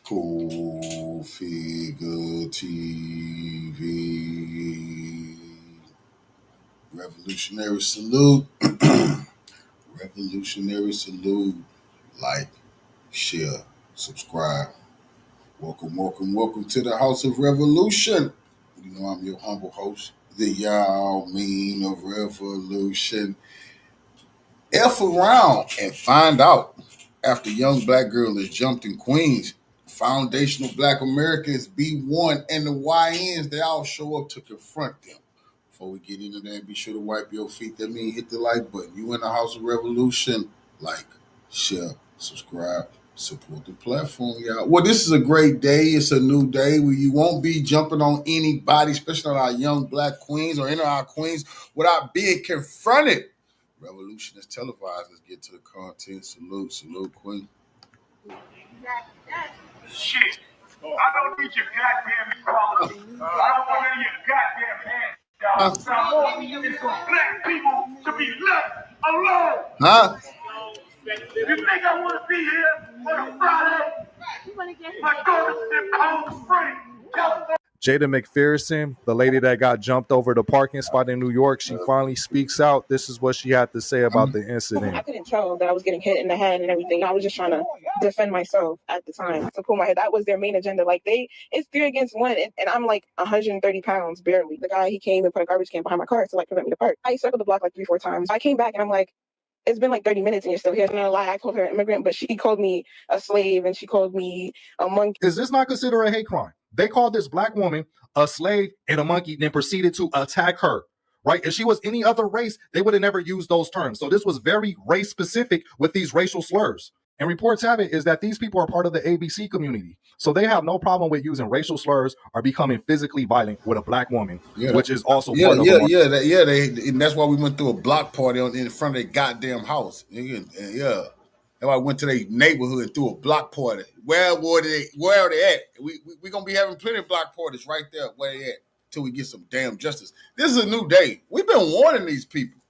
Cool Figure TV. Revolutionary salute. Revolutionary salute. Like, share, subscribe. Welcome to the House of Revolution. You know I'm your humble host, the Y'all Mean of Revolution. F around and find out. After young black girl is jumped in Queens, foundational black Americans, B1, and the YNs, they all show up to confront them. Before we get into that, be sure to wipe your feet. That means hit the like button. You in the House of Revolution. Like, share, subscribe, support the platform, y'all. Well, this is a great day. It's a new day where you won't be jumping on anybody, especially on our young black queens or any of our queens, without being confronted. Revolution is televised. Let's get to the content. Salute, queen. Shit. I don't need your goddamn equality. I don't want any of your goddamn handouts. I want for black people to be left alone. Huh? You think I want to be here on a Friday? My daughter's in Cold Spring, California. Jada McPherson, the lady that got jumped over the parking spot in New York, she finally speaks out. This is what she had to say about the incident. I couldn't tell that I was getting hit in the head and everything. I was just trying to defend myself at the time to pull my head. That was their main agenda. Like it's 3 against 1, and I'm like 130 pounds barely. The guy, he came and put a garbage can behind my car to like prevent me to park. I circled the block like 3-4 times. I came back and I'm like, it's been like 30 minutes and you're still here. No lie, I called her an immigrant, but she called me a slave and she called me a monkey. Is this not considered a hate crime? They called this black woman a slave and a monkey, then proceeded to attack her, right? If she was any other race, they would have never used those terms. So this was very race specific with these racial slurs. And reports have it is that these people are part of the ABC community. So they have no problem with using racial slurs or becoming physically violent with a black woman, which is also part of and that's why we went through a block party in front of their goddamn house. Yeah. That's why I went to their neighborhood and threw a block party. Where are they at? We gonna be having plenty of block parties right there where they at till we get some damn justice. This is a new day. We've been warning these people.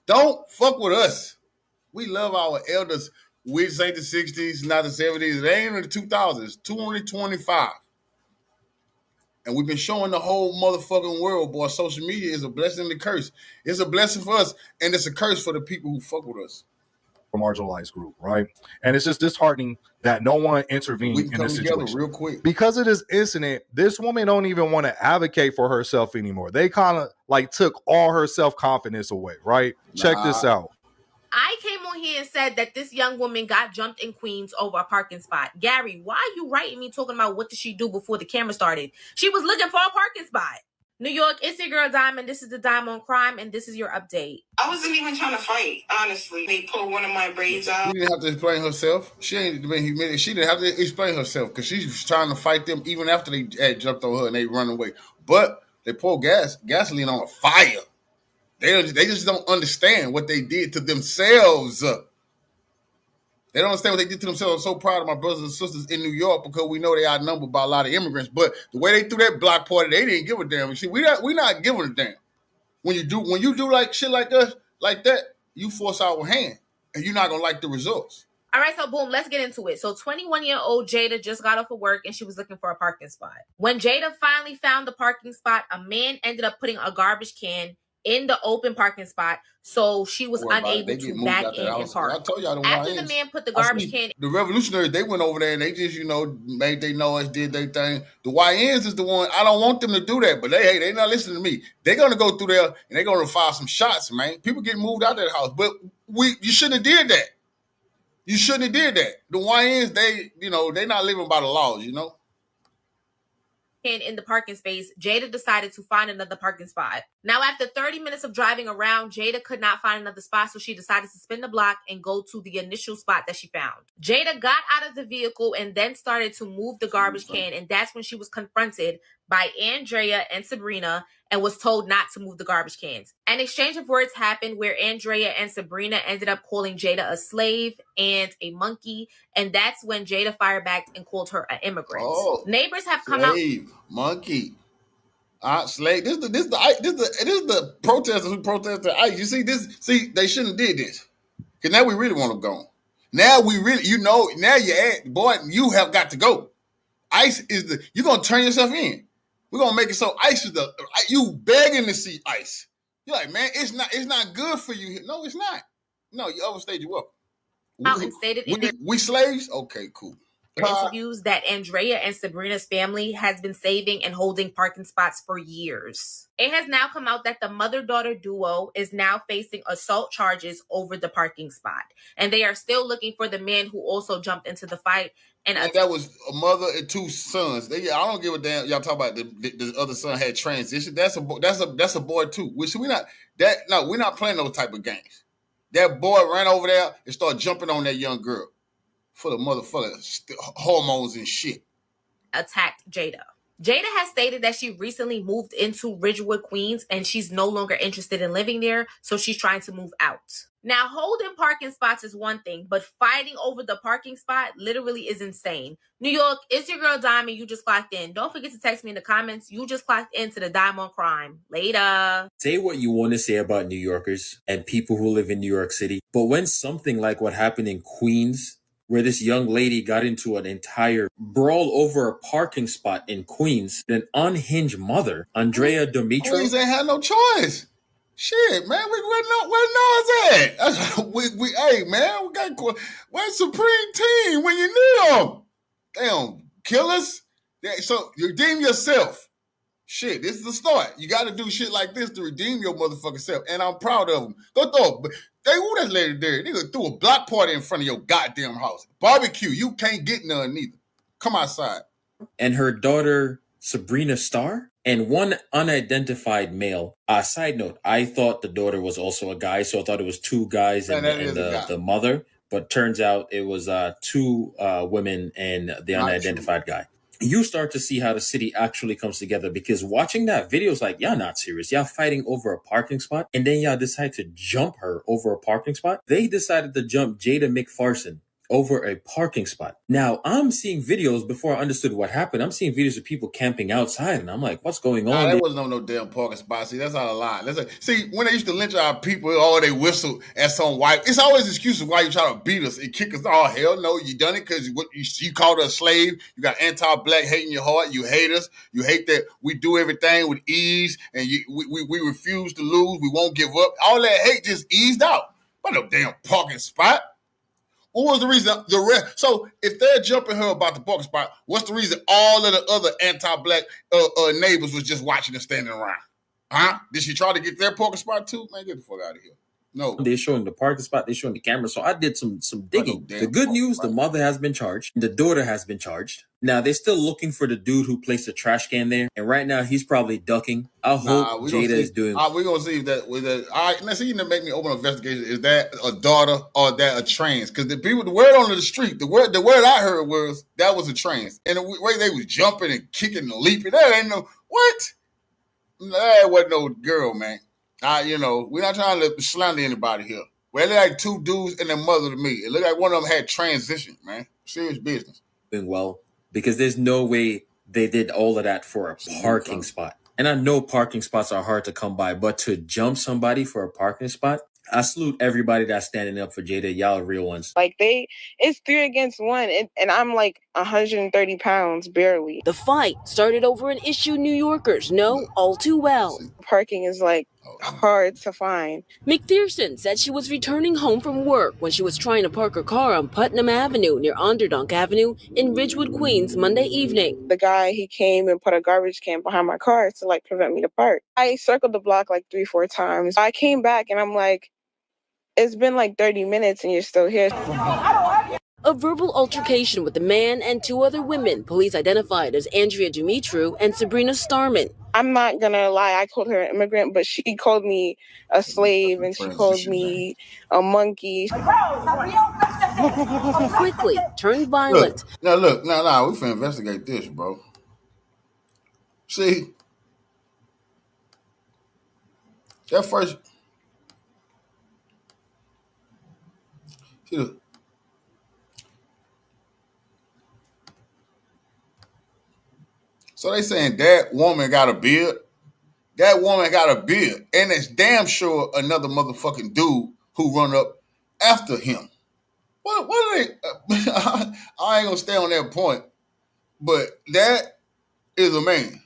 Don't fuck with us. We love our elders. We ain't the 60s, not the 70s. They ain't in the 2000s. 2025. And we've been showing the whole motherfucking world, boy, social media is a blessing and a curse. It's a blessing for us, and it's a curse for the people who fuck with us. Marginalized group, right? And it's just disheartening that no one intervened in this situation. Real quick. Because of this incident, this woman don't even want to advocate for herself anymore. They kind of like took all her self-confidence away, right? Check this out. I came on here and said that this young woman got jumped in Queens over a parking spot. Gary, why are you writing me talking about what did she do before the camera started? She was looking for a parking spot. New York, it's your girl Diamond. This is the Dime on Crime, and this is your update. I wasn't even trying to fight, honestly. They pulled one of my braids out. She didn't have to explain herself. She ain't been humiliated. She didn't have to explain herself because she was trying to fight them even after they had jumped on her and they run away. But they poured gasoline on a fire. They just don't understand what they did to themselves. They don't understand what they did to themselves. I'm so proud of my brothers and sisters in New York because we know they outnumbered by a lot of immigrants. But the way they threw that block party, they didn't give a damn. See, we not giving a damn. When you do like shit like us, like that, you force our hand, and you're not gonna like the results. All right, so boom, let's get into it. So 21-year-old Jada just got off of work and she was looking for a parking spot. When Jada finally found the parking spot, a man ended up putting a garbage can in the open parking spot, so she was unable to back in and park. I told y'all after the man put the garbage can, the revolutionaries, they went over there and they just made their noise, did their thing. The YNs is the one. I don't want them to do that, but they not listening to me. They're gonna go through there and they're gonna fire some shots, man. People get moved out of that house, but you shouldn't have did that. You shouldn't have did that. The YNs, they not living by the laws, in the parking space, Jada decided to find another parking spot. Now, after 30 minutes of driving around, Jada could not find another spot, so she decided to spin the block and go to the initial spot that she found. Jada got out of the vehicle and then started to move the garbage can, and that's when she was confronted by Andrea and Sabrina and was told not to move the garbage cans. An exchange of words happened where Andrea and Sabrina ended up calling Jada a slave and a monkey, and that's when Jada fired back and called her an immigrant. Neighbors have come out. Monkey. Slave. This is the protesters who protested ICE. You see this? See, they shouldn't have did this. Because now we really want them gone. Now we really, now you have got to go. Ice is you're gonna turn yourself in. We're gonna make it so ice is you begging to see ice. You're like, man, it's not good for you. No, it's not. No, you overstayed your welcome. Out and stated in their We slaves? Okay, cool. interviews that Andrea and Sabrina's family has been saving and holding parking spots for years. It has now come out that the mother-daughter duo is now facing assault charges over the parking spot. And they are still looking for the man who also jumped into the fight. And that was a mother and two sons. I don't give a damn. Y'all talk about the other son had transition. That's a boy too. We're not playing those type of games. That boy ran over there and started jumping on that young girl for the motherfucker hormones and shit. Attacked Jada. Jada has stated that she recently moved into Ridgewood, Queens, and she's no longer interested in living there, so she's trying to move out. Now, holding parking spots is one thing, but fighting over the parking spot literally is insane. New York, it's your girl Dime, and you just clocked in. Don't forget to text me in the comments. You just clocked into the Dime on Crime. Later. Say what you want to say about New Yorkers and people who live in New York City, but when something like what happened in Queens, where this young lady got into an entire brawl over a parking spot in Queens, an unhinged mother, Andrea Demetrio. Queens ain't had no choice. Shit, man, where Noah's at? Hey, man, we got where's Supreme Team when you need them? Damn, killers. So you redeem yourself. Shit, this is the start. You got to do shit like this to redeem your motherfucking self, and I'm proud of them. Go throw. That lady there. They threw a block party in front of your goddamn house. Barbecue. You can't get none neither. Come outside. And her daughter Sabrina Starr and one unidentified male. Side note: I thought the daughter was also a guy, so I thought it was two guys and the mother. But turns out it was two women and the unidentified guy. You start to see how the city actually comes together, because watching that video is like, y'all not serious. Y'all fighting over a parking spot, and then y'all decide to jump her over a parking spot. They decided to jump Jada McPherson over a parking spot. Now, I'm seeing videos before I understood what happened. I'm seeing videos of people camping outside, and I'm like, what's going on? There wasn't no damn parking spot. See, that's not a lie. See, when they used to lynch our people, they whistle at some white. It's always excuses why you try to beat us and kick us. Oh, hell no, you done it because you called us a slave. You got anti-black hate in your heart. You hate us. You hate that we do everything with ease, and we refuse to lose. We won't give up. All that hate just eased out. But no damn parking spot. What was the reason? So if they're jumping her about the parking spot, what's the reason all of the other anti-black neighbors was just watching and standing around? Huh? Did she try to get their parking spot too? Man, get the fuck out of here. No. They're showing the parking spot. They're showing the camera. So I did some digging. The good news, the mother has been charged. The daughter has been charged. Now, they're still looking for the dude who placed the trash can there. And right now, he's probably ducking. I hope Jada is doing... We're going to see if that... All right, let's see if that make me open an investigation. Is that a daughter or that a trans? Because the word on the street, the word I heard was that was a trans. And the way they was jumping and kicking and leaping, that ain't no... What? That wasn't no girl, man. We're not trying to slander anybody here. Well, it looked like two dudes and their mother to me. It looked like one of them had transition, man. Serious business. Doing well, because there's no way they did all of that for a parking spot. And I know parking spots are hard to come by, but to jump somebody for a parking spot, I salute everybody that's standing up for Jada. Y'all are real ones. It's 3 against 1, and I'm 130 pounds, barely. The fight started over an issue New Yorkers know all too well. Parking is hard to find. McPherson said she was returning home from work when she was trying to park her car on Putnam Avenue near Onderdonk Avenue in Ridgewood, Queens, Monday evening. The guy, he came and put a garbage can behind my car to prevent me to park. I circled the block 3-4 times. I came back and I'm like, it's been 30 minutes and you're still here. A verbal altercation with the man and 2 other women police identified as Andrea Demetrio and Sabrina Starman. I'm not gonna lie, I called her an immigrant, but she called me a slave and she called me a monkey. Quickly turned violent. Look, we finna investigate this, bro. See, that first... So they saying that woman got a beard. That woman got a beard. And it's damn sure another motherfucking dude who run up after him. What are they? I ain't gonna stay on that point. But that is a man.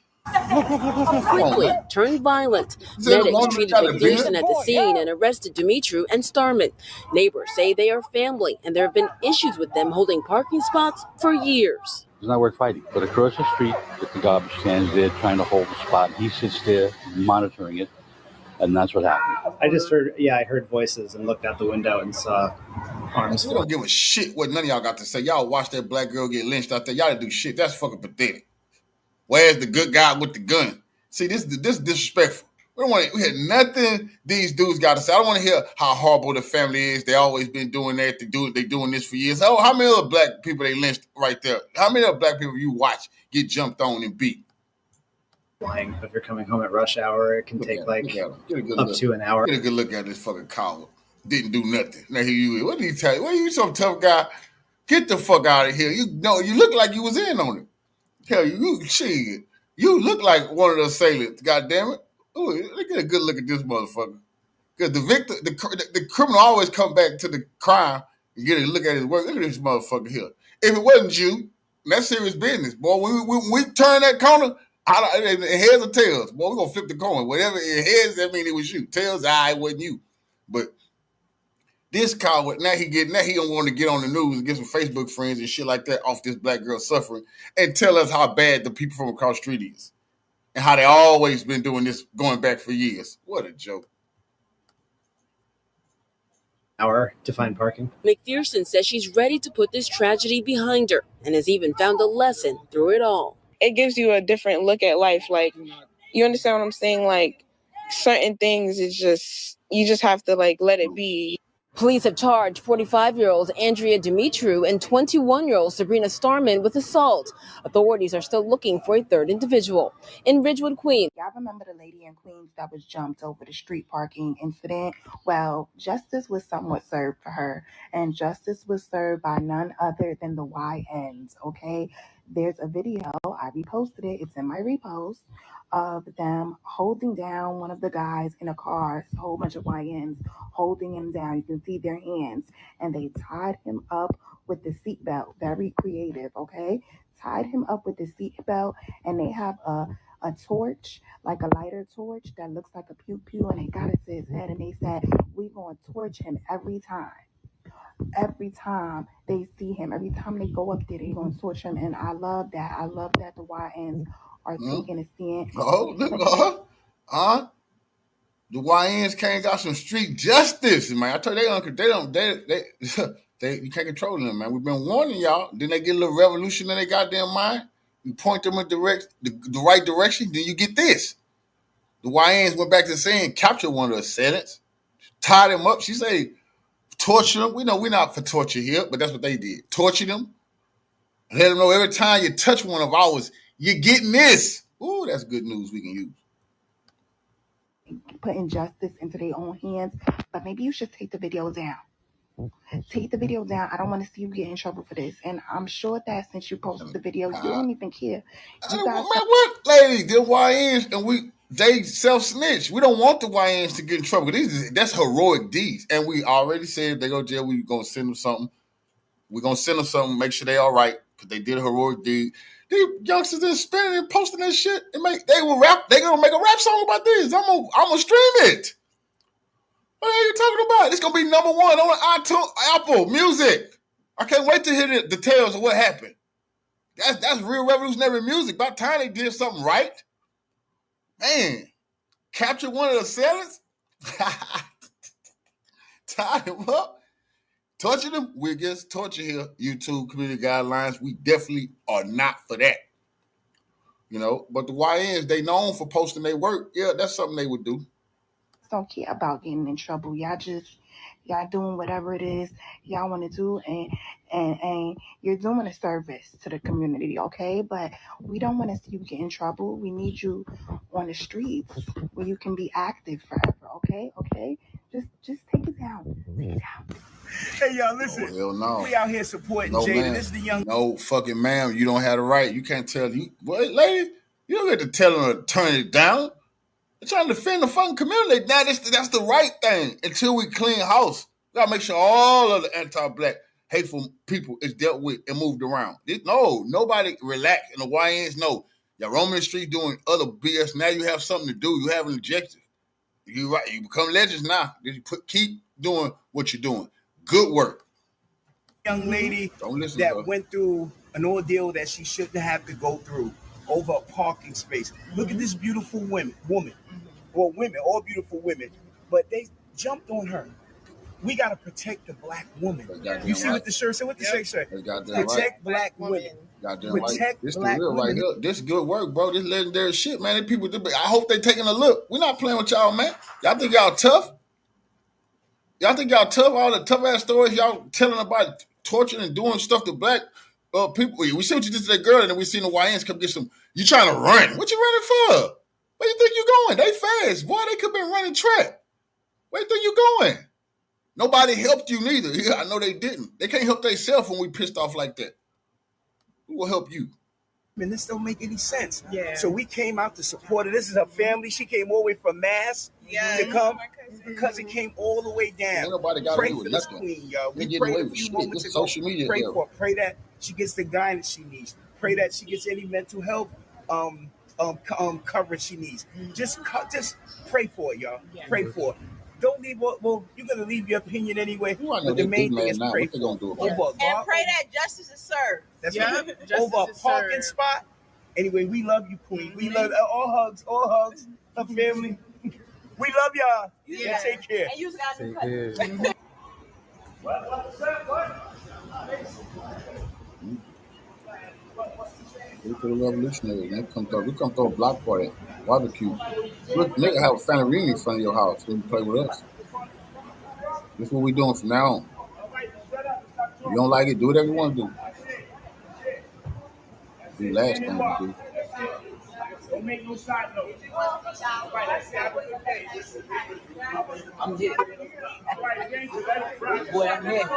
Quickly turned violent. Medics treated McPherson at the scene and arrested Dumitru and Starman. Neighbors say they are family, and there have been issues with them holding parking spots for years. It's not worth fighting. But across the street, with the garbage cans there trying to hold the spot, he sits there monitoring it, and that's what happened. I heard voices and looked out the window and saw arms. We don't give a shit what none of y'all got to say. Y'all watch that black girl get lynched out there. Y'all didn't do shit. That's fucking pathetic. Where's the good guy with the gun? See, this is disrespectful. We had nothing these dudes got to say. I don't want to hear how horrible the family is. They always been doing that. They doing this for years. Oh, how many other black people they lynched right there? How many other black people you watch get jumped on and beat? If you're coming home at rush hour, it can take up to an hour. Get a good look at this fucking coward. Didn't do nothing. Now here you is. What did he tell you? What are you some tough guy? Get the fuck out of here. You look like you was in on it. Hell, you look like one of the assailants. God damn it! Ooh, get a good look at this motherfucker. Because the victim, the criminal always come back to the crime and get a look at his work. Look at this motherfucker here. If it wasn't you, that's serious business, boy. When we turn that corner, heads or tails, boy, we're gonna flip the coin. Whatever it heads, that means it was you. Tails, it wasn't you. But this coward, now he don't want to get on the news and get some Facebook friends and shit like that off this black girl suffering and tell us how bad the people from across the street is and how they always been doing this going back for years. What a joke. Hour to find parking. McPherson says she's ready to put this tragedy behind her and has even found a lesson through it all. It gives you a different look at life. Like, you understand what I'm saying? Like, certain things, you just have to, like, let it be. Police have charged 45-year-old Andrea Dumitru and 21-year-old Sabrina Starman with assault. Authorities are still looking for a third individual. In Ridgewood, Queens. Y'all remember the lady in Queens that was jumped over the street parking incident? Well, justice was somewhat served for her, and justice was served by none other than the YNs, okay? There's a video, I reposted it, it's in my repost, of them holding down one of the guys in a car, a whole bunch of YNs holding him down. You can see their hands, and they tied him up with the seatbelt. Very creative, okay? Tied him up with the seatbelt, and they have a torch, like a lighter torch that looks like a pew-pew, and they got it to his head, and they said, we're going to torch him every time. Every time they see him, every time they go up there, they're going to torch him, and I love that. I love that the YNs are taking a stand. Oh, look, the YNs came got some street justice, man. I told you, you can't control them, man. We've been warning y'all. Then they get a little revolution in their goddamn mind. You point them in the right direction, then you get this. The YNs went back to saying capture one of the assailants, tied him up. She said, torture them. We know we're not for torture here, but that's what they did. Torture them. Let them know every time you touch one of ours, you're getting this. Ooh, that's good news we can use. Putting justice into their own hands, but maybe you should take the video down. Take the video down. I don't want to see you get in trouble for this. And I'm sure that since you posted the video, you don't even care. You guys, what, lady? The YNs and they self-snitch. We don't want the YNs to get in trouble. That's heroic deeds. And we already said if they go to jail, we're going to send them something. We're going to send them something, make sure they all right, because they did a heroic deed. These youngsters are spinning and posting that shit. They're going to make a rap song about this. I'm gonna stream it. What are you talking about? It's going to be number one on iTunes, Apple Music. I can't wait to hear the details of what happened. That's real revolutionary music. By the time they did something right, man, capture one of the assailants, tied him up, tortured him. We're against torture here. YouTube community guidelines. We definitely are not for that. But the YNs, they known for posting their work. Yeah, that's something they would do. don't care about getting in trouble. Y'all doing whatever it is y'all want to do, and you're doing a service to the community, okay? But we don't want to see you get in trouble. We need you on the streets where you can be active forever, okay? Just take it down. Take it down. Hey, y'all, listen. Oh, hell no. We out here supporting Jada. Man. This is the young. No, fucking ma'am. You don't have the right. You can't tell you. What, lady? You don't get to tell them to turn it down. They're trying to defend the fucking community. Now, that's the right thing until we clean house. We got to make sure all of the anti-black hateful people is dealt with and moved around. Nobody relaxed. And the YNs know. Y'all roaming the street doing other BS. Now you have something to do. You have an objective. You become legends now. Keep doing what you're doing. Good work. Young lady that went through an ordeal that she shouldn't have to go through over a parking space. Look at this beautiful woman. Well, women, all beautiful women, but they jumped on her. We got to protect the black woman. You see what the shirt said? What the shirt said? Protect black women. Protect this black real women. Right here. This good work, bro. This legendary shit, man. People, I hope they taking a look. We're not playing with y'all, man. Y'all think y'all tough? Y'all think y'all tough? All the tough ass stories y'all telling about torturing and doing stuff to black people. We see what you did to that girl, and then we seen the YNs come get some. You trying to run? What you running for? Where you think you going? They fast, boy. They could been running track. Where you think you going? Nobody helped you neither. Yeah, I know they didn't. They can't help themselves when we pissed off like that. Who will help you? And this don't make any sense. Yeah. So we came out to support her. This is her family. She came all the way from Mass to come. Cousin came all the way down. Ain't nobody got pray to do for with this nothing. queen, y'all. We getting pray away a with few shit. moments This ago. social media Pray era. for her. Pray that she gets the guidance she needs. Pray that she gets any mental health coverage she needs. Just pray for it, y'all. Yeah. Pray for it. Don't leave. Well, you're gonna leave your opinion anyway. But the main thing is pray for it. And pray that justice is served. That's right. Over a parking spot. Anyway, we love you, Queen. We love all hugs. Her family. We love y'all. Yeah. And take care. And you got to care. Look to the revolutionaries. We come throw a block party, barbecue. Look, nigga have a family reunion in front of your house when you play with us. This is what we doing from now on. If you don't like it, do whatever you want to do. The last thing we do. Don't make no side notes. Right, let's have a good day. I'm here. Boy, I'm here.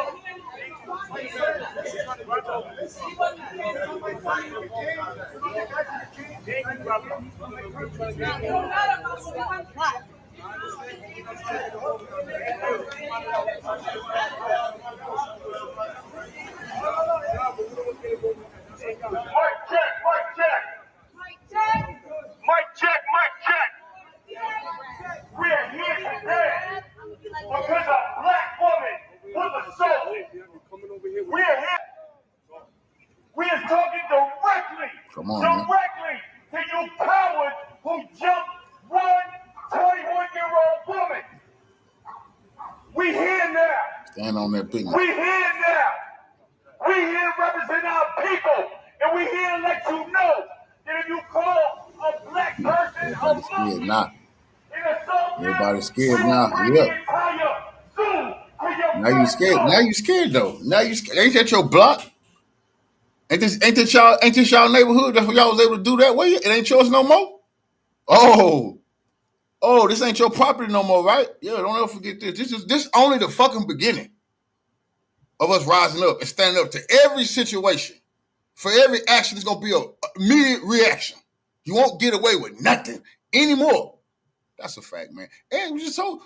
Mic check. We're here today because a black woman was assaulted. We're here. We are talking directly to you cowards who jumped one 21-year-old woman. We here now. Stand on that business. We here now. We here represent our people, and we here to let you know that if you call a black person a monkey, everybody's scared now. Yeah. Now you scared. Now you scared though. Now you scared. Ain't that your block? Ain't this y'all neighborhood? That's what y'all was able to do that way. It ain't yours no more. Oh, this ain't your property no more, right? Yeah, don't ever forget this. This only the fucking beginning of us rising up and standing up to every situation. For every action, it's gonna be an immediate reaction. You won't get away with nothing anymore. That's a fact, man. And we told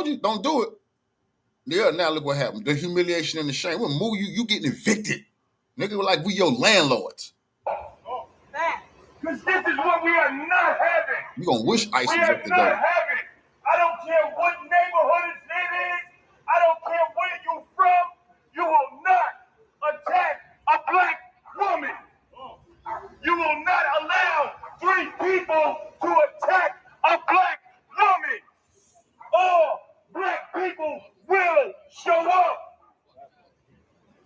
you, don't do it. Yeah, now look what happened. The humiliation and the shame. We'll move you getting evicted. Nigga, like we your landlords. Because this is what we are not having. You gonna wish ICE was up today. We are not having. I don't care what neighborhood it is. I don't care where you from. You will not attack a black woman. You will not allow 3 people to attack a black woman. All black people will show up.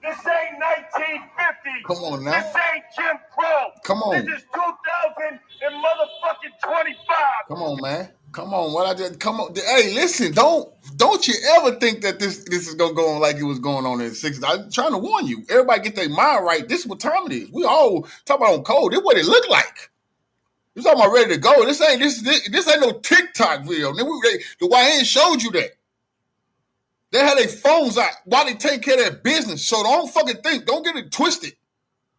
This ain't 1950. Come on now. This ain't Jim Crow. Come on. This is 2025. Come on, man. Come on. What I did? Come on. Hey, listen. Don't you ever think that this is gonna go on like it was going on in the 60s. I'm trying to warn you. Everybody get their mind right. This is what time it is. We all talking about on code. This is what it look like. You talking about ready to go? This ain't no TikTok video. The YN showed you that. They had their phones out while they take care of their business. So don't fucking think. Don't get it twisted.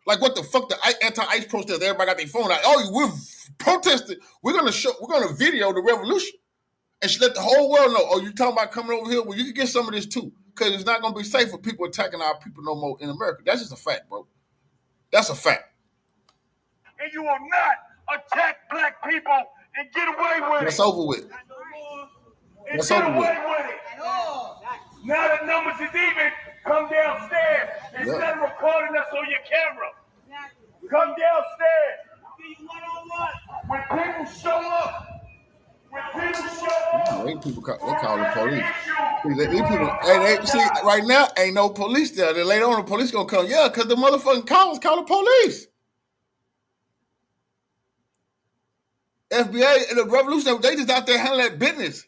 Like what the fuck the anti-ICE protest? Everybody got their phone out. Oh, we're protesting. We're gonna video the revolution and let the whole world know. Oh, you talking about coming over here? Well, you can get some of this too. because it's not going to be safe for people attacking our people no more in America. That's just a fact, bro. That's a fact. And you will not attack black people and get away with it. That's over with. That's over with. Now the numbers is even. Come downstairs instead of recording us on your camera. Come downstairs. When people show up, people call the police. These people, see, right now, ain't no police there. Then later on, the police gonna come. Yeah, because the motherfucking call the police. FBA and the revolution, they just out there handling that business.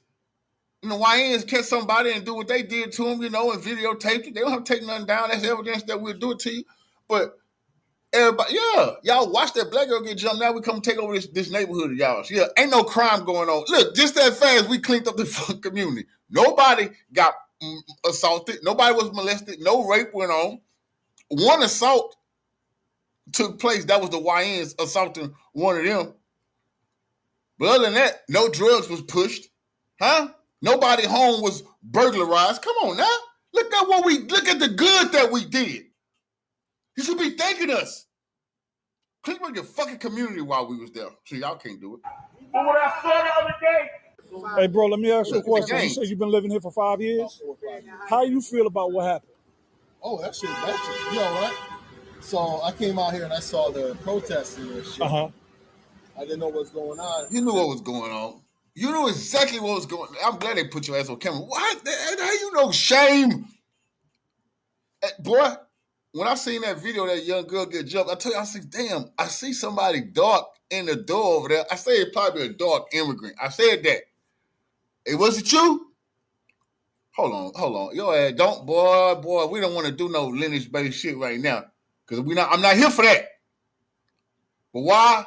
And the YNs catch somebody and do what they did to them, and videotape it. They don't have to take nothing down. That's evidence that we'll do it to you. But everybody, y'all watch that black girl get jumped. Now we come take over this neighborhood of y'all. Yeah, ain't no crime going on. Look, just that fast, we cleaned up the fucking community. Nobody got assaulted. Nobody was molested. No rape went on. One assault took place. That was the YNs assaulting one of them. But other than that, no drugs was pushed. Huh? Nobody home was burglarized. Come on now. Look at the good that we did. You should be thanking us. Clean up your fucking community while we was there. So y'all can't do it. But what I saw the other day. Hey, bro, let me ask you a question. You said you've been living here for 5 years? How you feel about what happened? Oh, that shit, you know what? So I came out here and I saw the protesting and shit. I didn't know what was going on. You knew what was going on. You knew exactly what was going on. I'm glad they put your ass on camera. What? How you know shame? Boy, when I seen that video, that young girl get jumped, I tell you, I said, damn, I see somebody dark in the door over there. I say it probably a dark immigrant. I said that. It wasn't you? Hold on. Your ass don't, boy, we don't want to do no lineage-based shit right now. Because I'm not here for that. But why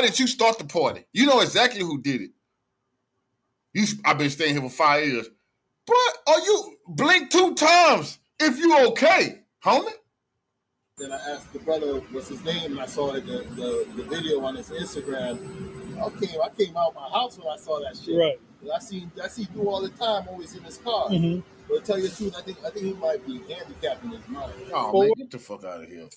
did you start the party? You know exactly who did it. I've been staying here for 5 years. But are you blink 2 times if you okay, homie? Then I asked the brother what's his name, and I saw the video on his Instagram. I came out my house when I saw that shit. Right. I see you all the time, always in his car. Mm-hmm. But to tell you the truth, I think he might be handicapped in his mind. Oh man, get the fuck out of here.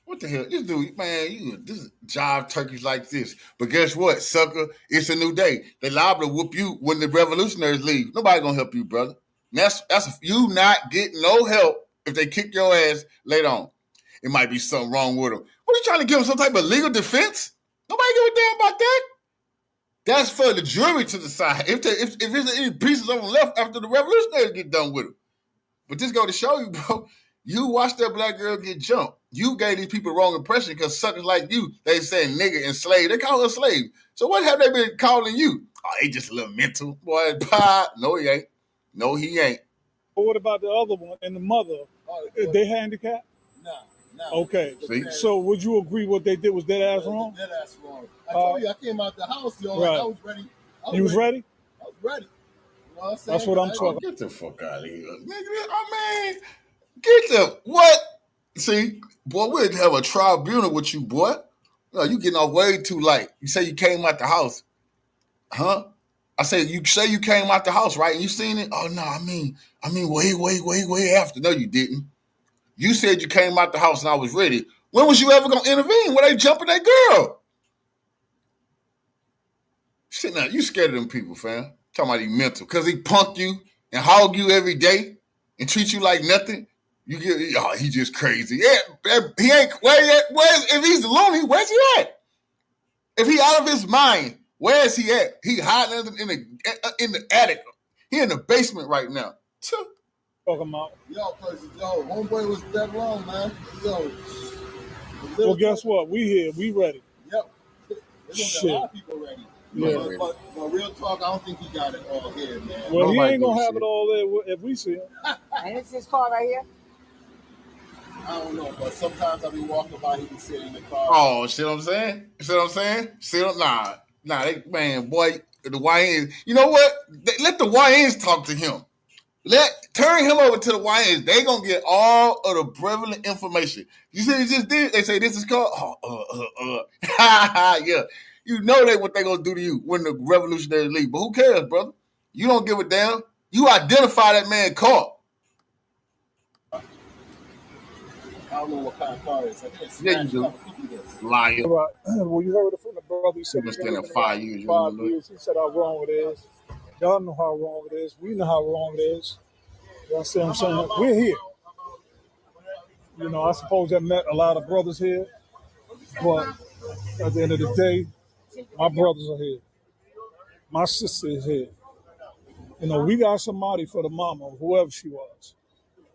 What the hell? This dude, man, this is jive turkeys like this. But guess what, sucker? It's a new day. They liable to whoop you when the revolutionaries leave. Nobody gonna help you, brother. And that's you not getting no help if they kick your ass later on. It might be something wrong with them. What are you trying to give them, some type of legal defense? Nobody give a damn about that. That's for the jury to decide. If there's any pieces of them left after the revolutionaries get done with them. But this go to show you, bro. You watched that black girl get jumped. You gave these people the wrong impression because suckers like you, they say nigga and slave. They call her slave. So what have they been calling you? Oh, he just a little mental. Boy, no, he ain't. No, he ain't. But what about the other one and the mother? They handicapped? No. Okay. So would you agree what they did was dead ass wrong? Dead ass wrong. I told you I came out the house, yo. Right. I was ready. You was ready? I was ready. You know what I'm saying? That's what I'm talking about. Get the fuck out of here. Nigga, get the what? See, boy, we'd have a tribunal with you, boy. No, you getting off way too light. You say you came out the house. Huh? I say you came out the house, right? And you seen it? Oh no, I mean way after. No, you didn't. You said you came out the house and I was ready. When was you ever gonna intervene? When they jumping that girl? Shit, now you scared of them people, fam. Talking about he mental. Cause he punk you and hog you every day and treat you like nothing. You get, he just crazy. Yeah, he ain't, if he's loony, where's he at? If he out of his mind, where is he at? He hiding in the attic. He in the basement right now. Talking about. Homeboy was dead wrong, man. Well, guess what? We here. We ready. Yep. There's a lot of people ready. Yeah. But real talk, I don't think he got it all here, man. Well, he ain't going to have it all there if we see him. And it's his car right here? I don't know, but sometimes I be walking by, he be sitting in the car. Oh, see what I'm saying? Boy, the YNs, you know what? Let the YNs talk to him. Turn him over to the YNs. They gonna get all of the prevalent information. You see what he just did? They say this is called, yeah. You know what they gonna do to you when the revolutionaries leave. But who cares, brother? You don't give a damn. You identify that man caught. don't know what kind of car it is. I think it's Yeah, you do. Liar. Right. Well, you heard it from the brother. He said You've he's been been staying living 5 years. 5 years. He said how wrong it is. Y'all know how wrong it is. We know how wrong it is. Y'all see what I'm saying? We're here. You know, I suppose I met a lot of brothers here, but at the end of the day, my brothers are here. My sister is here. You know, we got somebody for the mama, whoever she was.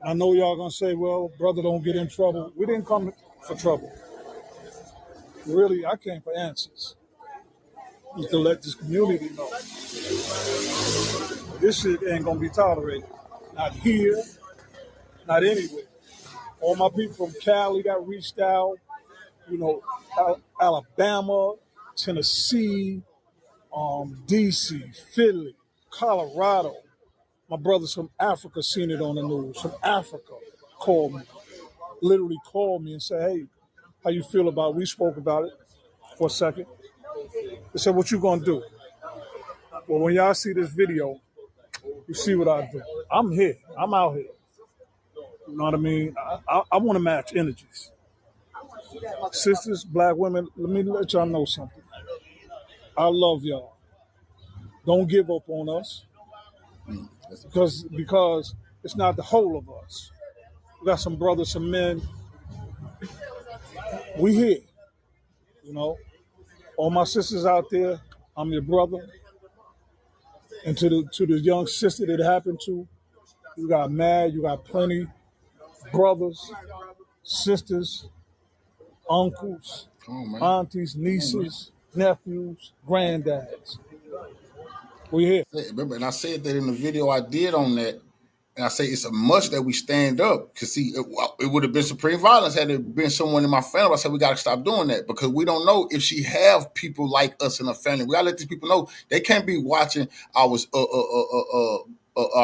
I know y'all gonna say, well, brother, don't get in trouble. We didn't come for trouble. Really, I came for answers. To let this community know this shit ain't gonna be tolerated. Not here, not anywhere. All my people from Cali that reached out, you know, Alabama, Tennessee, DC, Philly, Colorado. My brothers from Africa seen it on the news. From Africa called me, literally called me and said, hey, how you feel about it? We spoke about it for a second. They said, what you gonna do? Well, when y'all see this video, you see what I do. I'm here. I'm out here. You know what I mean? I want to match energies. Sisters, black women, let me let y'all know something. I love y'all. Don't give up on us because it's not the whole of us. We got some brothers, some men. We here. You know, all my sisters out there, I'm your brother. And to the young sister that it happened to, you got mad, you got plenty brothers, sisters, uncles, aunties, nieces, nephews, granddads. We here. Remember, and I said that in the video I did on that. And I say it's a must that we stand up. Because, see, it would have been supreme violence had it been someone in my family. I said, we got to stop doing that. Because we don't know if she have people like us in her family. We got to let these people know they can't be watching our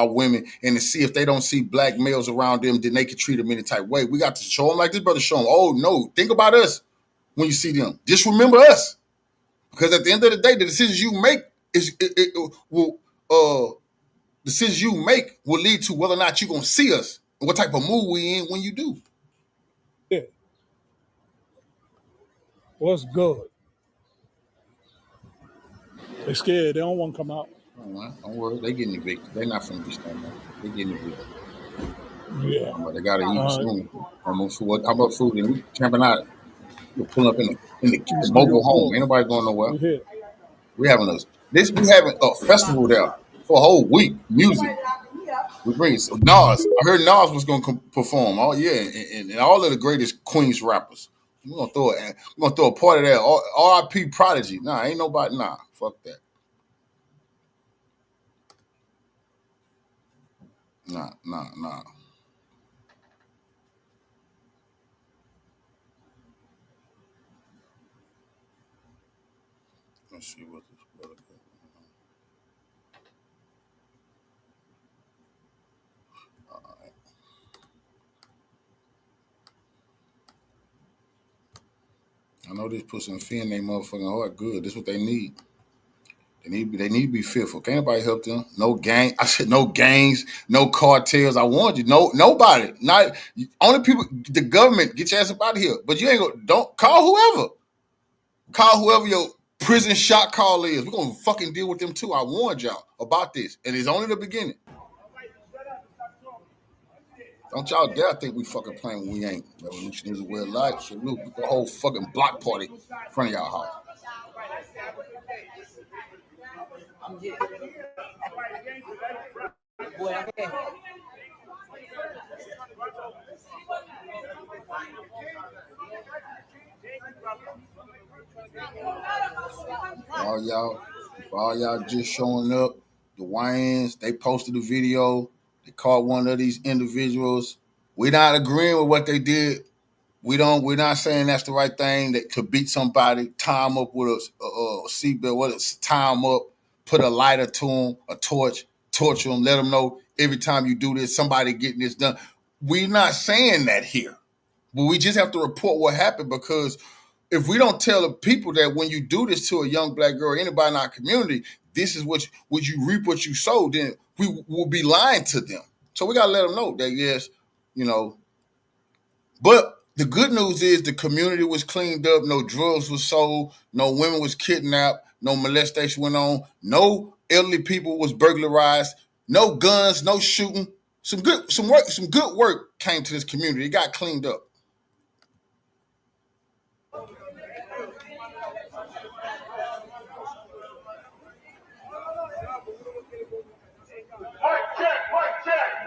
women and to see if they don't see black males around them, then they can treat them any type of way. We got to show them like this brother show them, oh, no, think about us when you see them. Just remember us. Because at the end of the day, the decisions you make decisions you make will lead to whether or not you're going to see us and what type of mood we in when you do. Yeah. What's good? They scared. They don't want to come out. Don't worry. They getting evicted. They're not finna be standing up. They getting evicted. Yeah. But they got to eat soon. How about food? And we camping out. We're pulling up in the mobile home. Ain't nobody going nowhere. We having a festival there for a whole week. Music. We bring some Nas. I heard Nas was going to perform. Oh yeah, and all of the greatest Queens rappers. We're gonna throw a party there. R.I.P. Prodigy. Nah, ain't nobody. Nah, fuck that. Nah. Let's see what this brother got. I know this put some fear in their motherfucking heart. Good. This is what they need. They need to be fearful. Can't nobody help them. No gang. I said no gangs, no cartels. I warned you. Nobody. Not only people. The government. Get your ass up out of here. But you ain't gonna. Don't call whoever. Call whoever your prison shot call is. We're gonna fucking deal with them too. I warned y'all about this, and it's only the beginning. Don't y'all dare think we fucking playing when we ain't. Revolution is a way of life. So we'll put the whole fucking block party in front of y'all house. For all y'all just showing up, the Wayans, they posted a video. They caught one of these individuals. We're not agreeing with what they did. We're not saying that's the right thing. That to beat somebody, tie them up with a seatbelt, tie them up, put a lighter to them, a torch, torture them, let them know every time you do this, somebody getting this done. We're not saying that here, but we just have to report what happened, because if we don't tell the people that when you do this to a young black girl or anybody in our community, this is what you reap what you sow, then we will be lying to them. So we got to let them know that, yes, you know. But The good news is the community was cleaned up. No drugs was sold. No women was kidnapped. No molestation went on. No elderly people was burglarized. No guns. No shooting. Some good work came to this community. It got cleaned up.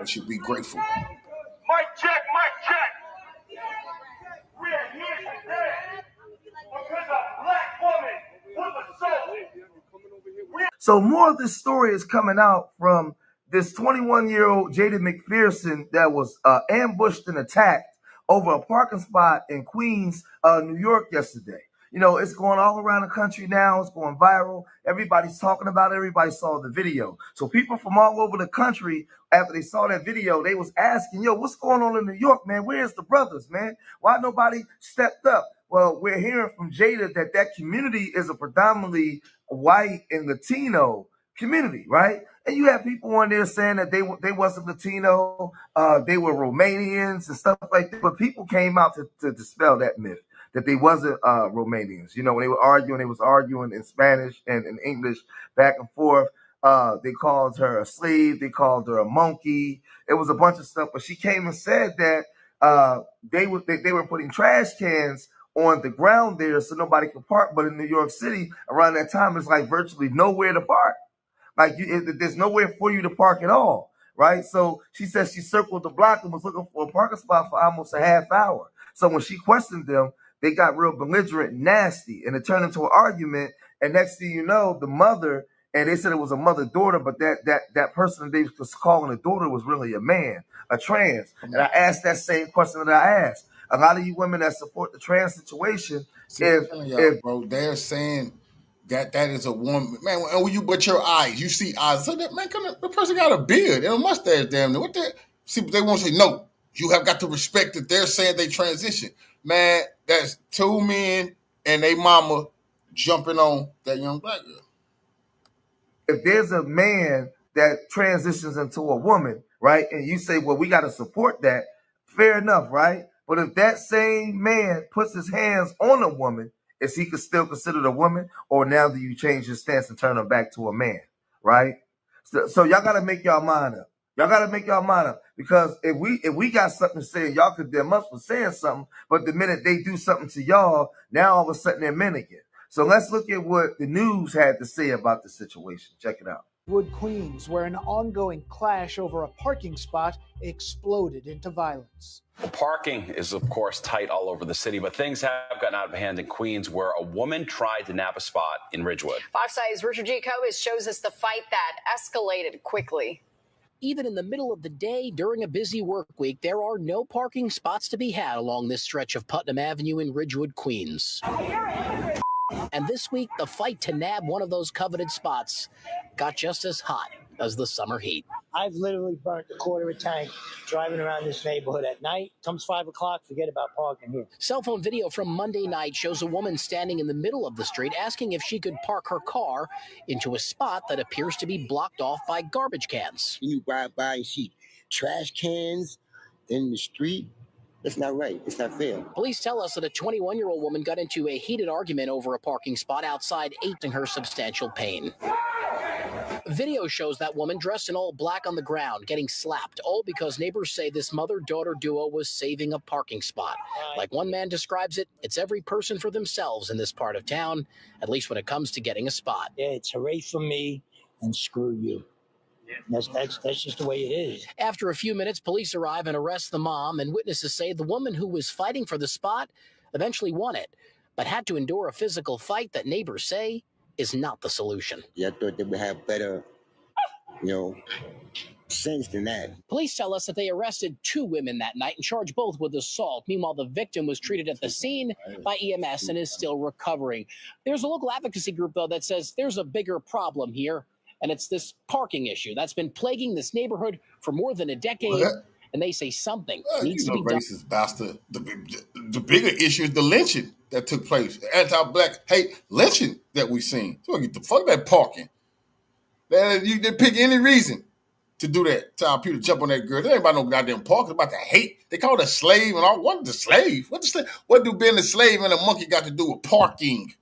We should be grateful. Mic check, mic check. We are here today because a black woman was assaulted. So more of this story is coming out from this 21-year-old Jada McPherson that was ambushed and attacked over a parking spot in Queens, New York yesterday. You know, it's going all around the country now. It's going viral. Everybody's talking about it. Everybody saw the video. So people from all over the country, after they saw that video, they was asking, yo, what's going on in New York, man? Where's the brothers, man? Why nobody stepped up? Well, we're hearing from Jada that community is a predominantly white and Latino community, right? And you have people on there saying that they wasn't Latino, they were Romanians and stuff like that. But people came out to dispel that myth that they wasn't Romanians. You know, when they was arguing in Spanish and in English back and forth. They called her a slave. They called her a monkey. It was a bunch of stuff. But she came and said that they were putting trash cans on the ground there so nobody could park. But in New York City, around that time, it's like virtually nowhere to park. Like there's nowhere for you to park at all, right? So she said she circled the block and was looking for a parking spot for almost a half hour. So when she questioned them, they got real belligerent and nasty, and it turned into an argument. And next thing you know, the mother, and they said it was a mother-daughter, but that person they was calling a daughter was really a man, a trans. And I asked that same question that I asked. A lot of you women that support the trans situation, bro, they're saying that is a woman, man. When you but your eyes, you see eyes. So that man, the person got a beard and a mustache, damn near. What that? See, but they won't say no. You have got to respect that they're saying they transition. Man, that's two men and they mama jumping on that young black girl. If there's a man that transitions into a woman, right, and you say, well, we got to support that, fair enough, right? But if that same man puts his hands on a woman, is he still considered a woman? Or now do you change your stance and turn him back to a man, right? So y'all got to make y'all mind up. Y'all got to make y'all mind up. Because if we got something to say, y'all condemn us for saying something, but the minute they do something to y'all, now all of a sudden they're men again. So let's look at what the news had to say about the situation. Check it out. Wood, Queens, where an ongoing clash over a parking spot exploded into violence. Well, parking is, of course, tight all over the city, but things have gotten out of hand in Queens, where a woman tried to nab a spot in Ridgewood. Fox Eye's Richard G. Cobus shows us the fight that escalated quickly. Even in the middle of the day during a busy work week, there are no parking spots to be had along this stretch of Putnam Avenue in Ridgewood, Queens. And this week, the fight to nab one of those coveted spots got just as hot as the summer heat. I've literally burnt a quarter of a tank driving around this neighborhood at night. Comes 5 o'clock, forget about parking here. Cell phone video from Monday night shows a woman standing in the middle of the street asking if she could park her car into a spot that appears to be blocked off by garbage cans. You drive by and see trash cans in the street. That's not right. It's not fair. Police tell us that a 21-year-old woman got into a heated argument over a parking spot outside, causing her substantial pain. Video shows that woman dressed in all black on the ground, getting slapped, all because neighbors say this mother-daughter duo was saving a parking spot. Like one man describes it, it's every person for themselves in this part of town, at least when it comes to getting a spot. Yeah, it's hooray for me and screw you. That's just the way it is. After a few minutes, police arrive and arrest the mom, and witnesses say the woman who was fighting for the spot eventually won it, but had to endure a physical fight that neighbors say is not the solution. Yeah, I thought they would have better, sense than that. Police tell us that they arrested 2 women that night and charged both with assault. Meanwhile, the victim was treated at the scene by EMS and is still recovering. There's a local advocacy group, though, that says there's a bigger problem here, and it's this parking issue that's been plaguing this neighborhood for more than a decade, and they say something needs to be done. Racist bastard. The bigger issue is the lynching that took place, the anti-black hate lynching that we seen. So get the fuck that parking. They pick any reason to do that, to our people to jump on that girl. There ain't about no goddamn park. It's about the hate. They call it a slave and all. What the slave? What do being a slave and a monkey got to do with parking?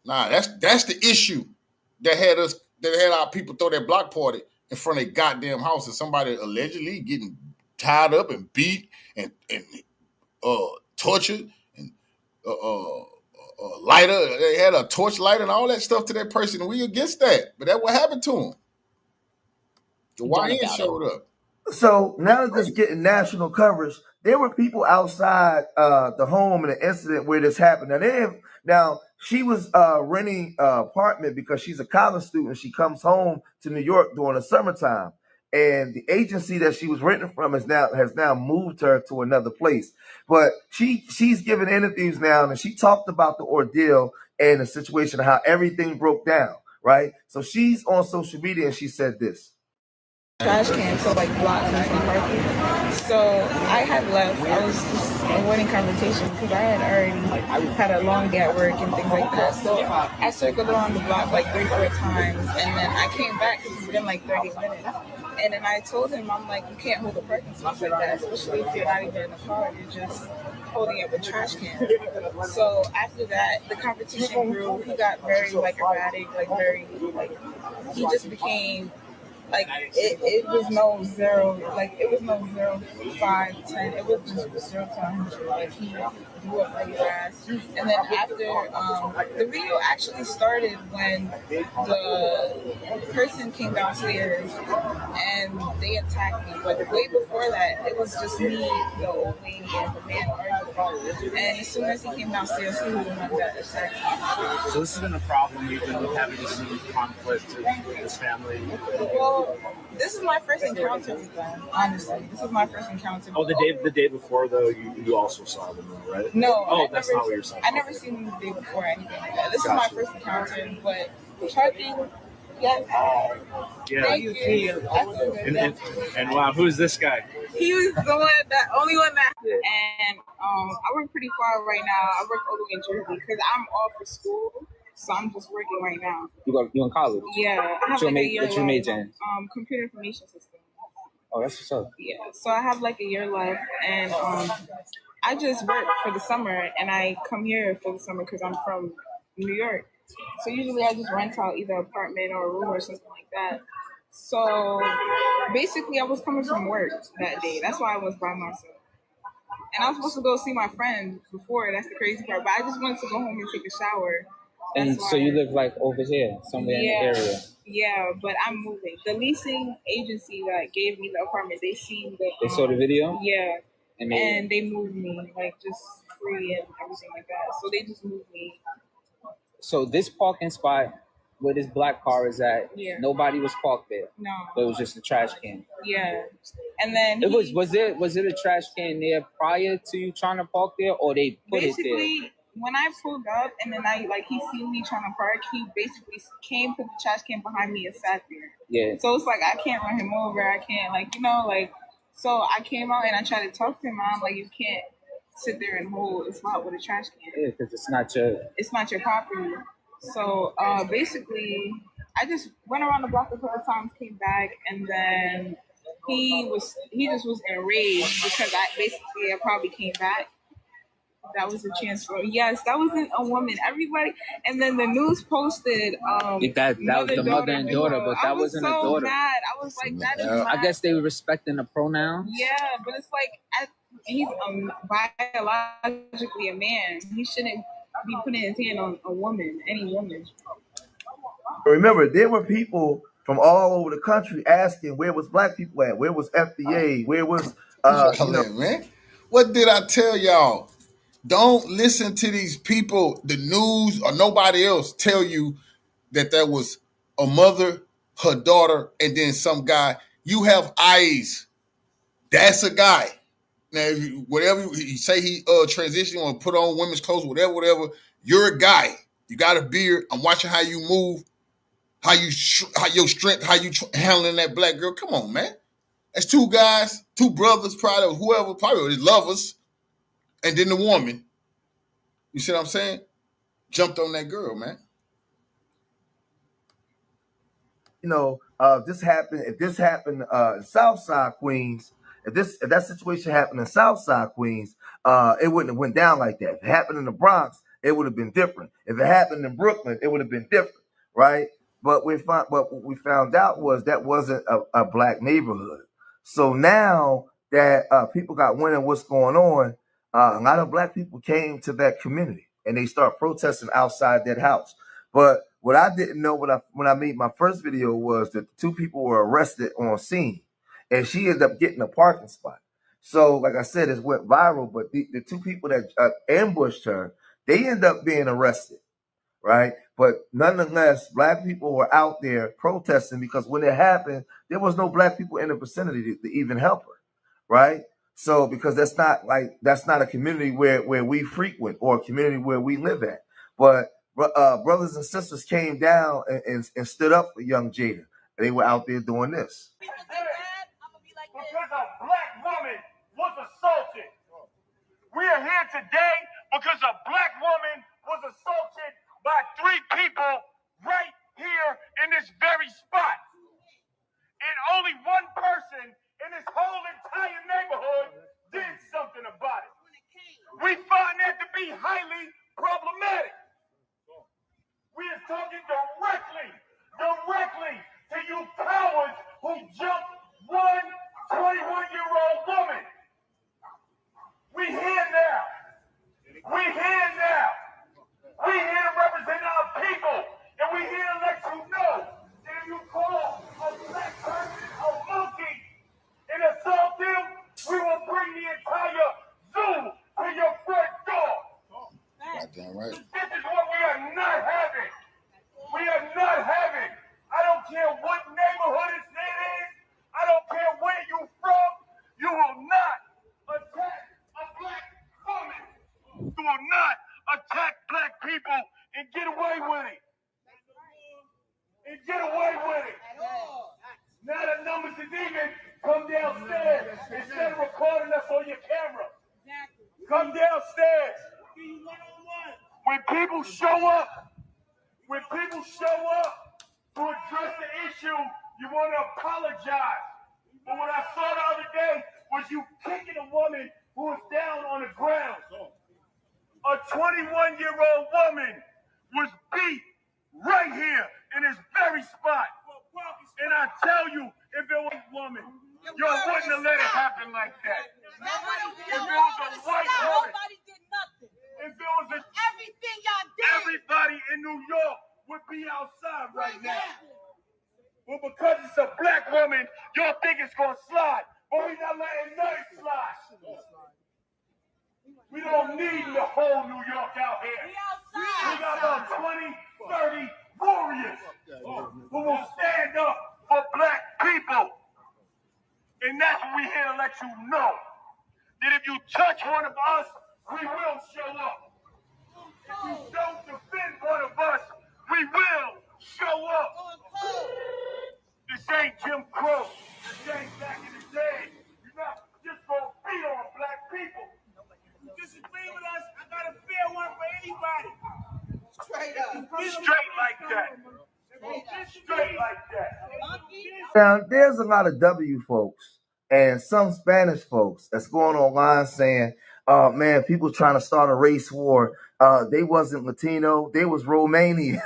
Nah, that's the issue that had our people throw that block party in front of a goddamn house and somebody allegedly getting tied up and beat and tortured and lighter. They had a torch light and all that stuff to that person, and we against that. But that's what happened to him. The YN showed up. So now that this is getting national coverage, there were people outside the home in the incident where this happened. Now she was renting an apartment because she's a college student. She comes home to New York during the summertime, and the agency that she was renting from has now moved her to another place. But she's giving interviews now, and she talked about the ordeal and the situation, how everything broke down. Right. So she's on social media and she said this. Trash can, so like blocks me from parking. So I had left. I was just avoiding conversation because I had already had a long day at work and things like that. So I circled around the block like 3-4 times, and then I came back because it's been like 30 minutes. And then I told him, I'm like, you can't hold a parking space like that, especially if you're not even in the car. You're just holding it with trash cans. So after that, the competition grew. He got very like erratic, like very like he just became. Like it was no 0, like it was no 0, 5, 10. It was just 0 to 100. Like he blew up really fast. And then after the video actually started when the person came downstairs and they attacked me. But way before that, it was just me, the old lady, and the man arguing. And as soon as he came downstairs, he was the one that attacked me. So this has been a problem you've been having to see conflict with this family. Well, this is my first encounter with them, honestly. This is my first encounter. Oh, the day before, though, you also saw them, right? No. Oh, that's not what you're saying. I never seen them the day before or anything like that. This is my first encounter, but talking, yes. Yeah. Thank you. And wow, who's this guy? He was the only one that. And I work pretty far right now. I work all the way in Jersey because I'm off for school. So I'm just working right now. You in college? Yeah. I have What's your major in? Computer information systems. Oh, that's what's up. Yeah. So I have like a year left, and I just work for the summer, and I come here for the summer because I'm from New York. So usually I just rent out either an apartment or a room or something like that. So basically I was coming from work that day. That's why I was by myself. And I was supposed to go see my friend before. That's the crazy part. But I just wanted to go home and take a shower. And so you live like over here, somewhere in the area? Yeah, but I'm moving. The leasing agency that gave me the apartment, they saw the video? Yeah. And they moved me, like just free and everything like that. So they just moved me. So this parking spot where this black car is at, nobody was parked there. No. But it was just a trash can. Yeah. And then was it a trash can there prior to you trying to park there, or they put it there? Basically, when I pulled up and then he seen me trying to park, he basically came, put the trash can behind me and sat there. Yeah. So it's like I can't run him over. I can't so I came out and I tried to talk to him. I'm like, you can't sit there and hold a spot with a trash can. Yeah, because it's not your property. So basically, I just went around the block a couple times, came back, and then he just was enraged because I probably came back. That was a chance for that wasn't a woman. Everybody, and then the news posted that was the mother and daughter, but that wasn't a daughter. Mad. I was like, that is mad. I guess they were respecting the pronouns. Yeah, but it's like he's biologically a man. He shouldn't be putting his hand on a woman, any woman. Remember, there were people from all over the country asking where was black people at, where was FBA, where was man. What did I tell y'all? Don't listen to these people, the news or nobody else tell you that there was a mother, her daughter, and then some guy. You have eyes. That's a guy. Now, whatever you say, he transitioned or put on women's clothes, whatever. You're a guy. You got a beard. I'm watching how you move, how your strength, how you handling that black girl. Come on, man. That's two guys, two brothers, probably whoever, probably his lovers. And then the woman, you see what I'm saying? Jumped on that girl, man. this happened, if this happened in Southside Queens, if that situation happened in Southside Queens, it wouldn't have went down like that. If it happened in the Bronx, it would have been different. If it happened in Brooklyn, it would have been different, right? But what we found out was that wasn't a black neighborhood. So now that people got wind of what's going on, a lot of black people came to that community and they start protesting outside that house. But what I didn't know when I made my first video was that the two people were arrested on scene, and she ended up getting a parking spot. So, like I said, it went viral. But the two people that ambushed her, they ended up being arrested, right? But nonetheless, black people were out there protesting because when it happened, there was no black people in the vicinity to even help her, right? So, because that's not a community where we frequent or a community where we live at. But brothers and sisters came down and stood up for young Jada. They were out there doing this. Because a black woman was assaulted. We are here today because a black woman was assaulted by 3 people right here in this very spot. And only one person in this whole entire neighborhood did something about it. We find that to be highly problematic. We are talking directly to you cowards who jumped one 21-year-old woman. We here now. We here now. We here to represent our people. And we here to let you know that if you call a black person a monkey and assault them, we will bring the entire zoo to your front door. Goddamn right. This is what we are not having. We are not having. I don't care what neighborhood it is. I don't care where you from. You will not attack a black woman. You will not attack black people and get away with it. And get away with it. Now the numbers is even. Come downstairs instead of recording us on your camera. Come downstairs. When people show up to address the issue, you want to apologize. But what I saw the other day was you kicking a woman who was down on the ground. A 21-year-old woman was beat right here in this very spot. And I tell you, if it was a woman, you wouldn't have let it happen like that. If it was a white woman, if it was everything y'all did, everybody in New York would be outside right now. Well, because it's a black woman, y'all think it's gonna slide, but we're not letting nothing slide. We don't need the whole New York out here. We got about 20, 30 warriors who will stand up for black people. And that's what we're here to let you know. That if you touch one of us, we will show up. If you don't defend one of us, we will show up. This ain't Jim Crow. This ain't back in the day. You're not just gonna beat on black people. You disagree with us, I got a fair one for anybody. Straight up. Straight like that. Straight like that. Now, there's a lot of W folks and some Spanish folks that's going online saying, oh man, people trying to start a race war. They wasn't Latino, they was Romanian.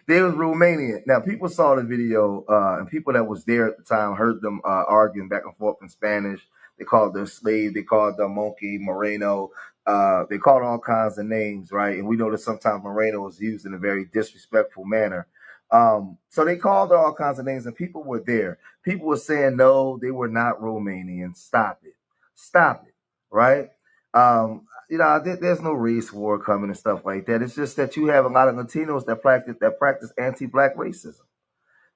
They was Romanian. Now, people saw the video, and people that was there at the time heard them arguing back and forth in Spanish. They called their slave, they called them monkey, Moreno. They called all kinds of names, right? And we know that sometimes Moreno was used in a very disrespectful manner. So they called her all kinds of names, and people were there. People were saying, no, they were not Romanian. Stop it, right? There's no race war coming and stuff like that. It's just that you have a lot of Latinos that practice anti-black racism.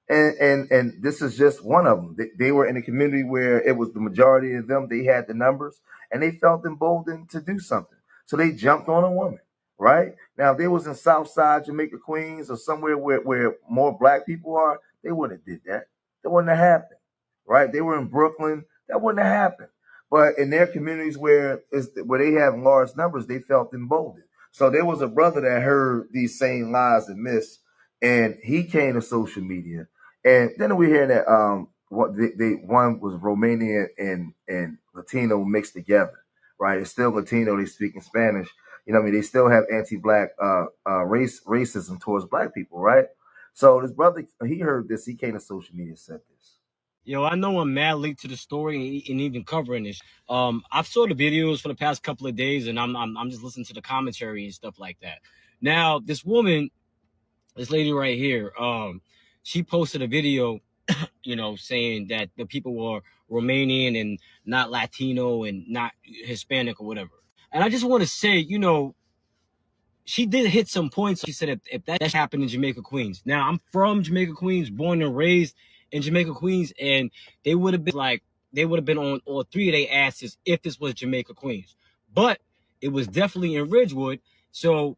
And this is just one of them. They were in a community where it was the majority of them. They had the numbers, and they felt emboldened to do something. So they jumped on a woman, right? Now, if they was in Southside Jamaica, Queens, or somewhere where more black people are, they wouldn't have did that. That wouldn't have happened, right? They were in Brooklyn. That wouldn't have happened. But in their communities where they have large numbers, they felt emboldened. So there was a brother that heard these same lies and myths, and he came to social media, And then we hear that what they one was Romanian and Latino mixed together, right? It's still Latino. They speak in Spanish. You know what I mean? They still have anti-black racism towards black people, right? So this brother, he heard this. He came to social media and said this. Yo, I know I'm mad late to the story and even covering this. I've saw the videos for the past couple of days, and I'm just listening to the commentary and stuff like that. Now, this woman, this lady right here, she posted a video, you know, saying that the people were Romanian and not Latino and not Hispanic or whatever. And I just want to say, you know, she did hit some points. She said if that happened in Jamaica, Queens. Now, I'm from Jamaica, Queens, born and raised in Jamaica, Queens, and they would have been on all three of their asses if this was Jamaica, Queens. But it was definitely in Ridgewood. So,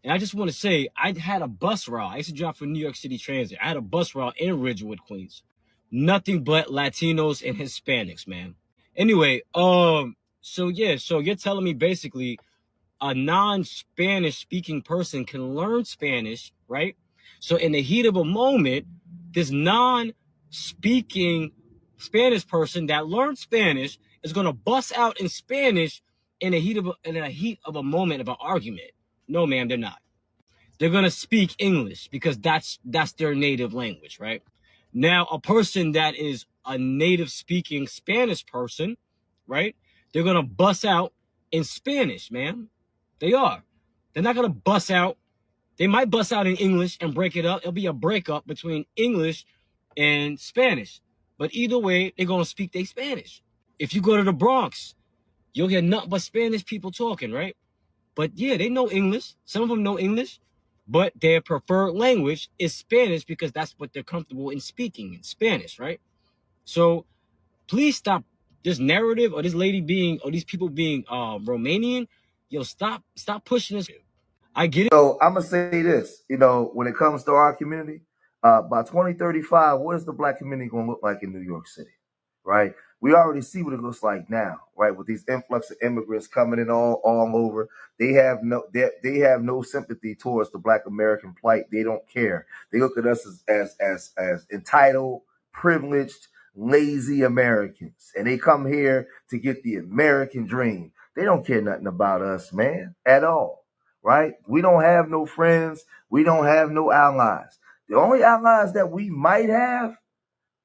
and I just want to say, I had a bus route. I used to drive for New York City Transit. I had a bus route in Ridgewood, Queens. Nothing but Latinos and Hispanics, man. Anyway, so yeah, so you're telling me basically a non-Spanish speaking person can learn Spanish, right? So in the heat of a moment, this non-speaking Spanish person that learned Spanish is going to bust out in Spanish in the heat of a moment of an argument. No, ma'am, they're not. They're going to speak English because that's their native language, right? Now, a person that is a native speaking Spanish person, right? They're going to bust out in Spanish, man. They are. They're not going to bust out. They might bust out in English and break it up. It'll be a breakup between English and Spanish. But either way, they're going to speak their Spanish. If you go to the Bronx, you'll hear nothing but Spanish people talking, right? But yeah, they know English. Some of them know English. But their preferred language is Spanish because that's what they're comfortable in speaking in Spanish, right? So please stop this narrative or this lady being or these people being Romanian. Yo, stop pushing this. I get it. So I'm gonna say this, you know, when it comes to our community, by 2035, what is the black community gonna look like in New York City? Right? We already see what it looks like now, right? With these influx of immigrants coming in all over, they have no sympathy towards the black American plight. They don't care. They look at us as entitled, privileged, lazy Americans, and they come here to get the American dream. They don't care nothing about us, man, at all. Right? We don't have no friends. We don't have no allies. The only allies that we might have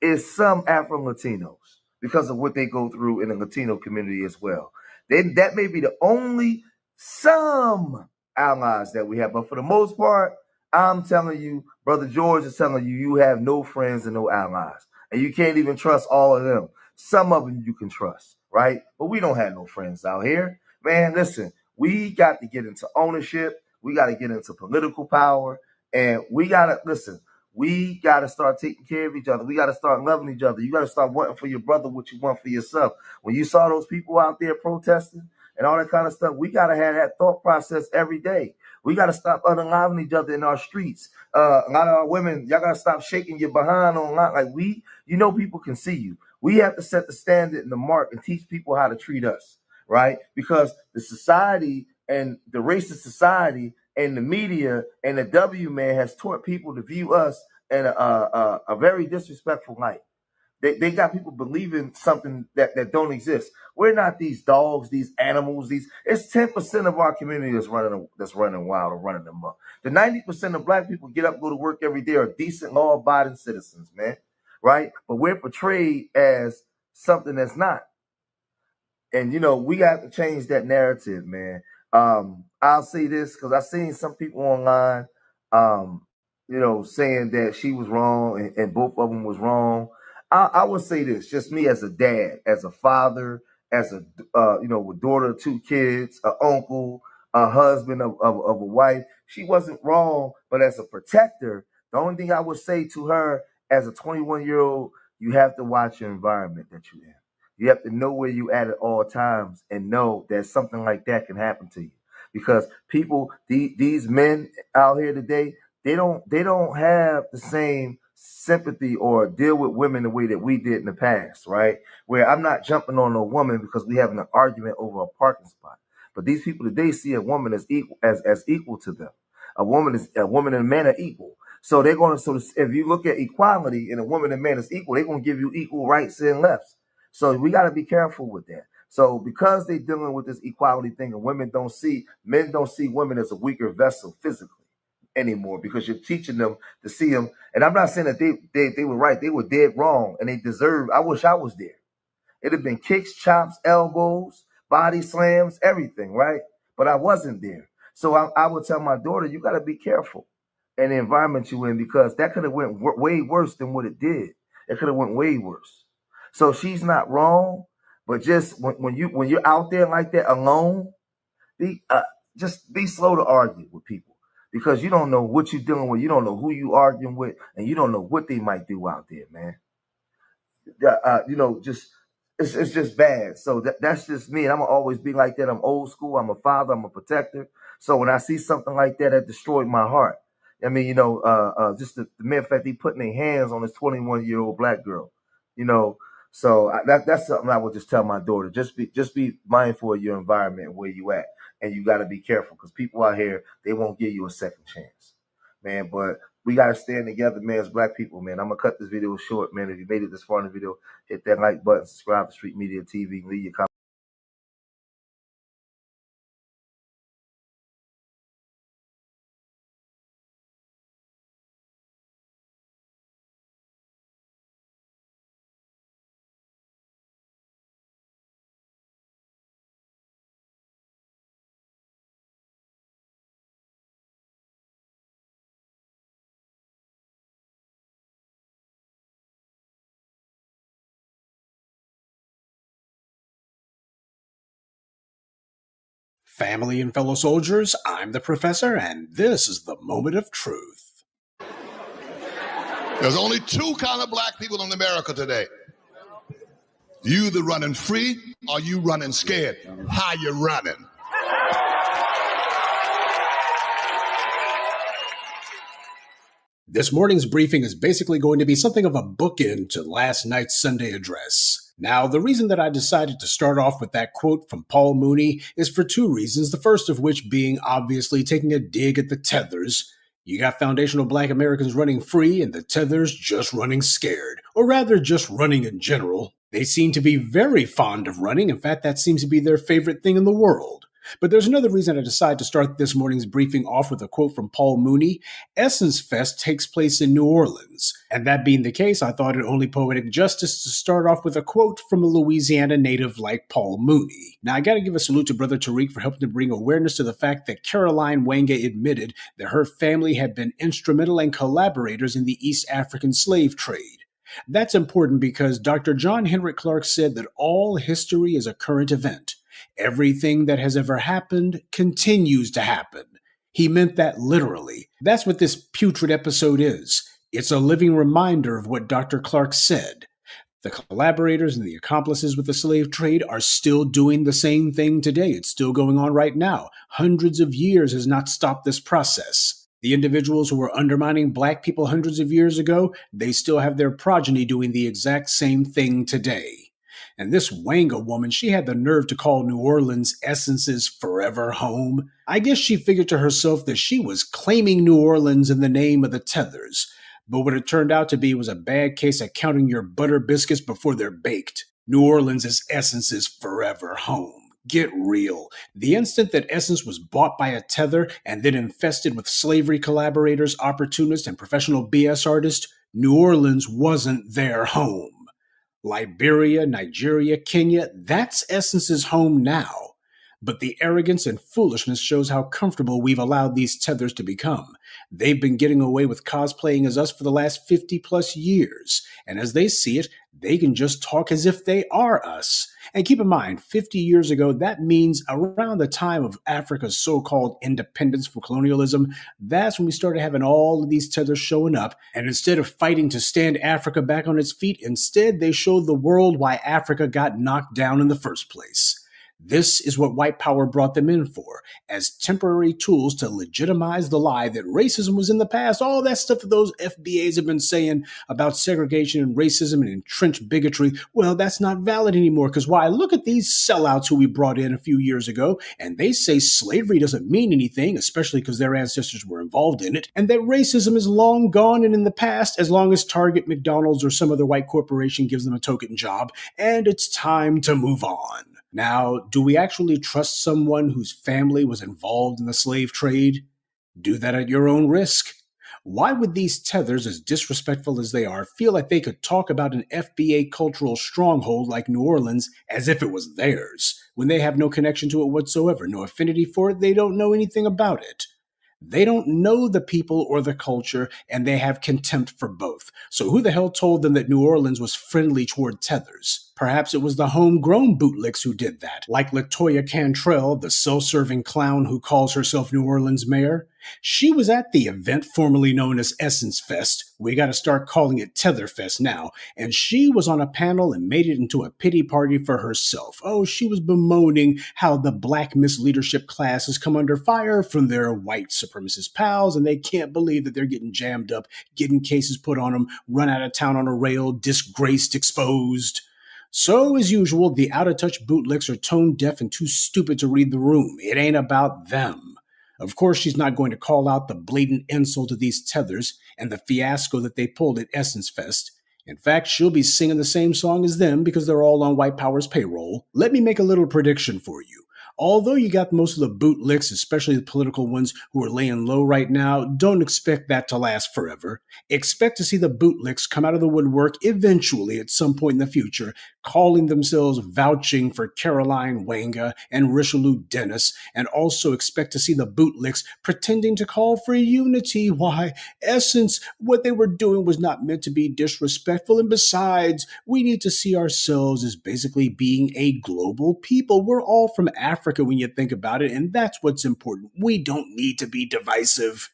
is some Afro-Latinos because of what they go through in the Latino community as well. That may be the only some allies that we have. But for the most part, I'm telling you, Brother George is telling you, you have no friends and no allies. And you can't even trust all of them. Some of them you can trust, right? But we don't have no friends out here. Man, listen. We got to get into ownership. We got to get into political power. And we got to, listen, we got to start taking care of each other. We got to start loving each other. You got to start wanting for your brother what you want for yourself. When you saw those people out there protesting and all that kind of stuff, we got to have that thought process every day. We got to stop unaliving each other in our streets. A lot of our women, y'all got to stop shaking your behind online. Like you know, people can see you. We have to set the standard and the mark and teach people how to treat us. Right? Because the society and the racist society and the media and the W man has taught people to view us in a very disrespectful light. They got people believing something that don't exist. We're not these dogs, these animals. It's 10% of our community that's running wild or running them up. The 90% of black people get up, go to work every day, are decent, law-abiding citizens, man. Right? But we're portrayed as something that's not. And, you know, we got to change that narrative, man. I'll say this because I've seen some people online, you know, saying that she was wrong and both of them was wrong. I would say this, just me as a dad, as a father, as a, you know, with daughter, 2 kids, an uncle, a husband of a wife. She wasn't wrong, but as a protector, the only thing I would say to her as a 21-year-old, you have to watch your environment that you're in. You have to know where you at all times and know that something like that can happen to you. Because people, these men out here today, they don't have the same sympathy or deal with women the way that we did in the past, right? Where I'm not jumping on a woman because we having an argument over a parking spot. But these people today see a woman as equal to them. A woman and a man are equal. So they're going to, so if you look at equality and a woman and man is equal, they're going to give you equal rights and lefts. So we got to be careful with that. So because they're dealing with this equality thing and men don't see women as a weaker vessel physically anymore, because you're teaching them to see them. And I'm not saying that they were right. They were dead wrong and they deserve, I wish I was there. It'd have been kicks, chops, elbows, body slams, everything, right? But I wasn't there. So I would tell my daughter, you got to be careful in the environment you in, because that could have went way worse than what it did. It could have went way worse. So she's not wrong, but just when you're out there like that alone, just be slow to argue with people, because you don't know what you're dealing with. You don't know who you arguing with, and you don't know what they might do out there, man. Just it's just bad. So that's just me. And I'm gonna always be like that. I'm old school. I'm a father. I'm a protector. So when I see something like that, that destroyed my heart. I mean, just the mere fact he putting their hands on this 21-year-old black girl, So that's something I would just tell my daughter. Just be mindful of your environment and where you at, and you got to be careful, because people out here, they won't give you a second chance, man. But we got to stand together, man, as black people, man. I'm going to cut this video short, man. If you made it this far in the video, hit that like button, subscribe to Street Media TV, leave your comments. Family and fellow soldiers, I'm the Professor, and this is the moment of truth. There's only two kind of black people in America today. You either running free or you running scared. How you running? This morning's briefing is basically going to be something of a bookend to last night's Sunday address. Now, the reason that I decided to start off with that quote from Paul Mooney is for two reasons, the first of which being obviously taking a dig at the tethers. You got foundational black Americans running free and the tethers just running scared, or rather just running in general. They seem to be very fond of running. In fact, that seems to be their favorite thing in the world. But there's another reason I decided to start this morning's briefing off with a quote from Paul Mooney. Essence Fest takes place in New Orleans. And that being the case, I thought it only poetic justice to start off with a quote from a Louisiana native like Paul Mooney. Now, I gotta give a salute to Brother Tariq for helping to bring awareness to the fact that Caroline Wanga admitted that her family had been instrumental and collaborators in the East African slave trade. That's important because Dr. John Henrik Clarke said that all history is a current event. Everything that has ever happened continues to happen. He meant that literally. That's what this putrid episode is. It's a living reminder of what Dr. Clarke said. The collaborators and the accomplices with the slave trade are still doing the same thing today. It's still going on right now. Hundreds of years has not stopped this process. The individuals who were undermining black people hundreds of years ago, they still have their progeny doing the exact same thing today. And this Wanga woman, she had the nerve to call New Orleans Essence's forever home. I guess she figured to herself that she was claiming New Orleans in the name of the tethers. But what it turned out to be was a bad case of counting your butter biscuits before they're baked. New Orleans is Essence's forever home. Get real. The instant that Essence was bought by a tether and then infested with slavery collaborators, opportunists, and professional BS artists, New Orleans wasn't their home. Liberia, Nigeria, Kenya, that's Essence's home now. But the arrogance and foolishness shows how comfortable we've allowed these tethers to become. They've been getting away with cosplaying as us for the last 50 plus years. And as they see it, they can just talk as if they are us. And keep in mind, 50 years ago, that means around the time of Africa's so-called independence from colonialism, that's when we started having all of these tethers showing up. And instead of fighting to stand Africa back on its feet, instead they showed the world why Africa got knocked down in the first place. This is what white power brought them in for, as temporary tools to legitimize the lie that racism was in the past. All that stuff that those FBAs have been saying about segregation and racism and entrenched bigotry, well, that's not valid anymore, because why? Look at these sellouts who we brought in a few years ago, and they say slavery doesn't mean anything, especially because their ancestors were involved in it, and that racism is long gone and in the past as long as Target, McDonald's, or some other white corporation gives them a token job, and it's time to move on. Now, do we actually trust someone whose family was involved in the slave trade? Do that at your own risk. Why would these tethers, as disrespectful as they are, feel like they could talk about an FBA cultural stronghold like New Orleans as if it was theirs, when they have no connection to it whatsoever, no affinity for it, they don't know anything about it? They don't know the people or the culture, and they have contempt for both. So who the hell told them that New Orleans was friendly toward tethers? Perhaps it was the homegrown bootlicks who did that, like LaToya Cantrell, the self-serving clown who calls herself New Orleans mayor. She was at the event formerly known as Essence Fest. We got to start calling it Tether Fest now. And she was on a panel and made it into a pity party for herself. Oh, she was bemoaning how the black misleadership class has come under fire from their white supremacist pals, and they can't believe that they're getting jammed up, getting cases put on them, run out of town on a rail, disgraced, exposed. So, as usual, the out-of-touch bootlicks are tone-deaf and too stupid to read the room. It ain't about them. Of course, she's not going to call out the blatant insult to these tethers and the fiasco that they pulled at Essence Fest. In fact, she'll be singing the same song as them because they're all on white power's payroll. Let me make a little prediction for you. Although you got most of the bootlicks, especially the political ones who are laying low right now, don't expect that to last forever. Expect to see the bootlicks come out of the woodwork eventually at some point in the future, calling themselves vouching for Caroline Wanga and Richelieu Dennis, and also expect to see the bootlicks pretending to call for unity. Why, Essence, what they were doing was not meant to be disrespectful, and besides, we need to see ourselves as basically being a global people. We're all from Africa when you think about it, and that's what's important. We don't need to be divisive.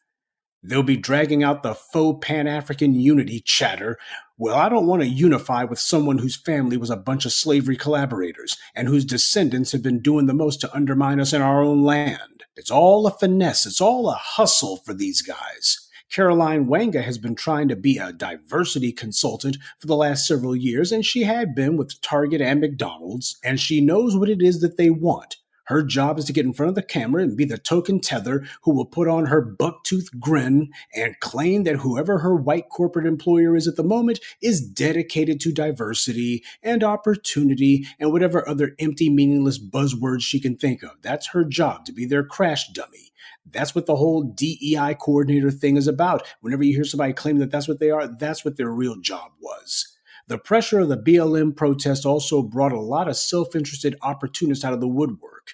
They'll be dragging out the faux Pan-African unity chatter. Well, I don't want to unify with someone whose family was a bunch of slavery collaborators and whose descendants have been doing the most to undermine us in our own land. It's all a finesse. It's all a hustle for these guys. Caroline Wanga has been trying to be a diversity consultant for the last several years, and she had been with Target and McDonald's, and she knows what it is that they want. Her job is to get in front of the camera and be the token tether who will put on her buck-toothed grin and claim that whoever her white corporate employer is at the moment is dedicated to diversity and opportunity and whatever other empty, meaningless buzzwords she can think of. That's her job, to be their crash dummy. That's what the whole DEI coordinator thing is about. Whenever you hear somebody claim that that's what they are, that's what their real job was. The pressure of the BLM protest also brought a lot of self-interested opportunists out of the woodwork.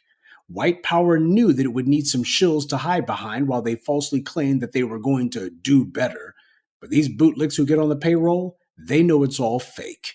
White power knew that it would need some shills to hide behind while they falsely claimed that they were going to do better. But these bootlicks who get on the payroll, they know it's all fake.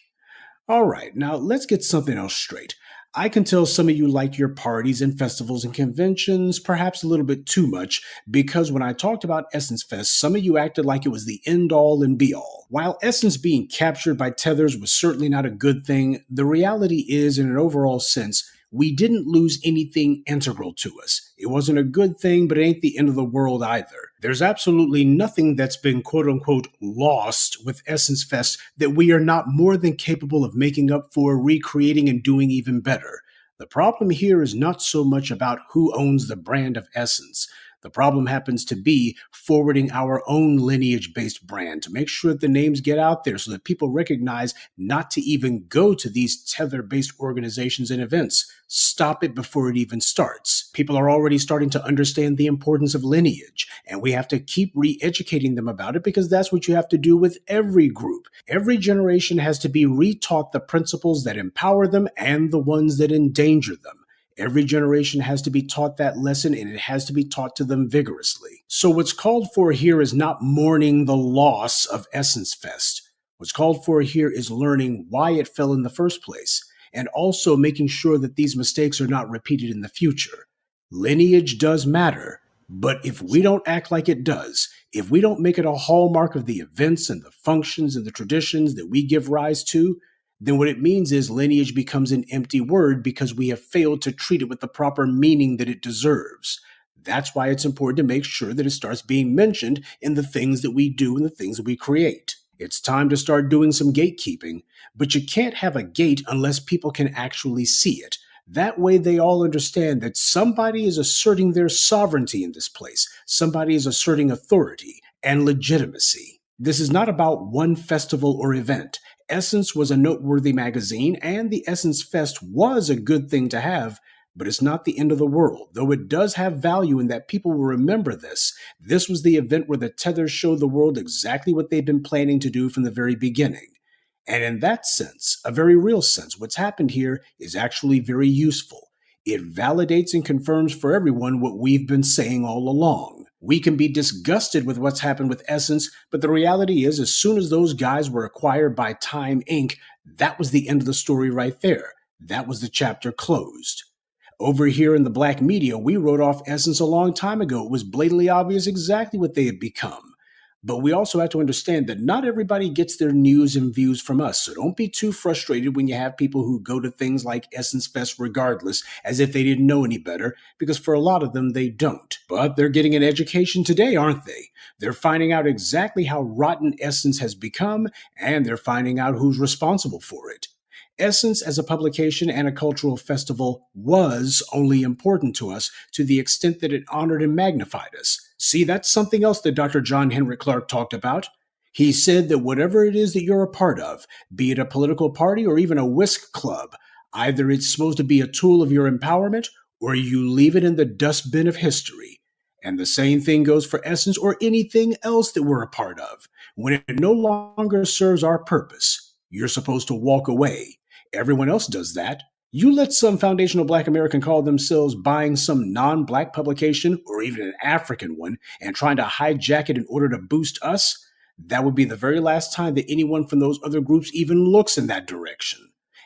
All right, now let's get something else straight. I can tell some of you like your parties and festivals and conventions, perhaps a little bit too much, because when I talked about Essence Fest, some of you acted like it was the end-all and be-all. While Essence being captured by tethers was certainly not a good thing, the reality is, in an overall sense, we didn't lose anything integral to us. It wasn't a good thing, but it ain't the end of the world either. There's absolutely nothing that's been quote-unquote lost with Essence Fest that we are not more than capable of making up for, recreating, and doing even better. The problem here is not so much about who owns the brand of Essence. The problem happens to be forwarding our own lineage-based brand to make sure that the names get out there so that people recognize not to even go to these tether-based organizations and events. Stop it before it even starts. People are already starting to understand the importance of lineage, and we have to keep re-educating them about it because that's what you have to do with every group. Every generation has to be retaught the principles that empower them and the ones that endanger them. Every generation has to be taught that lesson, and it has to be taught to them vigorously. So what's called for here is not mourning the loss of Essence Fest. What's called for here is learning why it fell in the first place, and also making sure that these mistakes are not repeated in the future. Lineage does matter, but if we don't act like it does, if we don't make it a hallmark of the events and the functions and the traditions that we give rise to, then what it means is lineage becomes an empty word because we have failed to treat it with the proper meaning that it deserves. That's why it's important to make sure that it starts being mentioned in the things that we do and the things that we create. It's time to start doing some gatekeeping, but you can't have a gate unless people can actually see it. That way they all understand that somebody is asserting their sovereignty in this place. Somebody is asserting authority and legitimacy. This is not about one festival or event. Essence was a noteworthy magazine, and the Essence Fest was a good thing to have, but it's not the end of the world, though it does have value in that people will remember this. This was the event where the Tethers showed the world exactly what they've been planning to do from the very beginning. And in that sense, a very real sense, what's happened here is actually very useful. It validates and confirms for everyone what we've been saying all along. We can be disgusted with what's happened with Essence, but the reality is, as soon as those guys were acquired by Time Inc., that was the end of the story right there. That was the chapter closed. Over here in the black media, we wrote off Essence a long time ago. It was blatantly obvious exactly what they had become. But we also have to understand that not everybody gets their news and views from us. So don't be too frustrated when you have people who go to things like Essence Fest regardless, as if they didn't know any better, because for a lot of them, they don't. But they're getting an education today, aren't they? They're finding out exactly how rotten Essence has become, and they're finding out who's responsible for it. Essence as a publication and a cultural festival was only important to us to the extent that it honored and magnified us. See, that's something else that Dr. John Henrik Clarke talked about. He said that whatever it is that you're a part of, be it a political party or even a whisk club, either it's supposed to be a tool of your empowerment or you leave it in the dustbin of history. And the same thing goes for Essence or anything else that we're a part of. When it no longer serves our purpose, you're supposed to walk away. Everyone else does that. You let some foundational Black American call themselves buying some non-Black publication or even an African one and trying to hijack it in order to boost us. That would be the very last time that anyone from those other groups even looks in that direction.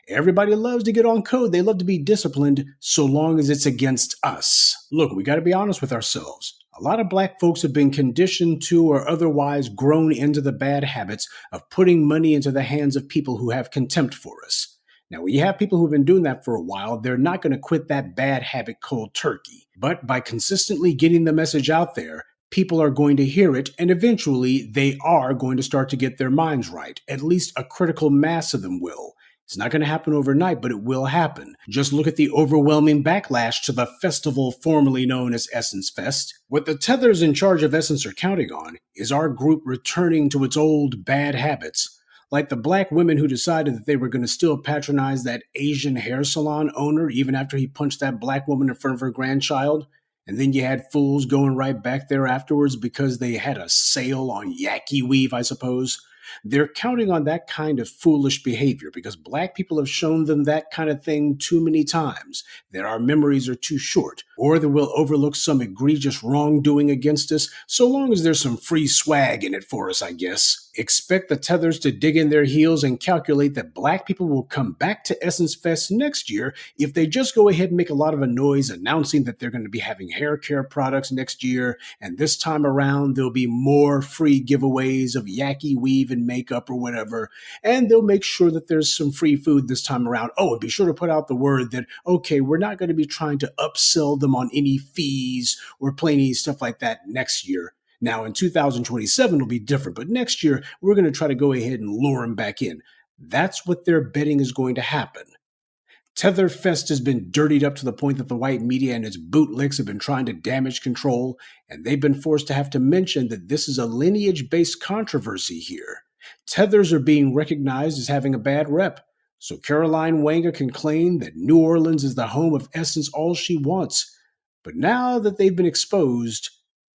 Everybody loves to get on code. They love to be disciplined so long as it's against us. Look, we got to be honest with ourselves. A lot of Black folks have been conditioned to or otherwise grown into the bad habits of putting money into the hands of people who have contempt for us. Now, when you have people who've been doing that for a while, they're not going to quit that bad habit cold turkey. But by consistently getting the message out there, people are going to hear it, and eventually they are going to start to get their minds right. At least a critical mass of them will. It's not going to happen overnight, but it will happen. Just look at the overwhelming backlash to the festival formerly known as Essence Fest. What the Tethers in charge of Essence are counting on is our group returning to its old bad habits. Like the Black women who decided that they were going to still patronize that Asian hair salon owner even after he punched that Black woman in front of her grandchild. And then you had fools going right back there afterwards because they had a sale on Yaki weave, I suppose. They're counting on that kind of foolish behavior because Black people have shown them that kind of thing too many times, that our memories are too short, or that we'll overlook some egregious wrongdoing against us, so long as there's some free swag in it for us, I guess. Expect the Tethers to dig in their heels and calculate that Black people will come back to Essence Fest next year if they just go ahead and make a lot of a noise announcing that they're going to be having hair care products next year, and this time around there'll be more free giveaways of Yaki weave and makeup or whatever, and they'll make sure that there's some free food this time around. Oh, and be sure to put out the word that, okay, we're not going to be trying to upsell them on any fees or play any stuff like that next year. Now, in 2027, it'll be different, but next year, we're going to try to go ahead and lure them back in. That's what they're betting is going to happen. Tether Fest has been dirtied up to the point that the white media and its bootlicks have been trying to damage control, and they've been forced to have to mention that this is a lineage-based controversy here. Tethers are being recognized as having a bad rep, so Caroline Wenger can claim that New Orleans is the home of Essence all she wants. But now that they've been exposed,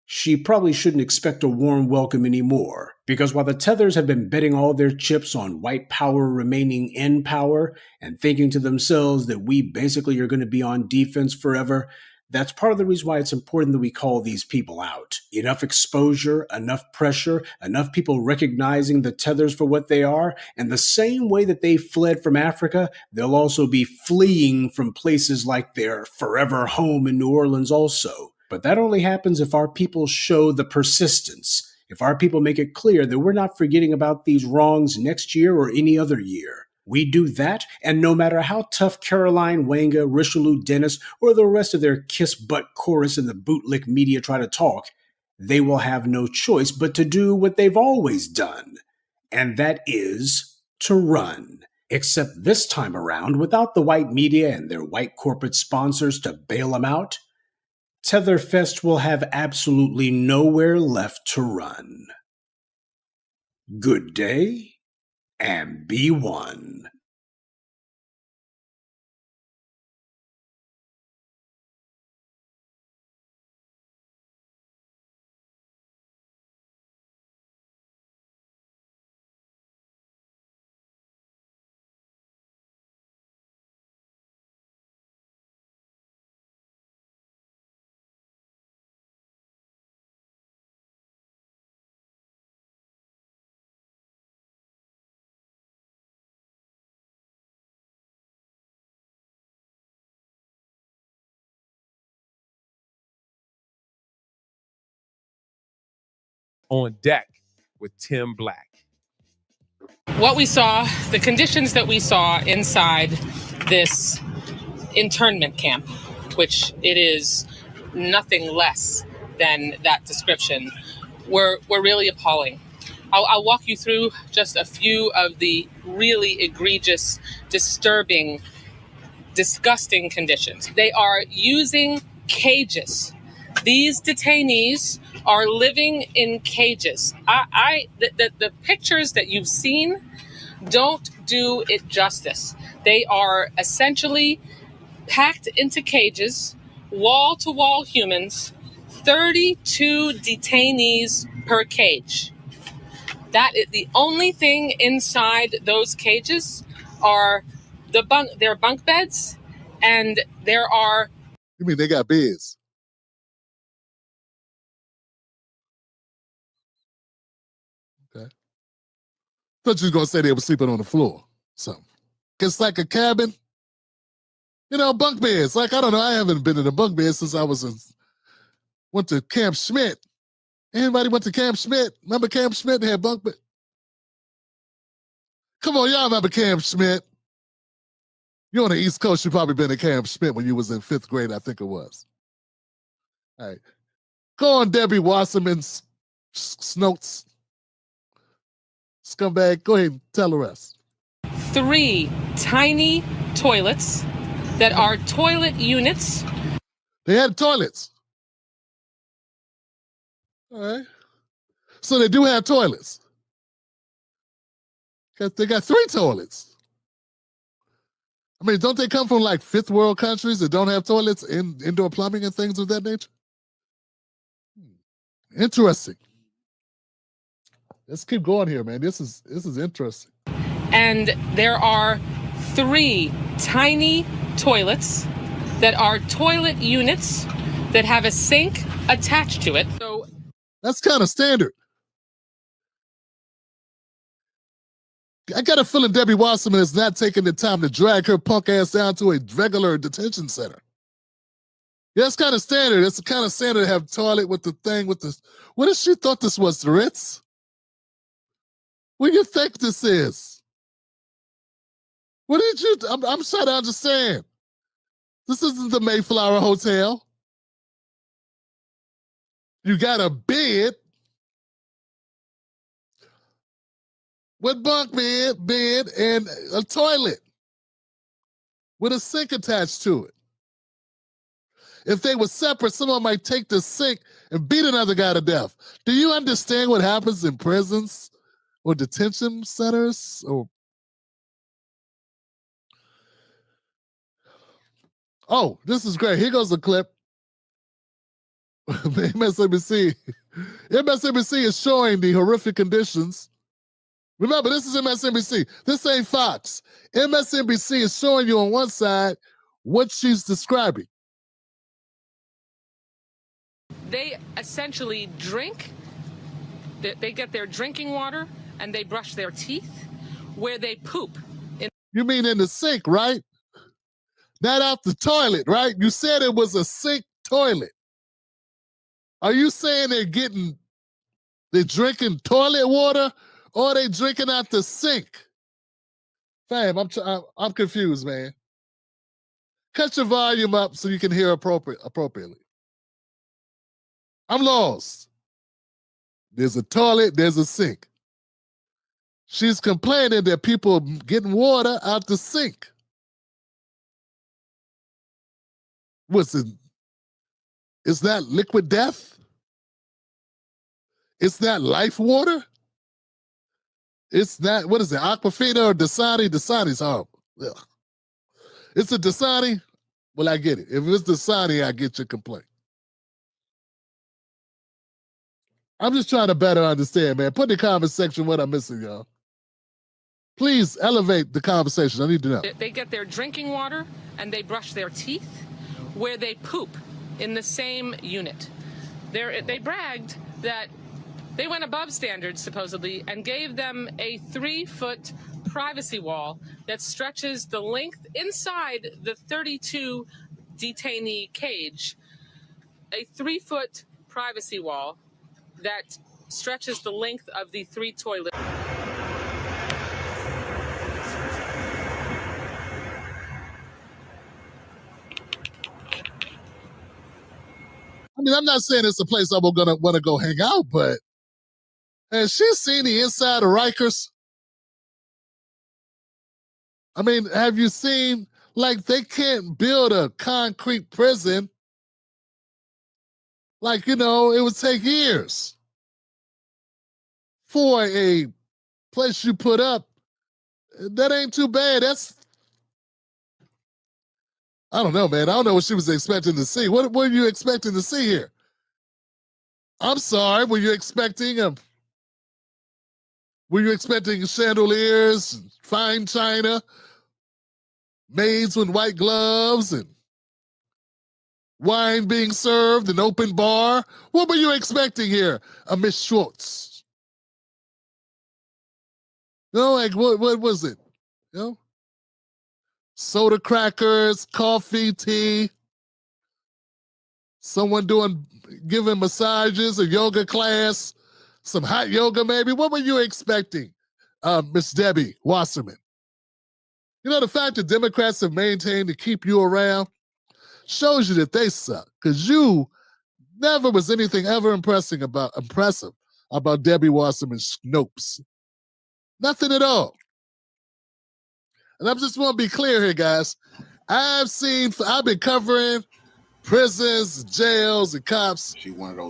she probably shouldn't expect a warm welcome anymore, because while the Tethers have been betting all their chips on white power remaining in power and thinking to themselves that we basically are going to be on defense forever, that's part of the reason why it's important that we call these people out. Enough exposure, enough pressure, enough people recognizing the Tethers for what they are, and the same way that they fled from Africa, they'll also be fleeing from places like their forever home in New Orleans also. But that only happens if our people show the persistence, if our people make it clear that we're not forgetting about these wrongs next year or any other year. We do that, and no matter how tough Caroline, Wanga, Richelieu, Dennis, or the rest of their kiss butt chorus in the bootlick media try to talk, they will have no choice but to do what they've always done, and that is to run. Except this time around, without the white media and their white corporate sponsors to bail them out, Tetherfest will have absolutely nowhere left to run. Good day, and be one. On deck with Tim Black. What we saw, the conditions that we saw inside this internment camp, which it is nothing less than that description, were really appalling. I'll walk you through just a few of the really egregious, disturbing, disgusting conditions. They are using cages. These detainees are living in cages. The pictures that you've seen don't do it justice. They are essentially packed into cages, wall-to-wall humans, 32 detainees per cage. That is the only thing inside those cages are their bunk beds, and there are... You mean they got beds? Okay. Thought you was gonna say they were sleeping on the floor. Something. It's like a cabin. You know, bunk beds. Like, I don't know, I haven't been in a bunk bed since I went to Camp Schmidt. Anybody went to Camp Schmidt? Remember Camp Schmidt? They had bunk beds. Come on, y'all remember Camp Schmidt? You're on the East Coast, you probably been to Camp Schmidt when you was in 5th grade, I think it was. All right. Go on, Debbie Wasserman's Snotes. Scumbag, go ahead and tell the rest. 3 tiny toilets that are toilet units. They had toilets. All right. So they do have toilets. They got 3 toilets. I mean, don't they come from like 5th world countries that don't have toilets and indoor plumbing and things of that nature? Interesting. Let's keep going here, man. This is interesting. And there are 3 tiny toilets that are toilet units that have a sink attached to it. So that's kind of standard. I got a feeling Debbie Wasserman is not taking the time to drag her punk ass down to a regular detention center. Yeah, it's kind of standard. It's kind of standard to have toilet with the thing with the... What if she thought this was the Ritz? What do you think this is? What did you... I'm trying to understand. This isn't the Mayflower Hotel. You got a bed with bunk bed, and a toilet with a sink attached to it. If they were separate, someone might take the sink and beat another guy to death. Do you understand what happens in prisons or detention centers? Oh, this is great. Here goes a clip. MSNBC is showing the horrific conditions. Remember, this is MSNBC. This ain't Fox. MSNBC is showing you on one side what she's describing. they essentially drink, they get their drinking water and they brush their teeth where they poop. You mean in the sink, right? Not out the toilet, right? You said it was a sink toilet. Are you saying they're drinking toilet water or are they drinking out the sink? Fam, I'm confused, man. Cut your volume up so you can hear appropriately. I'm lost. There's a toilet, there's a sink. She's complaining that people are getting water out the sink. What's it? Is that liquid death? It's not life water? It's not, what is it, Aquafina or Dasani? Dasani's horrible. Ugh. It's a Dasani? Well, I get it. If it's Dasani, I get your complaint. I'm just trying to better understand, man. Put in the comment section what I'm missing, y'all. Please elevate the conversation. I need to know. They get their drinking water and they brush their teeth where they poop in the same unit. They bragged that they went above standards, supposedly, and gave them a 3-foot privacy wall that stretches the length inside the 32 detainee cage. A 3-foot privacy wall that stretches the length of the 3 toilets. I mean, I'm not saying it's a place I'm gonna want to go hang out, but has she seen the inside of Rikers? I mean, have you seen, like, they can't build a concrete prison. Like, you know, it would take years for a place you put up. That ain't too bad. I don't know, man. I don't know what she was expecting to see. What were you expecting to see here? I'm sorry, were you expecting chandeliers, fine china, maids with white gloves, and wine being served, an open bar? What were you expecting here, Miss Schwartz? You know, like, what was it? You know? Soda crackers, coffee, tea, someone giving massages, a yoga class, some hot yoga maybe. What were you expecting, Miss Debbie Wasserman? You know, the fact that Democrats have maintained to keep you around shows you that they suck, because you never was anything ever impressive about Debbie Wasserman's Snopes. Nothing at all. And I just want to be clear here, guys. I've been covering prisons, jails, and cops,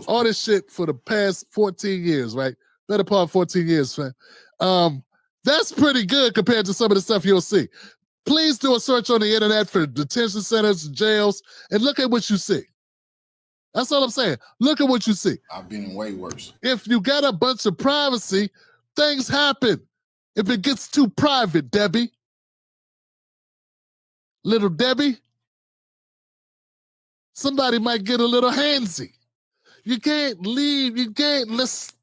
all this shit for the past 14 years, right? Better part of 14 years, fam. That's pretty good compared to some of the stuff you'll see. Please do a search on the internet for detention centers, jails, and look at what you see. That's all I'm saying. Look at what you see. I've been in way worse. If you got a bunch of privacy, things happen. If it gets too private, Debbie, little Debbie, somebody might get a little handsy. You can't leave. You can't listen.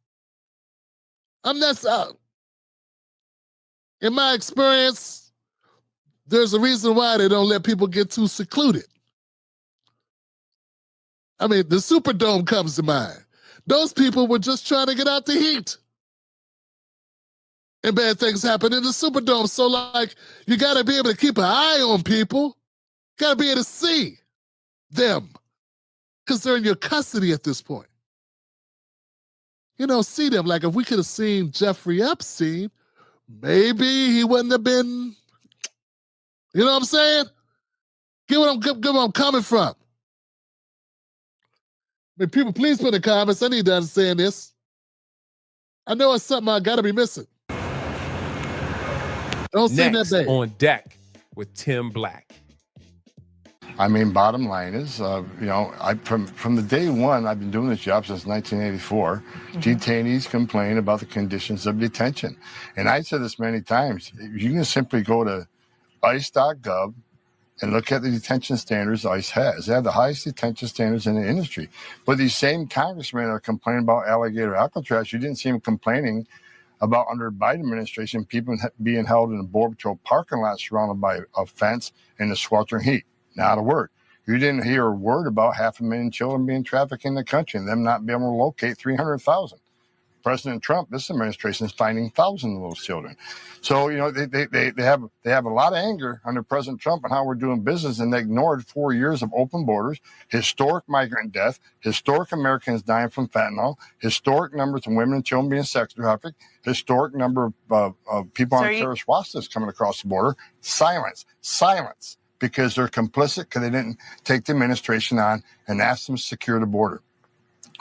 In my experience, there's a reason why they don't let people get too secluded. I mean, the Superdome comes to mind. Those people were just trying to get out the heat. And bad things happen in the Superdome. So, like, you got to be able to keep an eye on people. Got to be able to see them, because they're in your custody at this point. You know, see them. Like, if we could have seen Jeffrey Epstein, maybe he wouldn't have been, you know what I'm saying? Get where I'm coming from. I mean, people, please put in the comments. I need to understand this. I know it's something I got to be missing. Don't seem that bad. On deck with Tim Black. I mean, bottom line is, you know, from the day one, I've been doing this job since 1984. Detainees complain about the conditions of detention. And I said this many times. You can simply go to ice.gov and look at the detention standards ICE has. They have the highest detention standards in the industry. But these same congressmen are complaining about alligator Alcatraz. You didn't see them complaining about, under Biden administration, people being held in a Border Patrol parking lot surrounded by a fence in the sweltering heat. Not a word. You didn't hear a word about 500,000 children being trafficked in the country and them not being able to locate 300,000. President Trump, this administration is finding thousands of those children. So, you know, they have a lot of anger under President Trump on how we're doing business, and they ignored 4 years of open borders, historic migrant death, historic Americans dying from fentanyl, historic numbers of women and children being sex trafficked, historic number of people on terrorist watch lists coming across the border. Silence, because they're complicit because they didn't take the administration on and ask them to secure the border.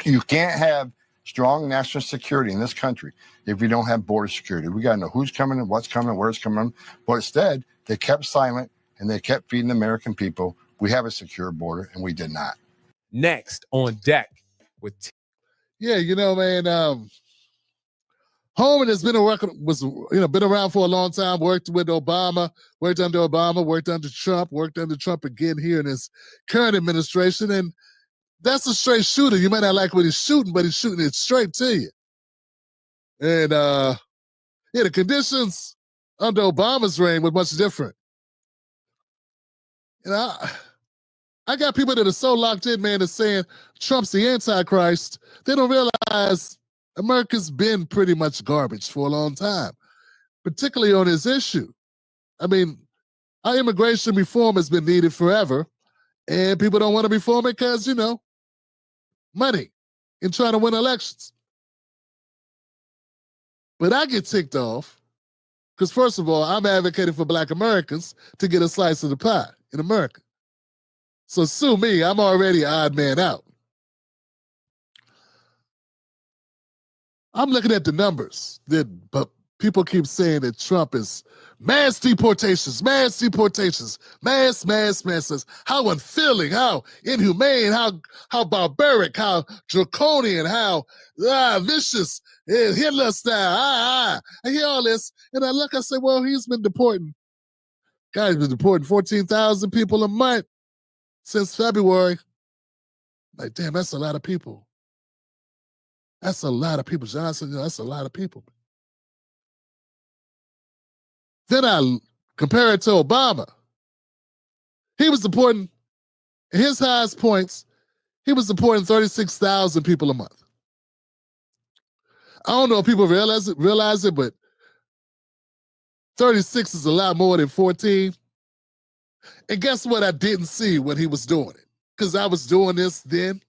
You can't have strong national security in this country if you don't have border security. We got to know who's coming and what's coming, where it's coming. But instead, they kept silent and they kept feeding the American people, we have a secure border, and we did not. Next on deck with yeah, you know, man, Holman has been been around for a long time, worked with Obama, worked under Obama, worked under Trump again here in his current administration, and that's a straight shooter. You might not like what he's shooting, but he's shooting it straight to you. And the conditions under Obama's reign were much different. You know, I got people that are so locked in, man, that's saying Trump's the Antichrist. They don't realize America's been pretty much garbage for a long time, particularly on this issue. I mean, our immigration reform has been needed forever, and people don't want to reform it because, you know, money in trying to win elections. But I get ticked off because, first of all, I'm advocating for Black Americans to get a slice of the pie in America. So sue me, I'm already an odd man out. I'm looking at the numbers but people keep saying that Trump is mass deportations, mass. How unfeeling, how inhumane, how barbaric, how draconian, how vicious, Hitler style. I hear all this, and I look, I say, well, he's been deporting. Guy's been deporting 14,000 people a month since February. Like, damn, that's a lot of people. That's a lot of people. Johnson, that's a lot of people. Then I compare it to Obama. He was deporting, at his highest points, he was deporting 36,000 people a month. I don't know if people realize it, but 36 is a lot more than 14. And guess what I didn't see when he was doing it? Because I was doing this then.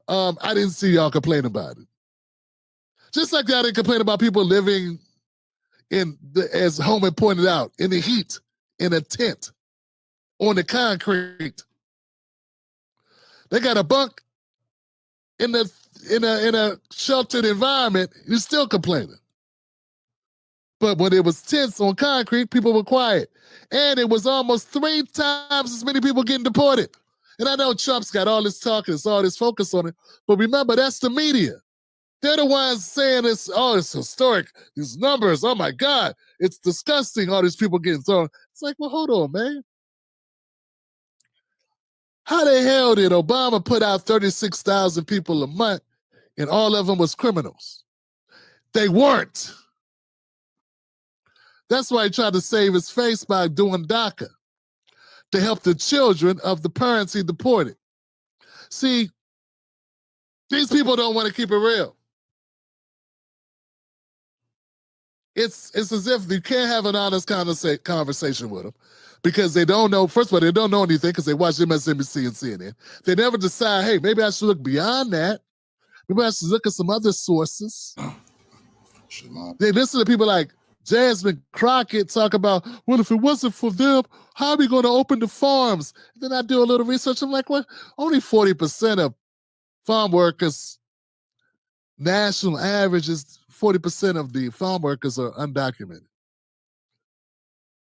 I didn't see y'all complain about it. Just like y'all didn't complain about people living as Holman pointed out, in the heat, in a tent, on the concrete. They got a bunk in a sheltered environment. You're still complaining. But when it was tents on concrete, people were quiet. And it was almost 3 times as many people getting deported. And I know Trump's got all this talk and all this focus on it, but remember, that's the media. They're the ones saying this, oh, it's historic, these numbers, oh my God, it's disgusting, all these people getting thrown. It's like, well, hold on, man. How the hell did Obama put out 36,000 people a month and all of them was criminals? They weren't. That's why he tried to save his face by doing DACA to help the children of the parents he deported. See, these people don't want to keep it real. It's as if you can't have an honest conversation with them because they don't know, first of all, they don't know anything because they watch MSNBC and CNN. They never decide, hey, maybe I should look beyond that. Maybe I should look at some other sources. They listen to people like Jasmine Crockett talk about, well, if it wasn't for them, how are we going to open the farms? And then I do a little research. I'm like, well, only 40% of farm workers, national average is 40% of the farm workers are undocumented.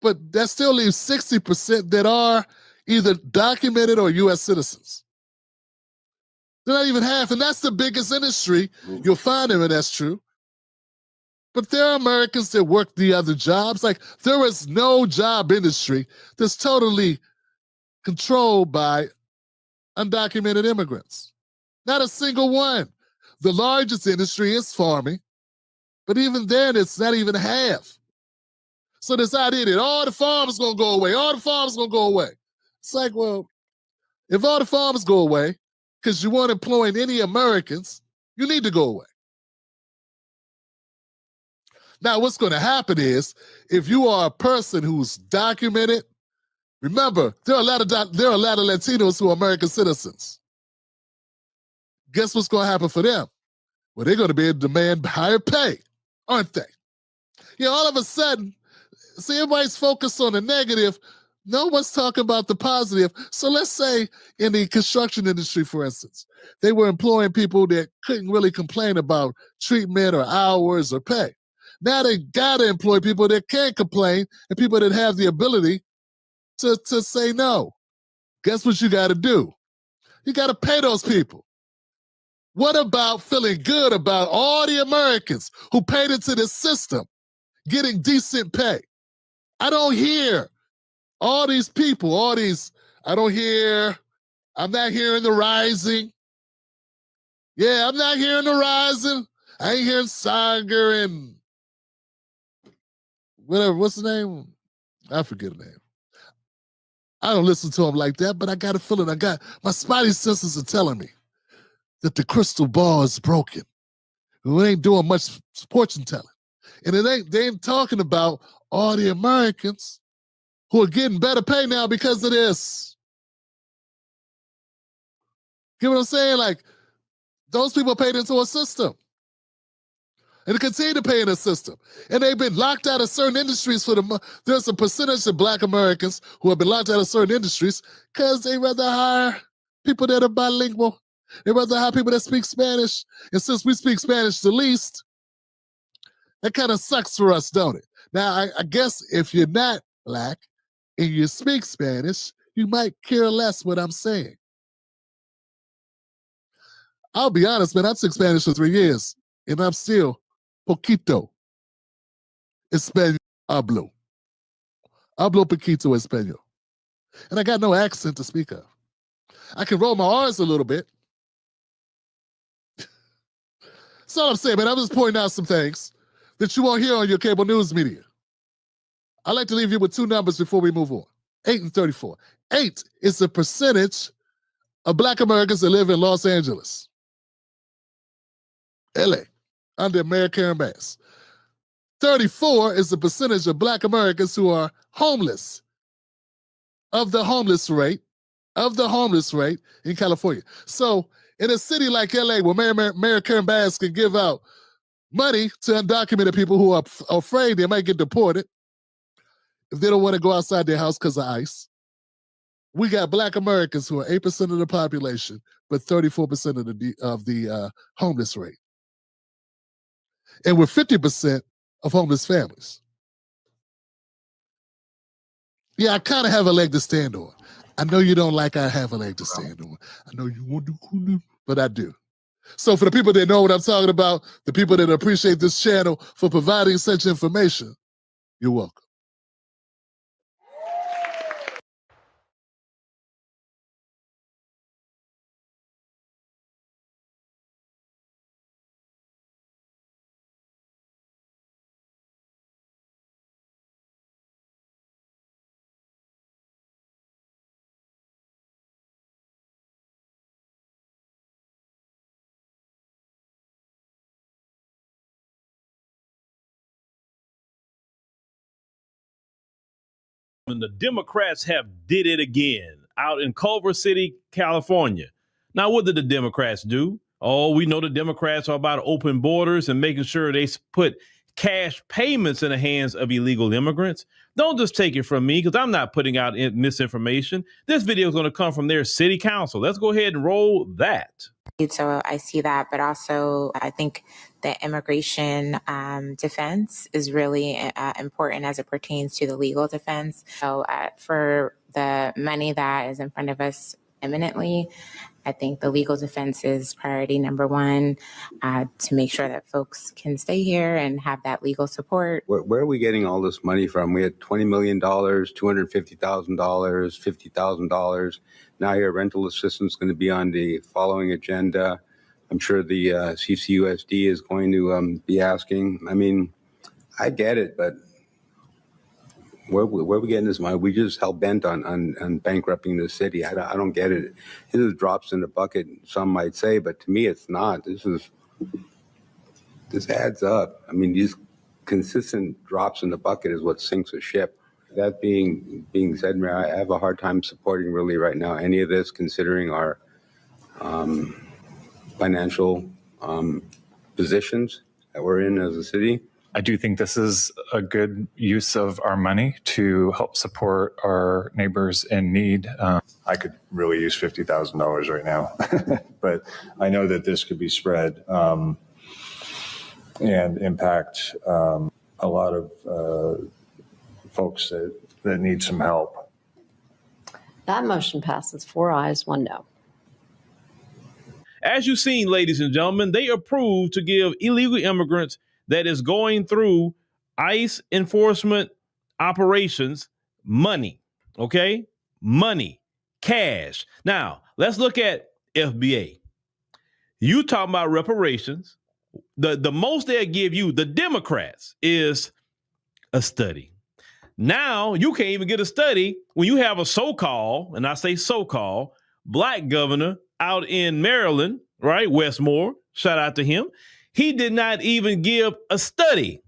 But that still leaves 60% that are either documented or U.S. citizens. They're not even half, and that's the biggest industry. You'll find them, and that's true. But there are Americans that work the other jobs. Like, there is no job industry that's totally controlled by undocumented immigrants. Not a single one. The largest industry is farming, but even then, it's not even half. So this idea that all the farms going to go away, It's like, well, if all the farms go away because you weren't employing any Americans, you need to go away. Now, what's going to happen is, if you are a person who's documented, remember, there are a lot of Latinos who are American citizens. Guess what's going to happen for them? Well, they're going to be able to demand higher pay, aren't they? You know, all of a sudden, see, everybody's focused on the negative. No one's talking about the positive. So let's say in the construction industry, for instance, they were employing people that couldn't really complain about treatment or hours or pay. Now they got to employ people that can't complain and people that have the ability to say no. Guess what you got to do? You got to pay those people. What about feeling good about all the Americans who paid into this system getting decent pay? I don't hear all these people, I'm not hearing the rising. Yeah, I'm not hearing the rising. I ain't hearing Sager and whatever, what's the name? I forget the name. I don't listen to him like that, but I got a feeling my spidey senses are telling me that the crystal ball is broken. We ain't doing much fortune telling. And they ain't talking about all the Americans who are getting better pay now because of this. You know what I'm saying? Like, those people paid into a system. And they continue to pay in a system. And they've been locked out of certain industries there's a percentage of Black Americans who have been locked out of certain industries because they rather hire people that are bilingual. They rather hire people that speak Spanish. And since we speak Spanish the least, that kind of sucks for us, don't it? Now, I guess if you're not Black and you speak Spanish, you might care less what I'm saying. I'll be honest, man, I took Spanish for 3 years, and I'm still poquito español hablo. Hablo poquito español. And I got no accent to speak of. I can roll my R's a little bit. That's all I'm saying, man. I'm just pointing out some things that you won't hear on your cable news media. I'd like to leave you with two numbers before we move on. 8 and 34. 8 is the percentage of Black Americans that live in Los Angeles, LA, under Mayor Karen Bass. 34 is the percentage of Black Americans who are homeless, of the homeless rate in California. So in a city like LA, where Mayor Karen Bass can give out money to undocumented people who are afraid they might get deported if they don't want to go outside their house because of ICE, we got Black Americans who are 8% of the population, but 34% of the homeless rate. And we're 50% of homeless families. Yeah, I kind of have a leg to stand on. I know you don't like I have a leg to stand on. I know you want to, but I do. So for the people that know what I'm talking about, the people that appreciate this channel for providing such information, you're welcome. And the Democrats have did it again out in Culver City, California. Now, what did the Democrats do? Oh, we know the Democrats are about open borders and making sure they put cash payments in the hands of illegal immigrants. Don't just take it from me, because I'm not putting out misinformation. This video is going to come from their city council. Let's go ahead and roll that. So I see that, but also I think the immigration defense is really important as it pertains to the legal defense. So for the money that is in front of us imminently, I think the legal defense is priority number one, to make sure that folks can stay here and have that legal support. Where are we getting all this money from? We had $20 million, $250,000, $50,000. Now your rental assistance is going to be on the following agenda. I'm sure the CCUSD is going to be asking. I mean, I get it, but where are we getting this money? We just hell bent on bankrupting the city. I don't get it. It is drops in the bucket, some might say, but to me it's not. This adds up. I mean, consistent drops in the bucket is what sinks a ship. That being said, Mayor, I have a hard time supporting really right now any of this, considering our financial positions that we're in as a city. I do think this is a good use of our money to help support our neighbors in need. I could really use $50,000 right now, but I know that this could be spread and impact a lot of folks that need some help. That motion passes 4 ayes, 1 no. As you've seen, ladies and gentlemen, they approved to give illegal immigrants that is going through ICE enforcement operations money, okay? Money, cash. Now, let's look at FBA. You talking about reparations. The most they'll give you, the Democrats, is a study. Now, you can't even get a study when you have a so-called, and I say so-called, black governor out in Maryland, right? Westmore, shout out to him. He did not even give a study.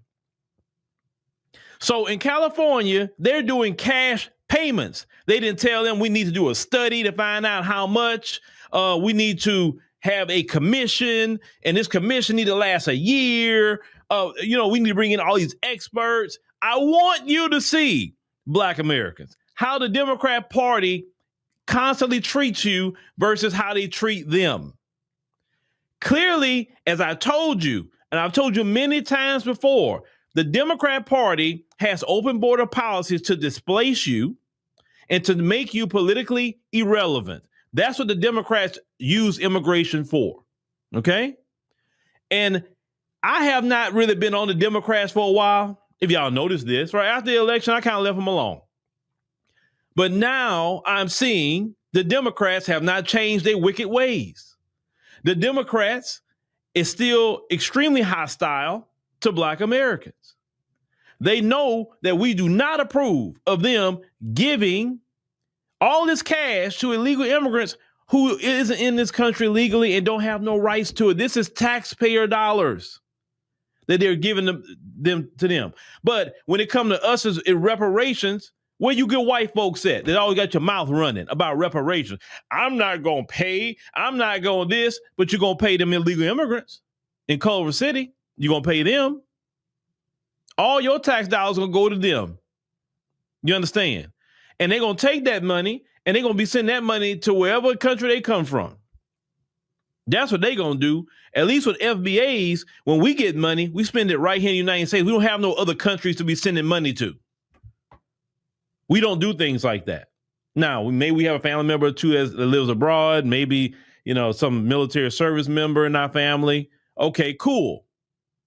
So in California, they're doing cash payments. They didn't tell them we need to do a study to find out how much. We need to have a commission, and this commission need to last a year. We need to bring in all these experts. I want you to see, Black Americans, how the Democrat Party constantly treats you versus how they treat them. Clearly, as I told you, and I've told you many times before, the Democrat Party has open border policies to displace you and to make you politically irrelevant. That's what the Democrats use immigration for, okay? And I have not really been on the Democrats for a while. If y'all noticed this, right after the election, I kind of left them alone. But now I'm seeing the Democrats have not changed their wicked ways. The Democrats is still extremely hostile to Black Americans. They know that we do not approve of them giving all this cash to illegal immigrants who isn't in this country legally and don't have no rights to it. This is taxpayer dollars that they're giving them to them. But when it comes to us as reparations, where you get white folks at? They always got your mouth running about reparations. I'm not going to pay. I'm not going this, but you're going to pay them illegal immigrants in Culver City. You're going to pay them. All your tax dollars going to go to them. You understand? And they're going to take that money and they're going to be sending that money to wherever country they come from. That's what they're going to do. At least with FBAs, when we get money, we spend it right here in the United States. We don't have no other countries to be sending money to. We don't do things like that. Now, maybe we have a family member or two that lives abroad, maybe, some military service member in our family. Okay, cool.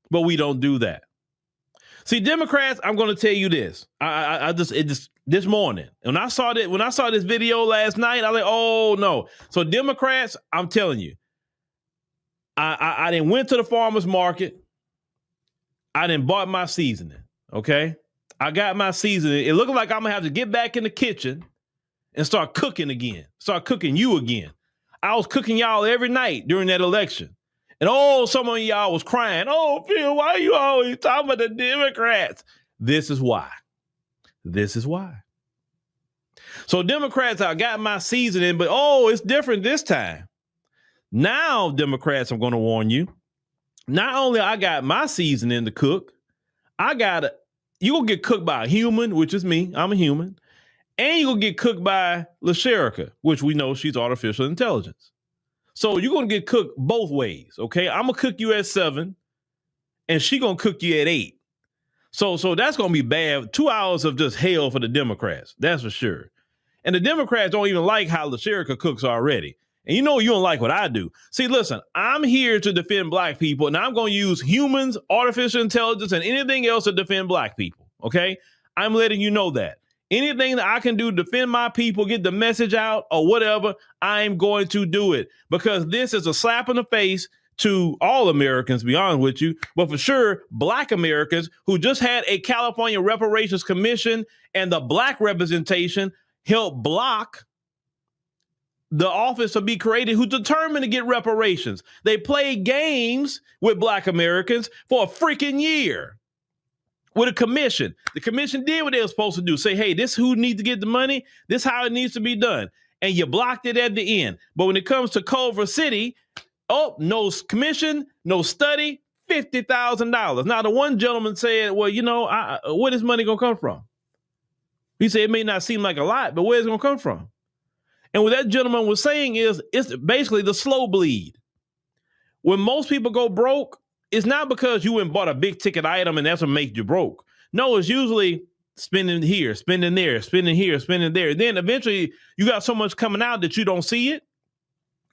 But we don't do that. See, Democrats, I'm going to tell you this. This morning, when I saw this video last night, I was like, oh no. So Democrats, I'm telling you, I didn't went to the farmer's market. I didn't bought my seasoning. Okay. I got my seasoning. It looked like I'm going to have to get back in the kitchen and start cooking again. Start cooking you again. I was cooking y'all every night during that election. And some of y'all was crying. Oh, Phil, why are you always talking about the Democrats? This is why. This is why. So Democrats, I got my seasoning, but it's different this time. Now, Democrats, I'm going to warn you. Not only I got my seasoning to cook, you're going to get cooked by a human, which is me. I'm a human. And you're going to get cooked by LaSherica, which we know she's artificial intelligence. So you're going to get cooked both ways, okay? I'm going to cook you at 7, and she going to cook you at 8. So that's going to be bad. 2 hours of just hell for the Democrats. That's for sure. And the Democrats don't even like how LaSherica cooks already. And you don't like what I do. See, listen, I'm here to defend Black people, and I'm going to use humans, artificial intelligence, and anything else to defend Black people, okay? I'm letting you know that. Anything that I can do to defend my people, get the message out, or whatever, I'm going to do it. Because this is a slap in the face to all Americans, to be honest with you, but for sure, Black Americans who just had a California Reparations Commission and the Black representation helped block the office to be created who's determined to get reparations. They played games with Black Americans for a freaking year. with a commission. The commission did what they were supposed to do. Say, hey, this who needs to get the money. This how it needs to be done. And you blocked it at the end. But when it comes to Culver City, oh, no commission, no study, $50,000. Now, the one gentleman said, well, you know, where is money going to come from? He said, it may not seem like a lot, but where's it going to come from? And what that gentleman was saying is, it's basically the slow bleed. When most people go broke, it's not because you went and bought a big ticket item and that's what makes you broke. No, it's usually spending here, spending there, spending here, spending there. Then eventually you got so much coming out that you don't see it.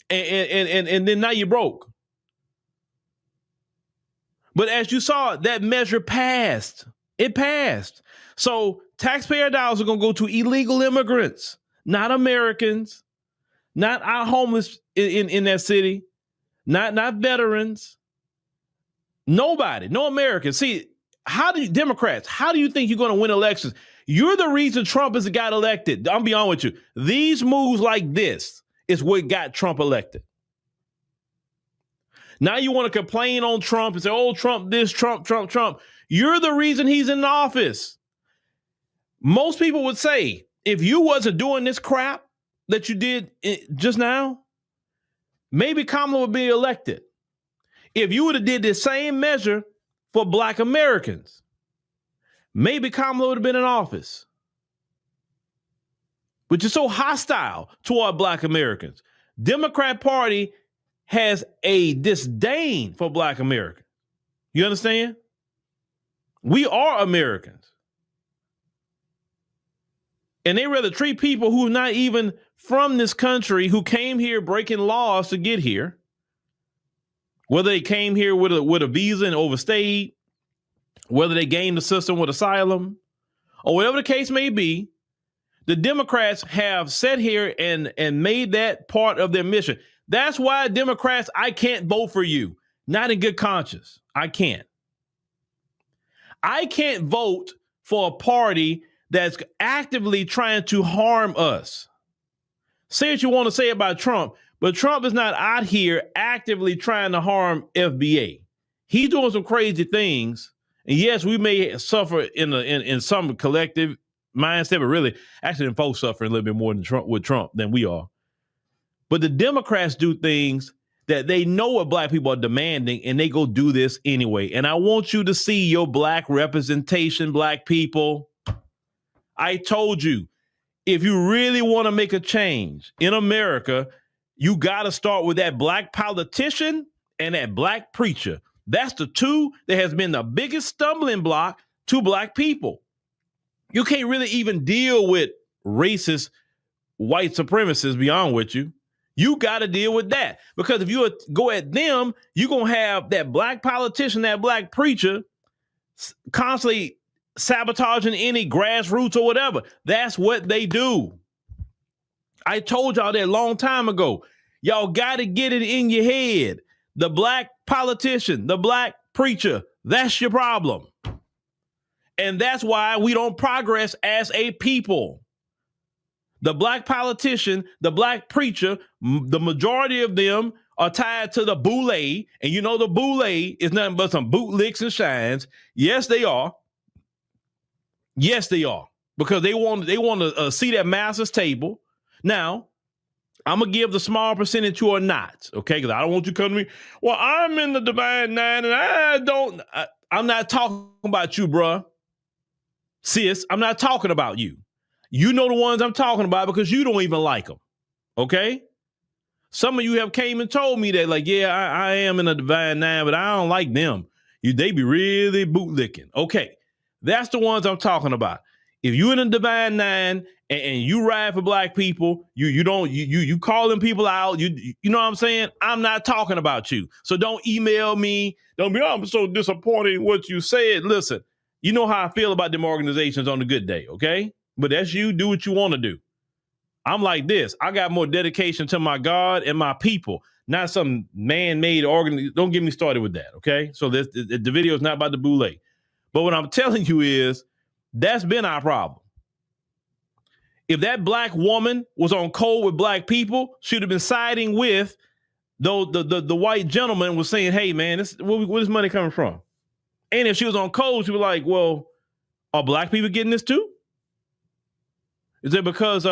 And then now you're broke. But as you saw, that measure passed. It passed. So taxpayer dollars are going to go to illegal immigrants, not Americans, not our homeless in that city, not veterans, nobody, no Americans. See, Democrats, how do you think you're going to win elections? You're the reason Trump has got elected. I'm be honest with you. These moves like this is what got Trump elected. Now you want to complain on Trump and say, oh, Trump this, Trump. You're the reason he's in office. Most people would say, if you wasn't doing this crap that you did just now, maybe Kamala would be elected. If you would have did the same measure for Black Americans, maybe Kamala would have been in office. But you're so hostile toward Black Americans. Democrat Party has a disdain for Black Americans. You understand? We are Americans. And they rather treat people who are not even from this country, who came here breaking laws to get here, whether they came here with a visa and overstayed, whether they gamed the system with asylum, or whatever the case may be, the Democrats have sat here and made that part of their mission. That's why Democrats, I can't vote for you. Not in good conscience. I can't. I can't vote for a party that's actively trying to harm us. Say what you want to say about Trump, but Trump is not out here actively trying to harm FBA. He's doing some crazy things. And yes, we may suffer in some collective mindset, but really, actually, folks suffering a little bit more with Trump than we are. But the Democrats do things that they know what Black people are demanding, and they go do this anyway. And I want you to see your Black representation, Black people. I told you, if you really want to make a change in America, you got to start with that Black politician and that Black preacher. That's the two that has been the biggest stumbling block to Black people. You can't really even deal with racist white supremacists beyond with you. You got to deal with that, because if you go at them, you're going to have that Black politician, that Black preacher constantly sabotaging any grassroots or whatever. That's what they do. I told y'all that a long time ago. Y'all got to get it in your head. The Black politician, the Black preacher, that's your problem. And that's why we don't progress as a people. The Black politician, the Black preacher, the majority of them are tied to the boule. And you know the boule is nothing but some bootlicks and shines. Yes, they are. Yes, they are. Because they want to see that master's table. Now, I'm going to give the small percentage who are not, okay? Because I don't want you to come to me, well, I'm in the Divine Nine and I'm not talking about you, bruh. Sis, I'm not talking about you. You know the ones I'm talking about because you don't even like them, okay? Some of you have came and told me that, like, yeah, I am in the Divine Nine, but I don't like them. They be really bootlicking. Okay, that's the ones I'm talking about. If you in the Divine Nine and you ride for Black people, you calling people out, you know what I'm saying? I'm not talking about you. So don't email me. Don't be, oh, I'm so disappointed in what you said. Listen, you know how I feel about them organizations on a good day, okay? But that's you. Do what you want to do. I'm like this. I got more dedication to my God and my people, not some man-made organization. Don't get me started with that, okay? So the video is not about the boule. But what I'm telling you is that's been our problem. If that Black woman was on code with Black people, she'd have been siding with the white gentleman was saying, hey, man, where is money coming from? And if she was on code, she'd be like, well, Are black people getting this too? Is it because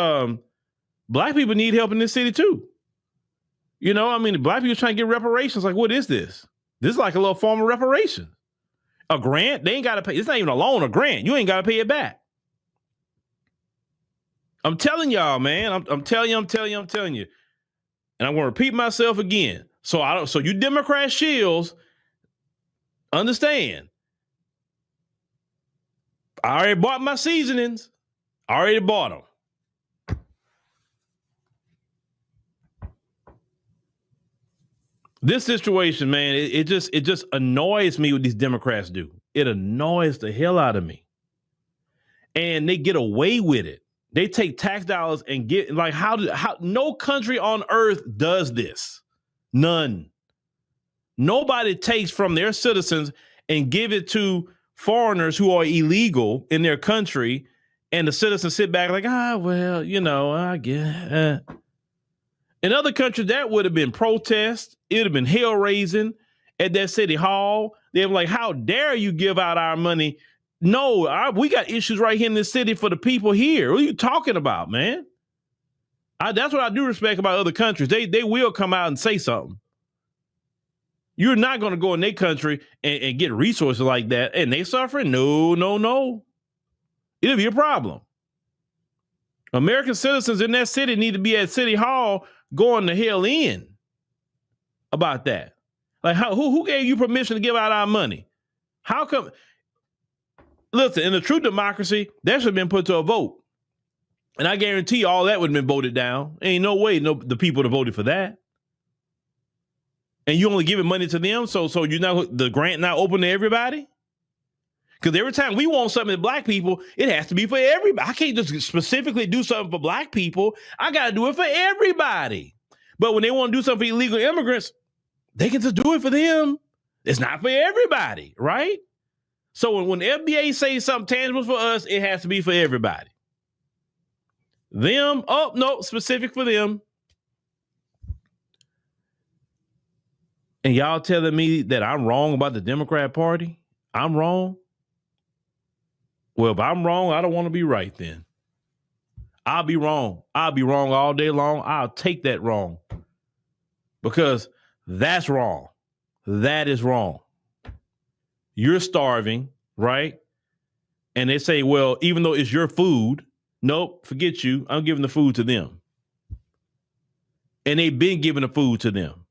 black people need help in this city too? You know, I mean, black people trying to get reparations. Like, what is this? This is like a little form of reparation. A grant, they ain't got to pay. It's not even a loan, a grant. You ain't got to pay it back. I'm telling y'all, man. I'm telling you. And I'm going to repeat myself again. So you Democrat shills, understand. I already bought my seasonings. I already bought them. This situation, man, it just annoys me what these Democrats do. It annoys the hell out of me. And they get away with it. They take tax dollars and get, like, how no country on earth does this. None. Nobody takes from their citizens and give it to foreigners who are illegal in their country, and the citizens sit back like, well, you know, I guess. In other countries, that would have been protest. It would have been hell raising at that city hall. They were like, how dare you give out our money? No, we got issues right here in this city for the people here. What are you talking about, man? That's what I do respect about other countries. They will come out and say something. You're not going to go in their country and get resources like that, and they suffering? No. It'll be a problem. American citizens in that city need to be at City Hall going the hell in about that. Like, who gave you permission to give out our money? How come? Listen, in a true democracy, that should have been put to a vote. And I guarantee you all that would have been voted down. Ain't no way the people would have voted for that. And you only giving money to them, so you know the grant not open to everybody? Because every time we want something to black people, it has to be for everybody. I can't just specifically do something for black people. I got to do it for everybody. But when they want to do something for illegal immigrants, they can just do it for them. It's not for everybody, right? So when the FBA says something tangible for us, it has to be for everybody. Them, no, specific for them. And y'all telling me that I'm wrong about the Democrat Party? I'm wrong? Well, if I'm wrong, I don't want to be right then. I'll be wrong. I'll be wrong all day long. I'll take that wrong. Because that's wrong. That is wrong. You're starving, right? And they say, well, even though it's your food, nope, forget you. I'm giving the food to them. And they've been giving the food to them.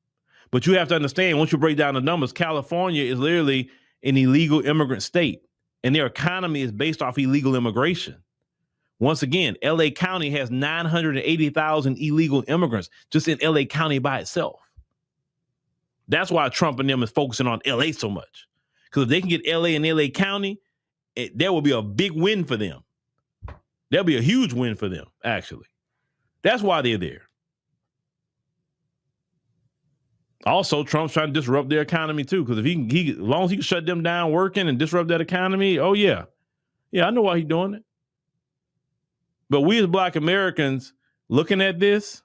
But you have to understand, once you break down the numbers, California is literally an illegal immigrant state. And their economy is based off illegal immigration. Once again, LA County has 980,000 illegal immigrants just in LA County by itself. That's why Trump and them is focusing on LA so much. Because if they can get LA and LA County, there will be a big win for them. There'll be a huge win for them, actually. That's why they're there. Also, Trump's trying to disrupt their economy too, because if he as long as he can shut them down working and disrupt that economy, oh yeah. Yeah, I know why he's doing it. But we as Black Americans looking at this,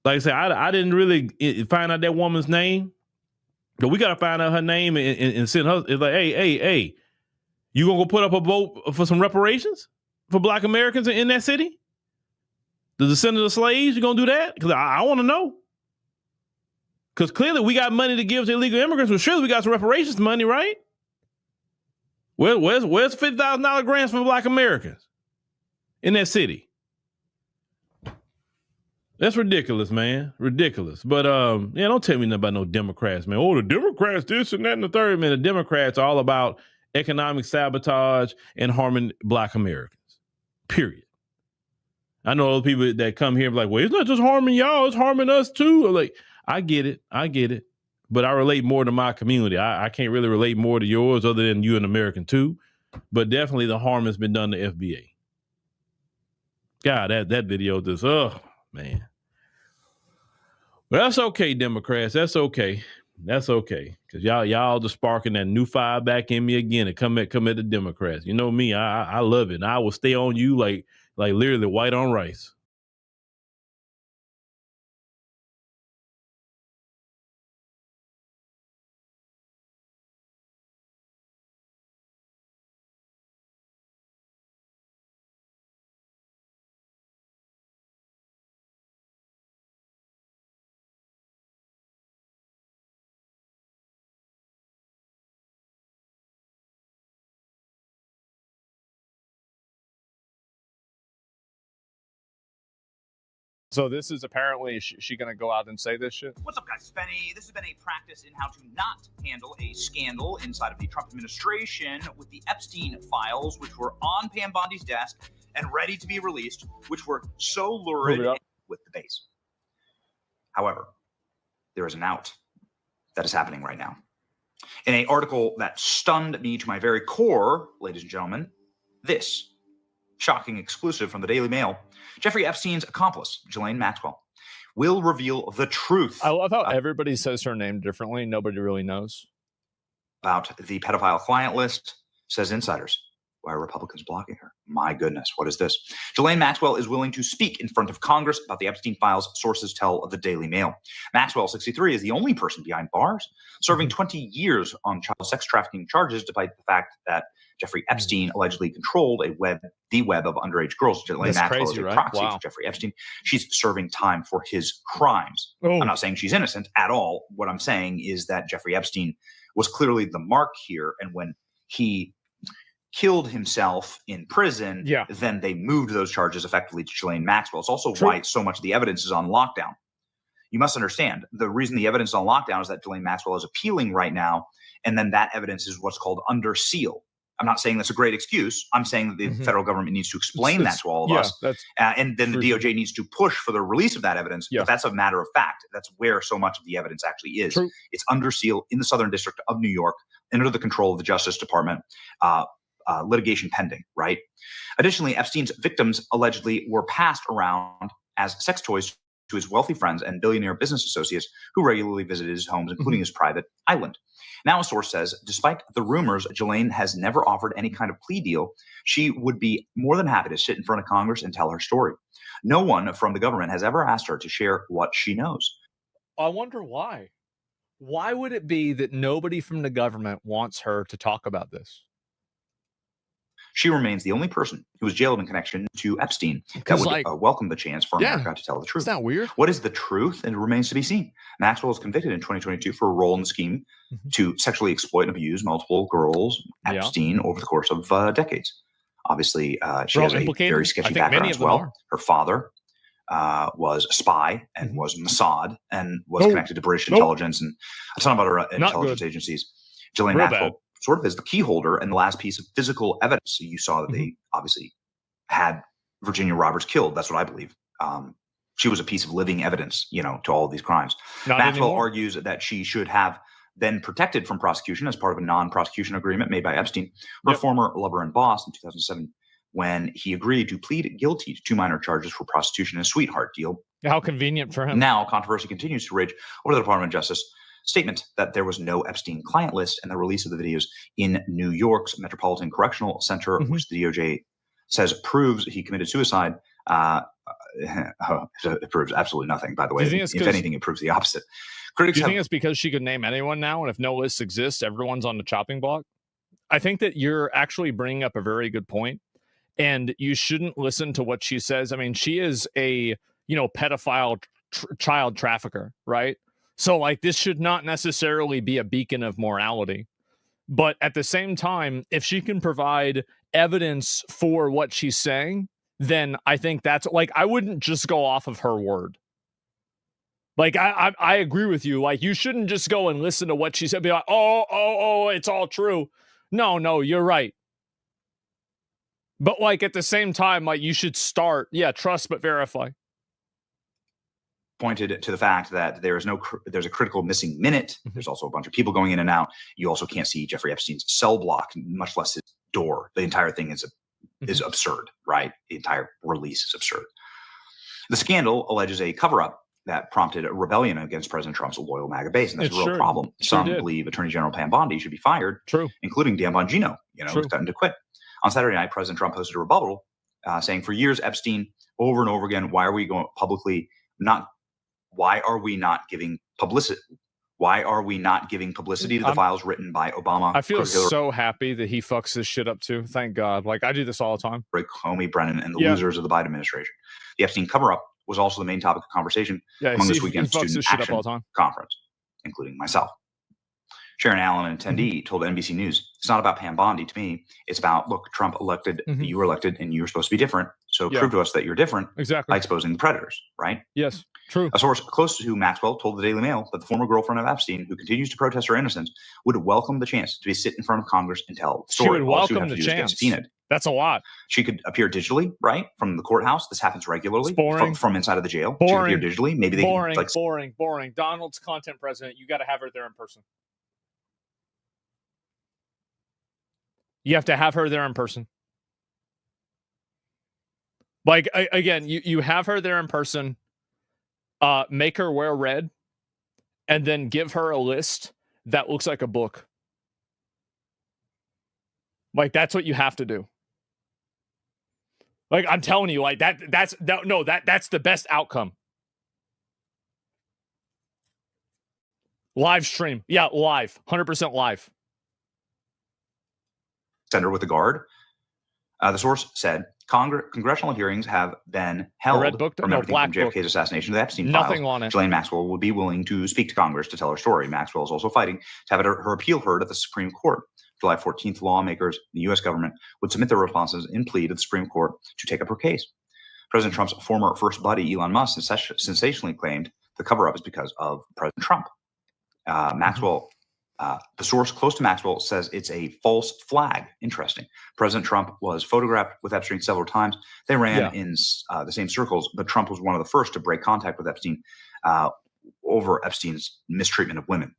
like I said, I didn't really find out that woman's name, but we got to find out her name and send her. It's like, hey, you gonna go put up a vote for some reparations for Black Americans in that city? The descendants of slaves, you gonna do that? Because I want to know. Because clearly we got money to give to illegal immigrants. Well, surely we got some reparations money, right? Where's $50,000 grants for Black Americans in that city? That's ridiculous, man. Ridiculous. But don't tell me nothing about no Democrats, man. Oh, the Democrats, this and that and the third. Man, the Democrats are all about economic sabotage and harming Black Americans. Period. I know those people that come here and be like, well, it's not just harming y'all, it's harming us too. I'm like, I get it. But I relate more to my community. I can't really relate more to yours other than you an American too. But definitely the harm has been done to FBA. God, that video just, man. Well, that's okay, Democrats. That's okay. Because y'all just sparking that new fire back in me again and come at the Democrats. You know me, I love it. And I will stay on you like literally white on rice. So this is apparently she going to go out and say this shit? What's up, guys? It's Benny. This has been a practice in how to not handle a scandal inside of the Trump administration with the Epstein files, which were on Pam Bondi's desk and ready to be released, which were so lurid with the base. However, there is an out that is happening right now. In an article that stunned me to my very core, ladies and gentlemen, this shocking exclusive from the Daily Mail: Jeffrey Epstein's accomplice, Ghislaine Maxwell, will reveal the truth. I love how everybody says her name differently. Nobody really knows. About the pedophile client list, says insiders. Why are Republicans blocking her? My goodness, what is this? Ghislaine Maxwell is willing to speak in front of Congress about the Epstein files, sources tell the Daily Mail. Maxwell, 63, is the only person behind bars, serving 20 years on child sex trafficking charges, despite the fact that Jeffrey Epstein allegedly controlled the web of underage girls. Ghislaine Maxwell is a proxy for Jeffrey Epstein. She's serving time for his crimes. I'm not saying she's innocent at all. What I'm saying is that Jeffrey Epstein was clearly the mark here, and when he killed himself in prison, then they moved those charges effectively to Ghislaine Maxwell. It's also why so much of the evidence is on lockdown. You must understand, the reason the evidence is on lockdown is that Ghislaine Maxwell is appealing right now, and then that evidence is what's called under seal. I'm not saying that's a great excuse. I'm saying that the federal government needs to explain that to all of us. And then the DOJ needs to push for the release of that evidence. But that's a matter of fact. That's where so much of the evidence actually is. It's under seal in the Southern District of New York, under the control of the Justice Department. Litigation pending, right? Additionally, Epstein's victims allegedly were passed around as sex toys to his wealthy friends and billionaire business associates who regularly visited his homes, including his private island. Now, a source says, despite the rumors, Ghislaine has never offered any kind of plea deal. She would be more than happy to sit in front of Congress and tell her story. No one from the government has ever asked her to share what she knows. I wonder why. Why would it be that nobody from the government wants her to talk about this? She remains the only person who was jailed in connection to Epstein that would welcome the chance for America to tell the truth. Isn't that weird? What is the truth? It remains to be seen. Maxwell was convicted in 2022 for a role in the scheme to sexually exploit and abuse multiple girls, Epstein, over the course of decades. Obviously, she has a very sketchy background as well. Her father was a spy and was Mossad and was connected to British intelligence and a ton of other intelligence agencies. Ghislaine Maxwell sort of is the key holder and the last piece of physical evidence. So you saw that they obviously had Virginia Roberts killed. That's what I believe. She was a piece of living evidence, to all of these crimes. Maxwell argues that she should have been protected from prosecution as part of a non-prosecution agreement made by Epstein, her former lover and boss, in 2007, when he agreed to plead guilty to 2 minor charges for prostitution and a sweetheart deal. How convenient for him. Now, controversy continues to rage over the Department of Justice statement that there was no Epstein client list and the release of the videos in New York's Metropolitan Correctional Center, which the DOJ says proves he committed suicide. It proves absolutely nothing, by the way. If anything, it proves the opposite. Do you think it's because she could name anyone now, and if no lists exist, everyone's on the chopping block? I think that you're actually bringing up a very good point, and you shouldn't listen to what she says. I mean, she is a pedophile child trafficker, right? So this should not necessarily be a beacon of morality. But at the same time, if she can provide evidence for what she's saying, then I think that's I wouldn't just go off of her word. I agree with you. You shouldn't just go and listen to what she said. Be like, oh, it's all true. No, you're right. But at the same time, you should start, trust but verify. Pointed to the fact that there's a critical missing minute. There's also a bunch of people going in and out. You also can't see Jeffrey Epstein's cell block, much less his door. The entire thing is absurd, right? The entire release is absurd. The scandal alleges a cover-up that prompted a rebellion against President Trump's loyal MAGA base, and that's a real problem. Some believe Attorney General Pam Bondi should be fired, including Dan Bongino, who's threatened to quit. On Saturday night, President Trump hosted a rebuttal, saying, "For years, Epstein, over and over again, why are we going publicly not? Why are we not giving publicity? Why are we not giving publicity to the files written by Obama?" I feel so happy that he fucks this shit up too. Thank God. I do this all the time. Comey, Brennan, and the losers of the Biden administration. The Epstein cover-up was also the main topic of conversation among this weekend's Student Action Conference, including myself. Sharon Allen, an attendee, told NBC News, "It's not about Pam Bondi to me. It's about, look, Trump elected, you were elected, and you were supposed to be different. So prove to us that you're different by exposing the predators, right? Yes, true. A source close to Maxwell told the Daily Mail that the former girlfriend of Epstein, who continues to protest her innocence, would welcome the chance to be sit in front of Congress and tell the story. She would All she welcome would have the to do is get chance. subpoenaed. That's a lot. She could appear digitally, right, from the courthouse. This happens regularly from inside of the jail. Boring. She could appear digitally. Maybe they boring, can, like, boring. Donald's content president. You got to have her there in person. You have to have her there in person. Like, again, you have her there in person, make her wear red, and then give her a list that looks like a book. Like, that's what you have to do. Like, I'm telling you, like, that's the best outcome. Live stream. Yeah, live. 100% live. Send her with a guard. The source said, congressional hearings have been held from everything from JFK's assassination to the Epstein files. Nothing on it. Ghislaine Maxwell would be willing to speak to Congress to tell her story. Maxwell is also fighting to have her appeal heard at the Supreme Court. July 14th, lawmakers in the U.S. government would submit their responses in plea to the Supreme Court to take up her case. President Trump's former first buddy, Elon Musk, sensationally claimed the cover-up is because of President Trump. Maxwell, the source close to Maxwell says it's a false flag. Interesting. President Trump was photographed with Epstein several times. They ran in the same circles, but Trump was one of the first to break contact with Epstein over Epstein's mistreatment of women.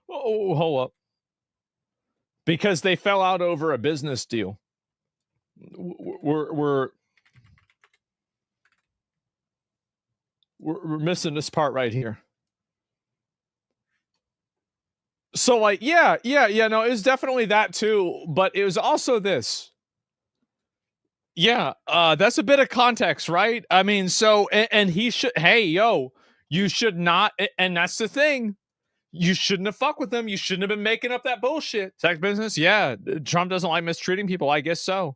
Oh, hold up. Because they fell out over a business deal. We're missing this part right here. So, like, no, it was definitely that too, but it was also this. Yeah, that's a bit of context, right? I mean, so, and he should, you should not, and that's the thing. You shouldn't have fucked with them. You shouldn't have been making up that bullshit. Sex business? Yeah. Trump doesn't like mistreating people. I guess so.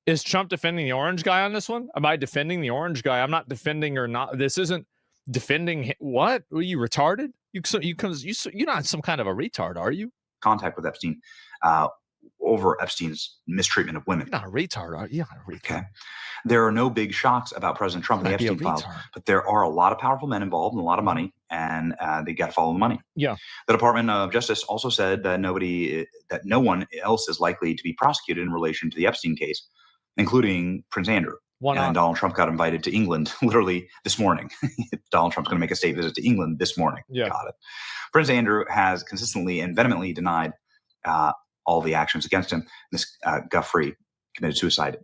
Is Trump defending the orange guy on this one? Am I defending the orange guy? I'm not defending or not. This isn't defending. What? Are you retarded? You're not some kind of a retard, are you? Contact with Epstein over Epstein's mistreatment of women. You're not a retard, are you? You're not a retard. Okay. There are no big shocks about President Trump and the Epstein files, but there are a lot of powerful men involved and a lot of money, and they got to follow the money. Yeah. The Department of Justice also said that no one else is likely to be prosecuted in relation to the Epstein case, including Prince Andrew. And Donald Trump got invited to England literally this morning. Donald Trump's going to make a state visit to England this morning. Yeah. Got it. Prince Andrew has consistently and vehemently denied all the actions against him. This Guthrie committed suicide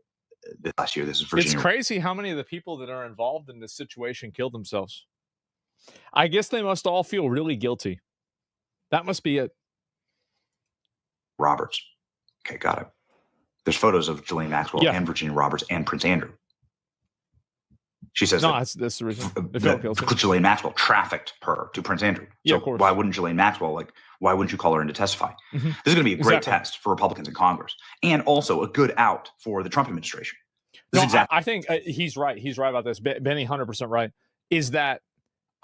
this last year. This is Virginia. It's crazy how many of the people that are involved in this situation killed themselves. I guess they must all feel really guilty. That must be it. Roberts. Okay, got it. There's photos of Ghislaine Maxwell and Virginia Roberts and Prince Andrew. She says that's the reason. Ghislaine Maxwell trafficked her to Prince Andrew. Yeah, so of course. Why wouldn't Ghislaine Maxwell, why wouldn't you call her in to testify? Mm-hmm. This is going to be a great test for Republicans in Congress and also a good out for the Trump administration. I think he's right. He's right about this. Benny, 100% right. Is that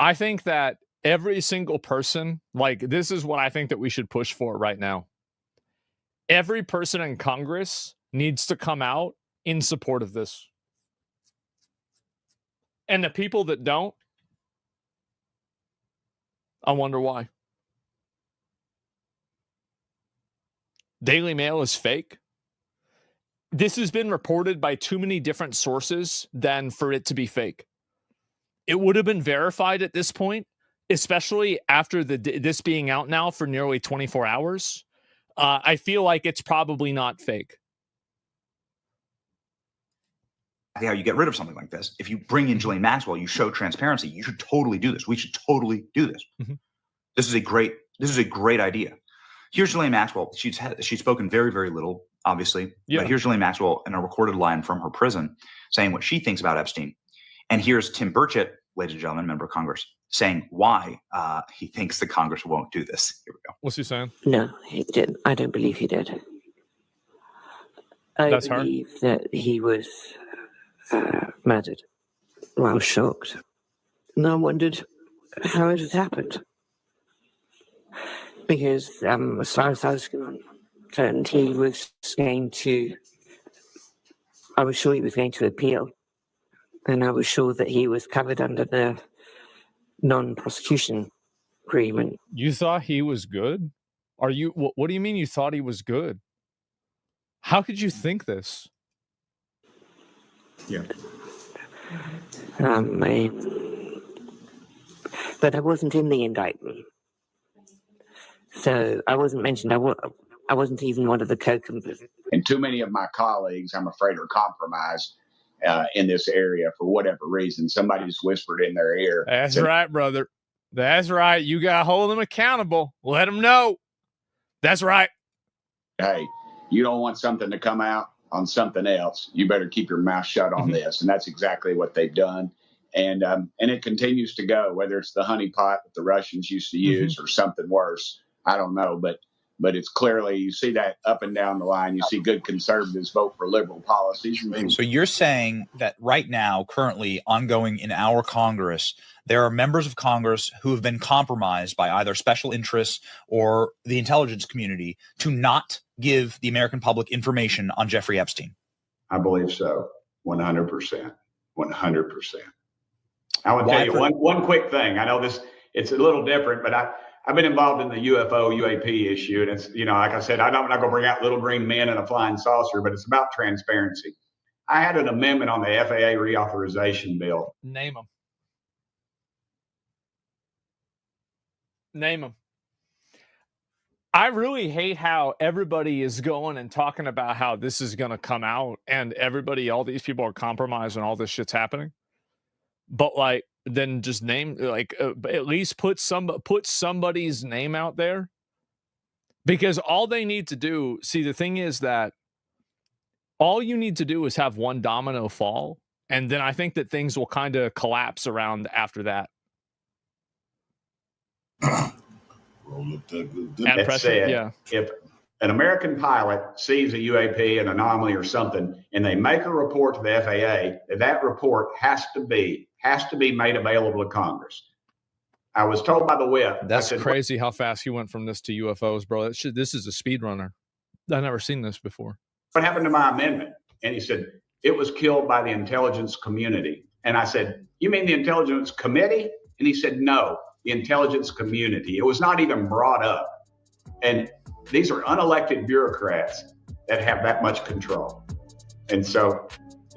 I think that every single person, this is what I think that we should push for right now. Every person in Congress needs to come out in support of this. And the people that don't, I wonder why. Daily Mail is fake. This has been reported by too many different sources than for it to be fake. It would have been verified at this point, especially after this being out now for nearly 24 hours. I feel like it's probably not fake. How you get rid of something like this. If you bring in Ghislaine Maxwell, you show transparency. You should totally do this. We should totally do this. Mm-hmm. This is a great idea. Here's Ghislaine Maxwell. She's spoken very, very little, obviously. Yeah. But here's Ghislaine Maxwell in a recorded line from her prison saying what she thinks about Epstein. And here's Tim Burchett, ladies and gentlemen, member of Congress, saying why he thinks the Congress won't do this. Here we go. What's he saying? No, he didn't. I don't believe he did. I believe that he was murdered. Well, I was shocked. And I wondered how it had happened. Because as far as I was concerned, I was sure he was going to appeal. And I was sure that he was covered under the non-prosecution agreement. You thought he was good? Are you? What do you mean you thought he was good? How could you think this? Yeah. But I wasn't in the indictment. So I wasn't mentioned. I wasn't even one of the co-conspirators. And too many of my colleagues, I'm afraid, are compromised in this area for whatever reason. Somebody's whispered in their ear. That's right, brother. That's right. You got to hold them accountable. Let them know. That's right. Hey, you don't want something to come out on something else. You better keep your mouth shut on this. And that's exactly what they've done. And it continues to go, whether it's the honeypot that the Russians used to use or something worse. I don't know, but it's clearly, you see that up and down the line. You see good conservatives vote for liberal policies. So you're saying that right now, currently ongoing in our Congress, there are members of Congress who have been compromised by either special interests or the intelligence community to not give the American public information on Jeffrey Epstein. I believe so. 100%. 100%. I want to tell you one quick thing. I know it's a little different, but I've been involved in the UFO UAP issue, and it's, like I said, I'm not going to bring out little green men in a flying saucer, but it's about transparency. I had an amendment on the FAA reauthorization bill. Name them. Name them. I really hate how everybody is going and talking about how this is going to come out, and all these people are compromised and all this shit's happening. But then just name, at least put somebody's name out there, because all they need to do, the thing is that all you need to do is have one domino fall, and then I think that things will kind of collapse around after that. Roll up that good. If an American pilot sees a UAP, an anomaly or something, and they make a report to the FAA, that report has to be made available to Congress. I was told by the whip. That's crazy how fast he went from this to UFOs, bro. This is a speedrunner. I've never seen this before. What happened to my amendment? And he said, it was killed by the intelligence community. And I said, you mean the intelligence committee? And he said, no, the intelligence community. It was not even brought up. And these are unelected bureaucrats that have that much control. And so,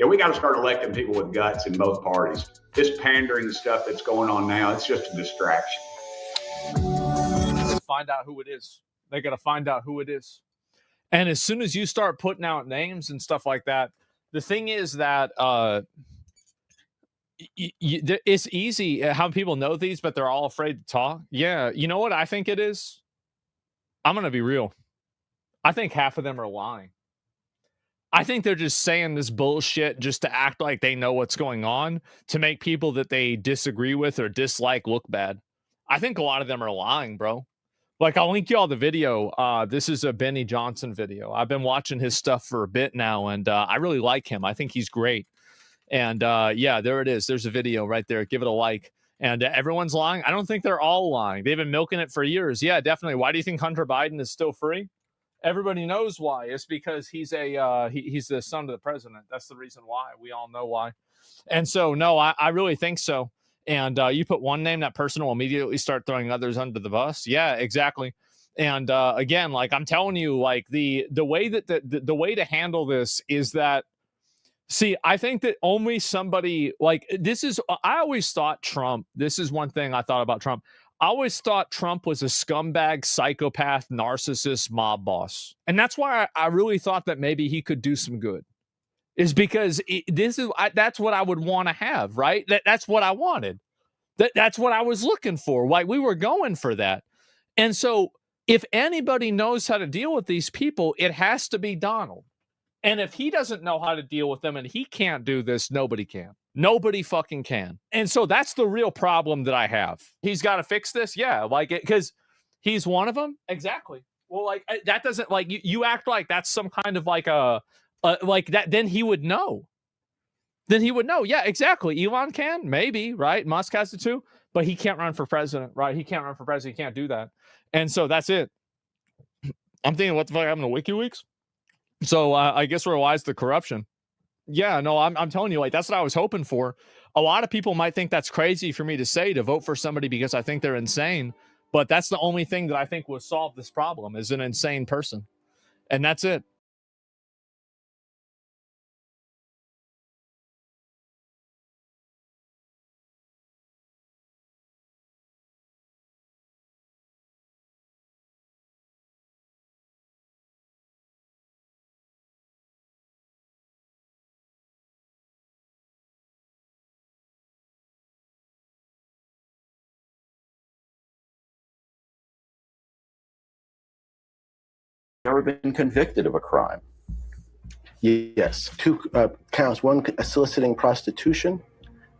we got to start electing people with guts in both parties. This pandering stuff that's going on now, it's just a distraction. Find out who it is. They got to find out who it is. And as soon as you start putting out names and stuff like that, the thing is that it's easy how people know these, but they're all afraid to talk. Yeah, you know what I think it is? I'm going to be real. I think half of them are lying. I think they're just saying this bullshit just to act like they know what's going on, to make people that they disagree with or dislike look bad. I think a lot of them are lying, bro. I'll link you all the video. This is a Benny Johnson video. I've been watching his stuff for a bit now, and I really like him. I think he's great. And yeah, there it is. There's a video right there. Give it a like. And everyone's lying. I don't think they're all lying. They've been milking it for years. Yeah, definitely. Why do you think Hunter Biden is still free? Everybody knows why. It's because he's he's the son of the president. That's the reason why. We all know why. And so, no, I really think so. And you put one name, that person will immediately start throwing others under the bus. Yeah, exactly. And again, I'm telling you, the way that the way to handle this is that, see, I think that only somebody I always thought Trump, this is one thing I thought about Trump. I always thought Trump was a scumbag, psychopath, narcissist, mob boss. And that's why I really thought that maybe he could do some good, is because that's what I would want to have, right? That's what I wanted. That's what I was looking for. We were going for that. And so if anybody knows how to deal with these people, it has to be Donald. And if he doesn't know how to deal with them and he can't do this, nobody can. Nobody fucking can. And so that's the real problem that I have. He's got to fix this. Yeah, because he's one of them. Exactly. Well, that doesn't, you act like that's some kind of that, then he would know. Then he would know. Yeah, exactly. Elon can, maybe, right? Musk has it too, but he can't run for president, right? He can't run for president. He can't do that. And so that's it. I'm thinking, what the fuck happened to WikiLeaks? So I guess we're wise to corruption. Yeah, no, I'm telling you, like, that's what I was hoping for. A lot of people might think that's crazy for me to say, to vote for somebody because I think they're insane. But that's the only thing that I think will solve this problem, is an insane person. And that's it. Never been convicted of a crime? Yes, two counts. One, soliciting prostitution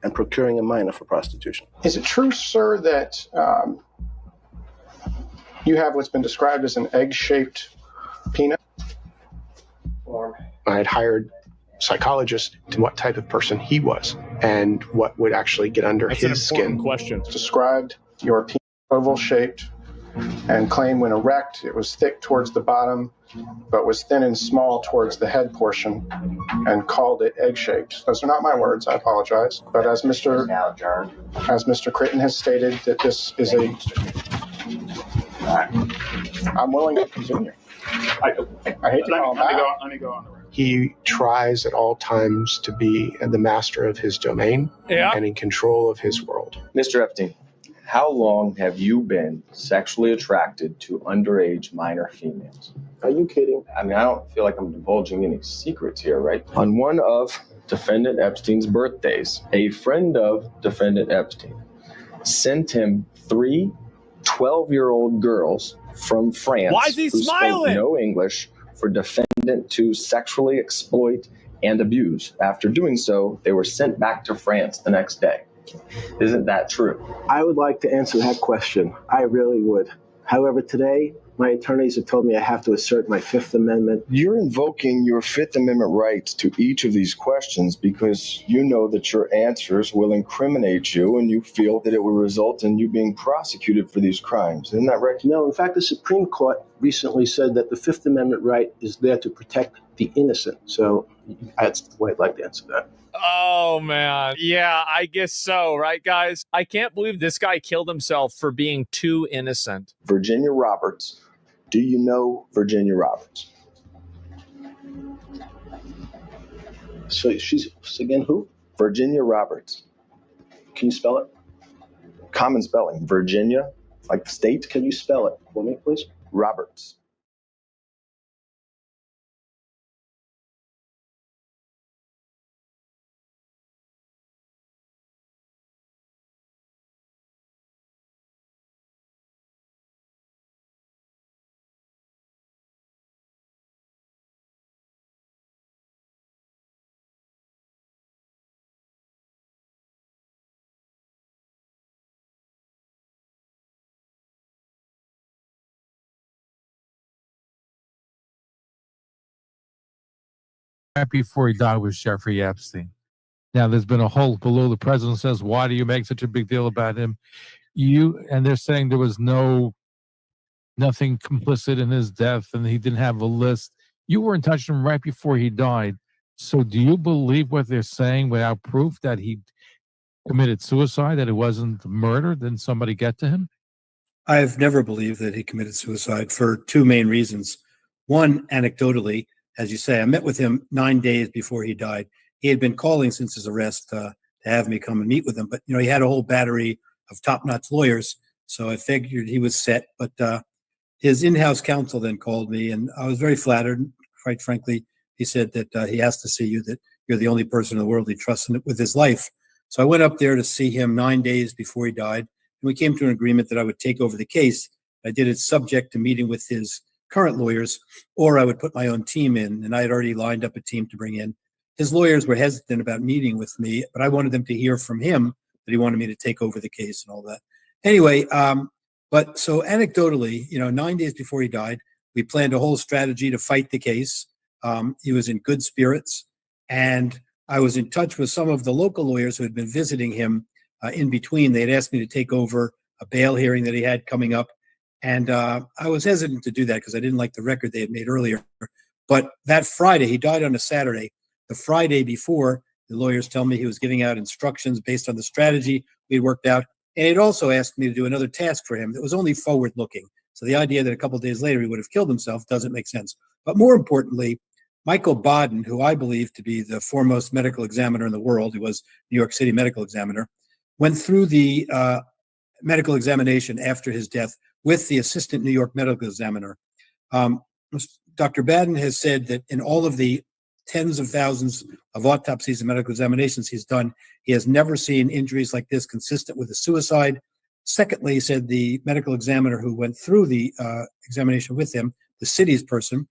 and procuring a minor for prostitution. Is it true, sir, that you have what's been described as an egg-shaped penis? I had hired psychologist to what type of person he was and what would actually get under his skin. Question. Described your penis oval-shaped and claimed when erect it was thick towards the bottom but was thin and small towards the head portion, and called it egg-shaped. Those are not my words, I apologize. But as Mr. Critton has stated, that this is a... I'm willing to continue. I hate to call him out. Let me go on the record. He tries at all times to be the master of his domain and in control of his world. Mr. Epstein, how long have you been sexually attracted to underage minor females? Are you kidding? I mean, I don't feel like I'm divulging any secrets here, right? On one of Defendant Epstein's birthdays, a friend of Defendant Epstein sent him 3 12-year-old girls from France. Why is he who smiling? Spoke no English for defendant to sexually exploit and abuse. After doing so, they were sent back to France the next day. Isn't that true? I would like to answer that question. I really would. However, today, my attorneys have told me I have to assert my Fifth Amendment. You're invoking your Fifth Amendment rights to each of these questions because you know that your answers will incriminate you and you feel that it will result in you being prosecuted for these crimes. Isn't that right? No, in fact, the Supreme Court recently said that the Fifth Amendment right is there to protect the innocent. So that's the way I'd like to answer that. Oh, man. Yeah, I guess so. Right, guys? I can't believe this guy killed himself for being too innocent. Virginia Roberts. Do you know Virginia Roberts? So she's, again, who? Virginia Roberts. Can you spell it? Common spelling. Virginia, like the state. Can you spell it for me, please? Roberts. Right before he died was Jeffrey Epstein. Now, there's been a whole below. The president says, "Why do you make such a big deal about him?" And they're saying there was nothing complicit in his death, and he didn't have a list. You were in touch with him right before he died. So, do you believe what they're saying without proof that he committed suicide, that it wasn't murder? Didn't somebody get to him? I've never believed that he committed suicide for 2 main reasons. One, anecdotally, as you say, I met with him 9 days before he died. He had been calling since his arrest to have me come and meet with him. But, he had a whole battery of top-notch lawyers, so I figured he was set. But his in-house counsel then called me, and I was very flattered. Quite frankly, he said that he has to see you, that you're the only person in the world he trusts with his life. So I went up there to see him 9 days before he died, and we came to an agreement that I would take over the case. I did it subject to meeting with his current lawyers, or I would put my own team in, and I had already lined up a team to bring in. His lawyers were hesitant about meeting with me, but I wanted them to hear from him that he wanted me to take over the case and all that. Anyway, but so anecdotally, 9 days before he died, we planned a whole strategy to fight the case. He was in good spirits, and I was in touch with some of the local lawyers who had been visiting him in between. They had asked me to take over a bail hearing that he had coming up, and I was hesitant to do that because I didn't like the record they had made earlier. But that Friday, he died on a Saturday. The The Friday before, the lawyers tell me he was giving out instructions based on the strategy we had worked out. And he'd also asked me to do another task for him that was only forward-looking. So the idea that a couple of days later he would have killed himself doesn't make sense. But more importantly, Michael Baden, who I believe to be the foremost medical examiner in the world, who was New York City medical examiner, went through the medical examination after his death with the assistant New York medical examiner. Dr. Baden has said that in all of the tens of thousands of autopsies and medical examinations he's done, he has never seen injuries like this consistent with a suicide. Secondly, he said the medical examiner who went through the examination with him, the city's person,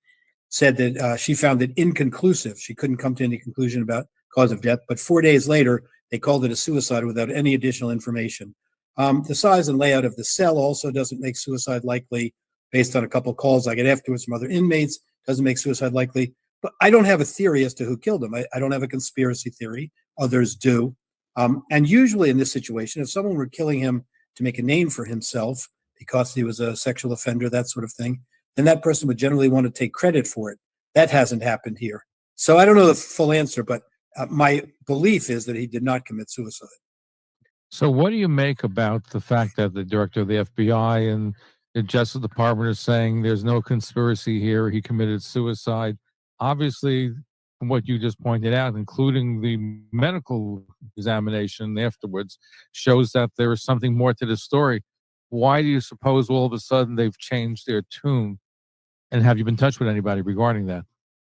said that she found it inconclusive. She couldn't come to any conclusion about cause of death. But 4 days later, they called it a suicide without any additional information. The size and layout of the cell also doesn't make suicide likely. Based on a couple of calls I get afterwards from other inmates, doesn't make suicide likely. But I don't have a theory as to who killed him. I don't have a conspiracy theory. Others do. And usually in this situation, if someone were killing him to make a name for himself because he was a sexual offender, that sort of thing, then that person would generally want to take credit for it. That hasn't happened here. So I don't know the full answer, but my belief is that he did not commit suicide. So what do you make about the fact that the director of the FBI and the Justice Department is saying there's no conspiracy here, he committed suicide? Obviously, from what you just pointed out, including the medical examination afterwards, shows that there is something more to the story. Why do you suppose all of a sudden they've changed their tune? And have you been in touch with anybody regarding that?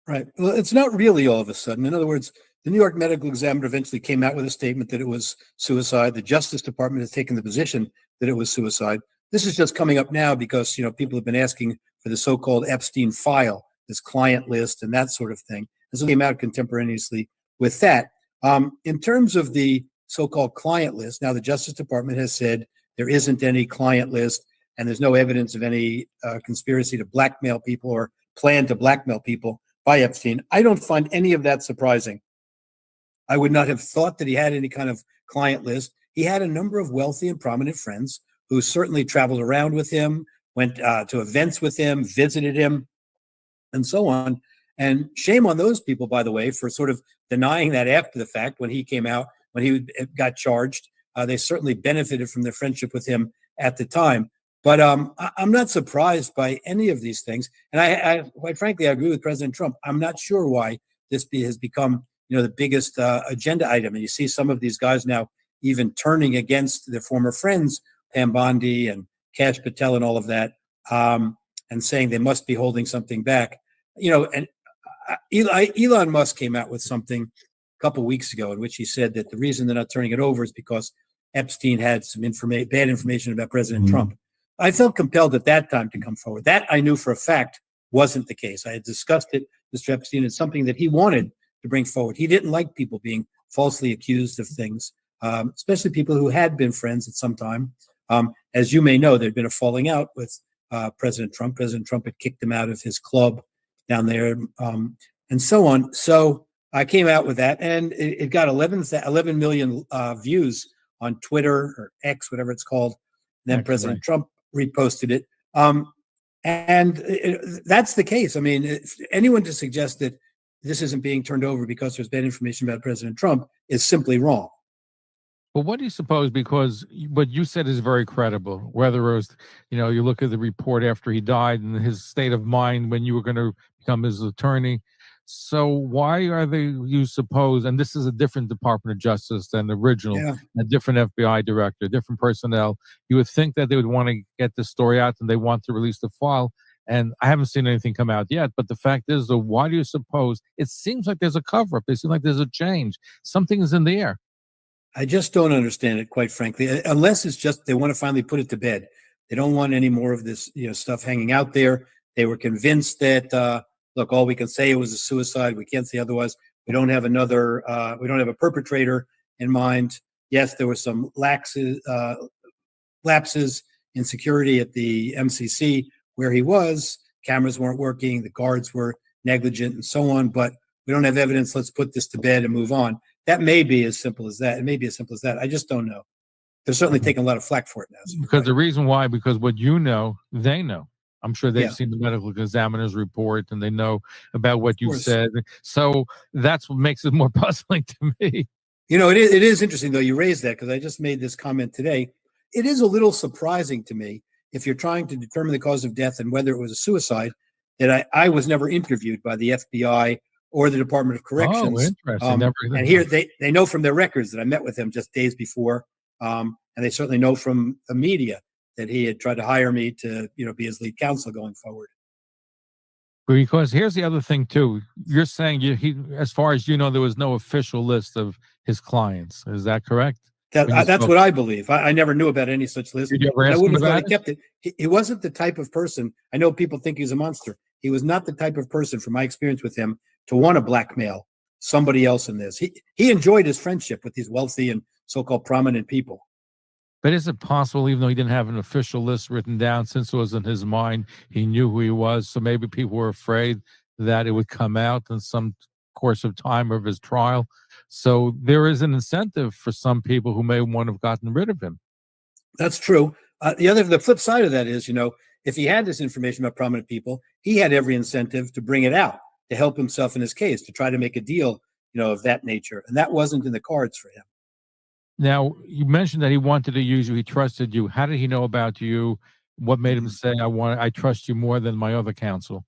Right. Well, it's not really all of a sudden. In other words, the New York medical examiner eventually came out with a statement that it was suicide. The Justice Department has taken the position that it was suicide. This is just coming up now because, people have been asking for the so-called Epstein file, this client list and that sort of thing. And so they came out contemporaneously with that. In terms of the so-called client list, now the Justice Department has said there isn't any client list and there's no evidence of any conspiracy to blackmail people or plan to blackmail people by Epstein. I don't find any of that surprising. I would not have thought that he had any kind of client list. He had a number of wealthy and prominent friends who certainly traveled around with him, went to events with him, visited him, and so on. And shame on those people, by the way, for sort of denying that after the fact when he came out, when he got charged. They certainly benefited from their friendship with him at the time. But I'm not surprised by any of these things. And I quite frankly, I agree with President Trump. I'm not sure why this has become, the biggest agenda item. And you see some of these guys now even turning against their former friends, Pam Bondi and Kash Patel and all of that, and saying they must be holding something back. And Elon Musk came out with something a couple of weeks ago in which he said that the reason they're not turning it over is because Epstein had some bad information about President Trump. I felt compelled at that time to come forward. That I knew for a fact wasn't the case. I had discussed it, Mr. Epstein. It's something that he wanted to bring forward. He didn't like people being falsely accused of things, especially people who had been friends at some time. As you may know, there'd been a falling out with President Trump. President Trump had kicked him out of his club down there, and so on. So I came out with that, and it got 11 million views on Twitter or X, whatever it's called. Then President Trump reposted it. That's the case. I mean, if anyone to suggest that this isn't being turned over because there's bad information about President Trump is simply wrong. Well, what do you suppose? Because what you said is very credible. Whether it was, you look at the report after he died and his state of mind when you were going to become his attorney. So why are they, you suppose, and this is a different Department of Justice than the original, a different FBI director, different personnel. You would think that they would want to get the story out and they want to release the file. And I haven't seen anything come out yet. But the fact is, though, why do you suppose? It seems like there's a cover-up. It seems like there's a change. Something is in the air. I just don't understand it, quite frankly, unless it's just they want to finally put it to bed. They don't want any more of this, stuff hanging out there. They were convinced that, look, all we can say it was a suicide. We can't say otherwise. We don't have we don't have a perpetrator in mind. Yes, there were some lapses in security at the MCC where he was. Cameras weren't working. The guards were negligent and so on. But we don't have evidence. Let's put this to bed and move on. That may be as simple as that. It may be as simple as that. I just don't know. They're certainly taking a lot of flack for it now. Because the reason why, because what you know, they know. I'm sure they've Yeah. seen the medical examiner's report and they know about what you course. said. So that's what makes it more puzzling to me. You know, it is interesting, though, you raised that because I just made this comment today. It is a little surprising to me if you're trying to determine the cause of death and whether it was a suicide that I was never interviewed by the FBI or the Department of Corrections. Oh, interesting. And here they know from their records that I met with him just days before. And they certainly know from the media that he had tried to hire me to, be his lead counsel going forward. Because here's the other thing too. You're saying he, as far as you know, there was no official list of his clients. Is that correct? That's what I believe. I never knew about any such list. Did you ever I ask wouldn't him have thought about he kept it. He wasn't the type of person. I know people think he's a monster. He was not the type of person, from my experience with him, to want to blackmail somebody else in this. He enjoyed his friendship with these wealthy and so-called prominent people. But is it possible, even though he didn't have an official list written down, since it was in his mind, he knew who he was, so maybe people were afraid that it would come out in some course of time of his trial? So there is an incentive for some people who may want to have gotten rid of him. That's true. The flip side of that is, if he had this information about prominent people, he had every incentive to bring it out, to help himself in his case, to try to make a deal, of that nature. And that wasn't in the cards for him. Now, you mentioned that he wanted to use you. He trusted you. How did he know about you? What made him say, I trust you more than my other counsel?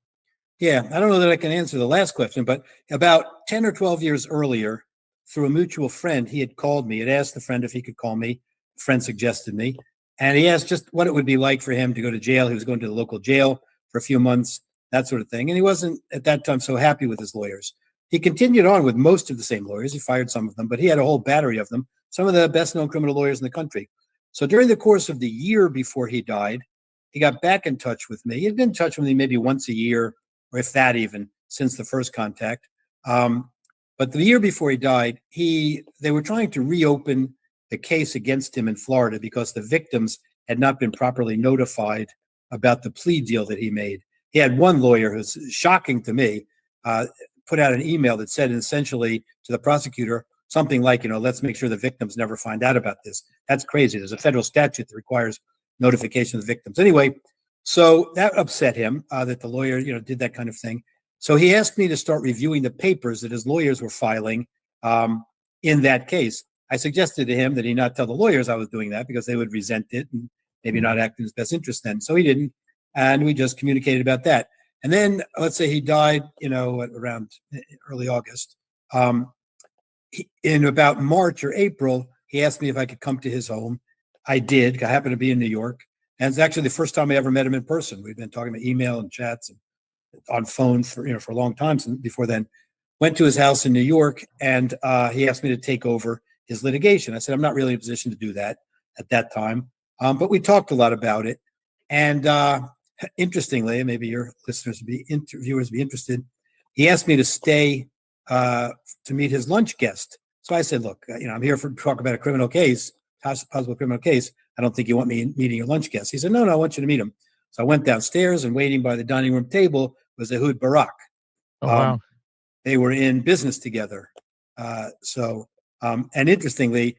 Yeah, I don't know that I can answer the last question, but about 10 or 12 years earlier, through a mutual friend, he had called me, had asked the friend if he could call me. The friend suggested me. And he asked just what it would be like for him to go to jail. He was going to the local jail for a few months, that sort of thing. And he wasn't at that time so happy with his lawyers. He continued on with most of the same lawyers. He fired some of them, but he had a whole battery of them, some of the best known criminal lawyers in the country. So during the course of the year before he died, he got back in touch with me. He had been in touch with me maybe once a year, or if that even, since the first contact. But the year before he died, they were trying to reopen the case against him in Florida because the victims had not been properly notified about the plea deal that he made. He had one lawyer who's shocking to me, put out an email that said essentially to the prosecutor something like, let's make sure the victims never find out about this. That's crazy. There's a federal statute that requires notification of the victims. Anyway, so that upset him that the lawyer, did that kind of thing. So he asked me to start reviewing the papers that his lawyers were filing in that case. I suggested to him that he not tell the lawyers I was doing that because they would resent it and maybe not act in his best interest then. So he didn't. And we just communicated about that. And then let's say he died, around early August. In about March or April, he asked me if I could come to his home. I did. I happened to be in New York. And it's actually the first time I ever met him in person. We've been talking by email and chats and on phone for a long time before then. Went to his house in New York, and he asked me to take over his litigation. I said, I'm not really in a position to do that at that time. But we talked a lot about it. And interestingly, maybe your viewers be interested, he asked me to stay to meet his lunch guest. So I said, look, I'm here to talk about a criminal case, possible criminal case. I don't think you want me meeting your lunch guest. He said, no, I want you to meet him. So I went downstairs, and waiting by the dining room table was Ehud Barak. Oh, wow. They were in business together. And interestingly,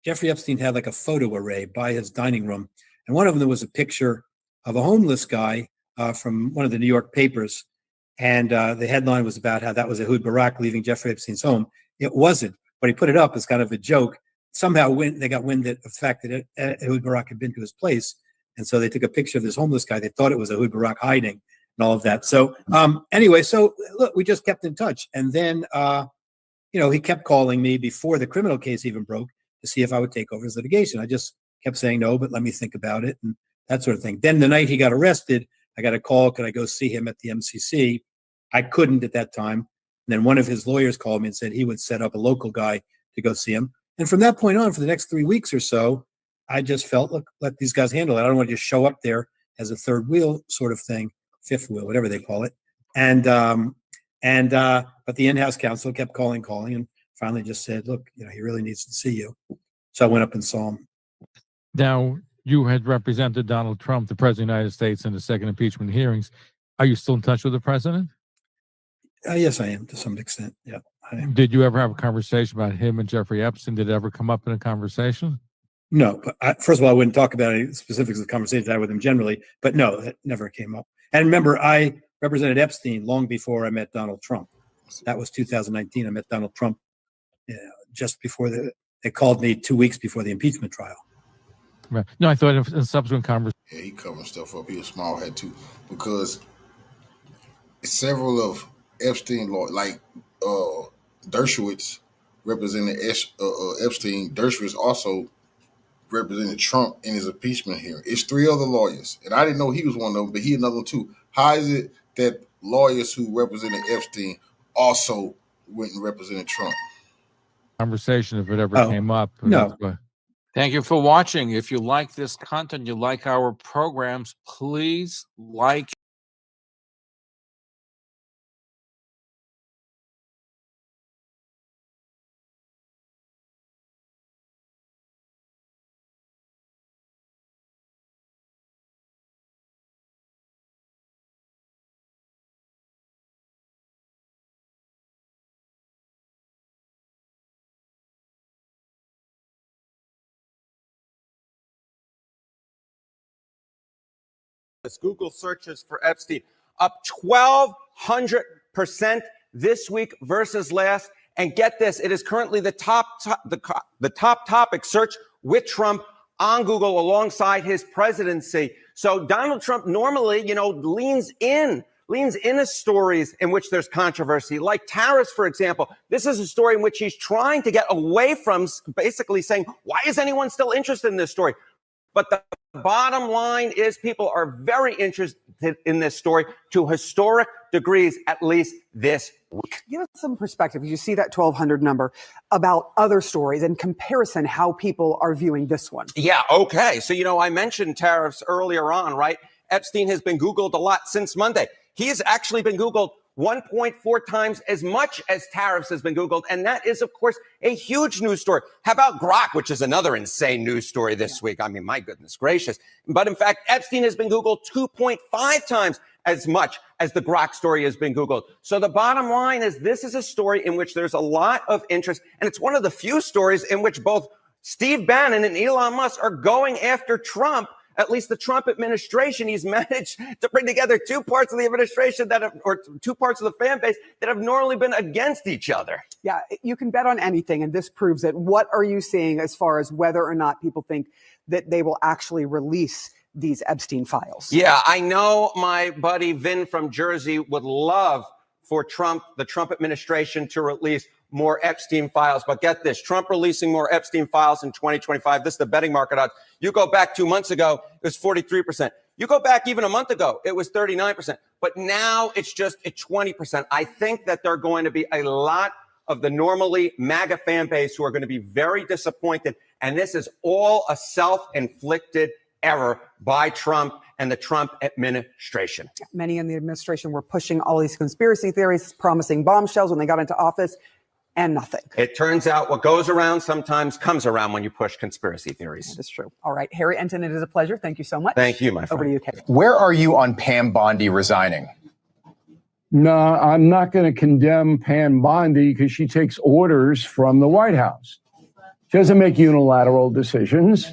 Jeffrey Epstein had like a photo array by his dining room. And one of them was a picture of a homeless guy from one of the New York papers. And the headline was about how that was Ehud Barak leaving Jeffrey Epstein's home. It wasn't, but he put it up as kind of a joke. Somehow they got wind of the fact that Ehud Barak had been to his place. And so they took a picture of this homeless guy. They thought it was Ehud Barak hiding and all of that. So anyway, so look, we just kept in touch. And then, he kept calling me before the criminal case even broke to see if I would take over his litigation. I just kept saying no, but let me think about it and that sort of thing. Then the night he got arrested, I got a call. Could I go see him at the MCC? I couldn't at that time. And then one of his lawyers called me and said he would set up a local guy to go see him. And from that point on, for the next 3 weeks or so, I just felt, look, let these guys handle it. I don't want to just show up there as a third wheel sort of thing, fifth wheel, whatever they call it. But the in-house counsel kept calling, and finally just said, look, he really needs to see you. So I went up and saw him. Now, you had represented Donald Trump, the president of the United States, in the second impeachment hearings. Are you still in touch with the president? Yes, I am to some extent. Yeah. I am. Did you ever have a conversation about him and Jeffrey Epstein? Did it ever come up in a conversation? No, but first of all, I wouldn't talk about any specifics of the conversations I had with him generally, but no, that never came up. And remember, I represented Epstein long before I met Donald Trump. That was 2019. I met Donald Trump just before they called me 2 weeks before the impeachment trial. Right. No, I thought in subsequent conversations. Yeah, he covering stuff up. He a small head too, because several of Epstein lawyers, like Dershowitz, represented Epstein. Dershowitz also represented Trump in his impeachment hearing. It's 3 other lawyers, and I didn't know he was one of them, but he another one too. How is it that lawyers who represented Epstein also went and represented Trump? Conversation, if it ever came up. No. Thank you for watching. If you like this content, you like our programs, please like. Google searches for Epstein up 1,200% this week versus last. And get this, it is currently the top topic search with Trump on Google alongside his presidency. So Donald Trump normally, leans in stories in which there's controversy, like tariffs, for example. This is a story in which he's trying to get away from, basically saying, why is anyone still interested in this story? But the bottom line is people are very interested in this story to historic degrees, at least this week. Give us some perspective. You see that 1,200 number about other stories in comparison, how people are viewing this one. Yeah, okay. So, I mentioned tariffs earlier on, right? Epstein has been Googled a lot since Monday. He has actually been Googled 1.4 times as much as tariffs has been Googled. And that is, of course, a huge news story. How about Grok, which is another insane news story this week? I mean, my goodness gracious. But in fact, Epstein has been Googled 2.5 times as much as the Grok story has been Googled. So the bottom line is this is a story in which there's a lot of interest. And it's one of the few stories in which both Steve Bannon and Elon Musk are going after Trump. At least the Trump administration, he's managed to bring together 2 parts of the administration or 2 parts of the fan base that have normally been against each other. Yeah, you can bet on anything, and this proves it. What are you seeing as far as whether or not people think that they will actually release these Epstein files? Yeah, I know my buddy Vin from Jersey would love for the Trump administration to release more Epstein files. But get this, Trump releasing more Epstein files in 2025. This is the betting market odds. You go back 2 months ago, it was 43%. You go back even a month ago, it was 39%. But now it's just at 20%. I think that there are going to be a lot of the normally MAGA fan base who are going to be very disappointed. And this is all a self-inflicted error by Trump and the Trump administration. Many in the administration were pushing all these conspiracy theories, promising bombshells when they got into office, and nothing. It turns out what goes around sometimes comes around when you push conspiracy theories. That is true. All right, Harry Enton, it is a pleasure. Thank you so much. Thank you, my friend. Over to you, Kate. Where are you on Pam Bondi resigning? No, I'm not going to condemn Pam Bondi because she takes orders from the White House. She doesn't make unilateral decisions.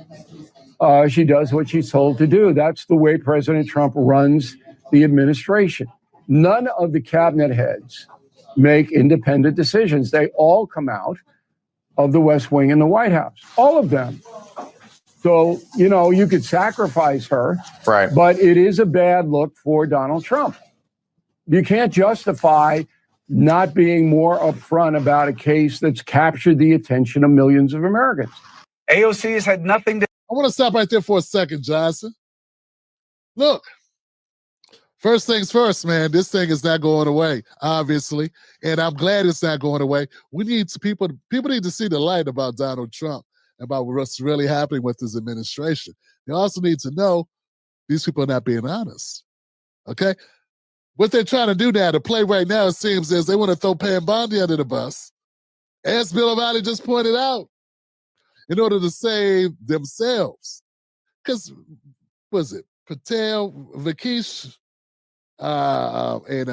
She does what she's told to do. That's the way President Trump runs the administration. None of the cabinet heads make independent decisions. They all come out of the West Wing and the White House, all of them. So, you could sacrifice her, right? But it is a bad look for Donald Trump. You can't justify not being more upfront about a case that's captured the attention of millions of Americans. AOC has had nothing to... I want to stop right there for a second, Johnson. Look. First things first, man, this thing is not going away, obviously, and I'm glad it's not going away. We need people need to see the light about Donald Trump, about what's really happening with his administration. They also need to know these people are not being honest, okay? What they're trying to do now, the play right now, it seems, is they want to throw Pam Bondi under the bus, as Bill O'Reilly just pointed out, in order to save themselves. Because, was it Patel, Vakish, and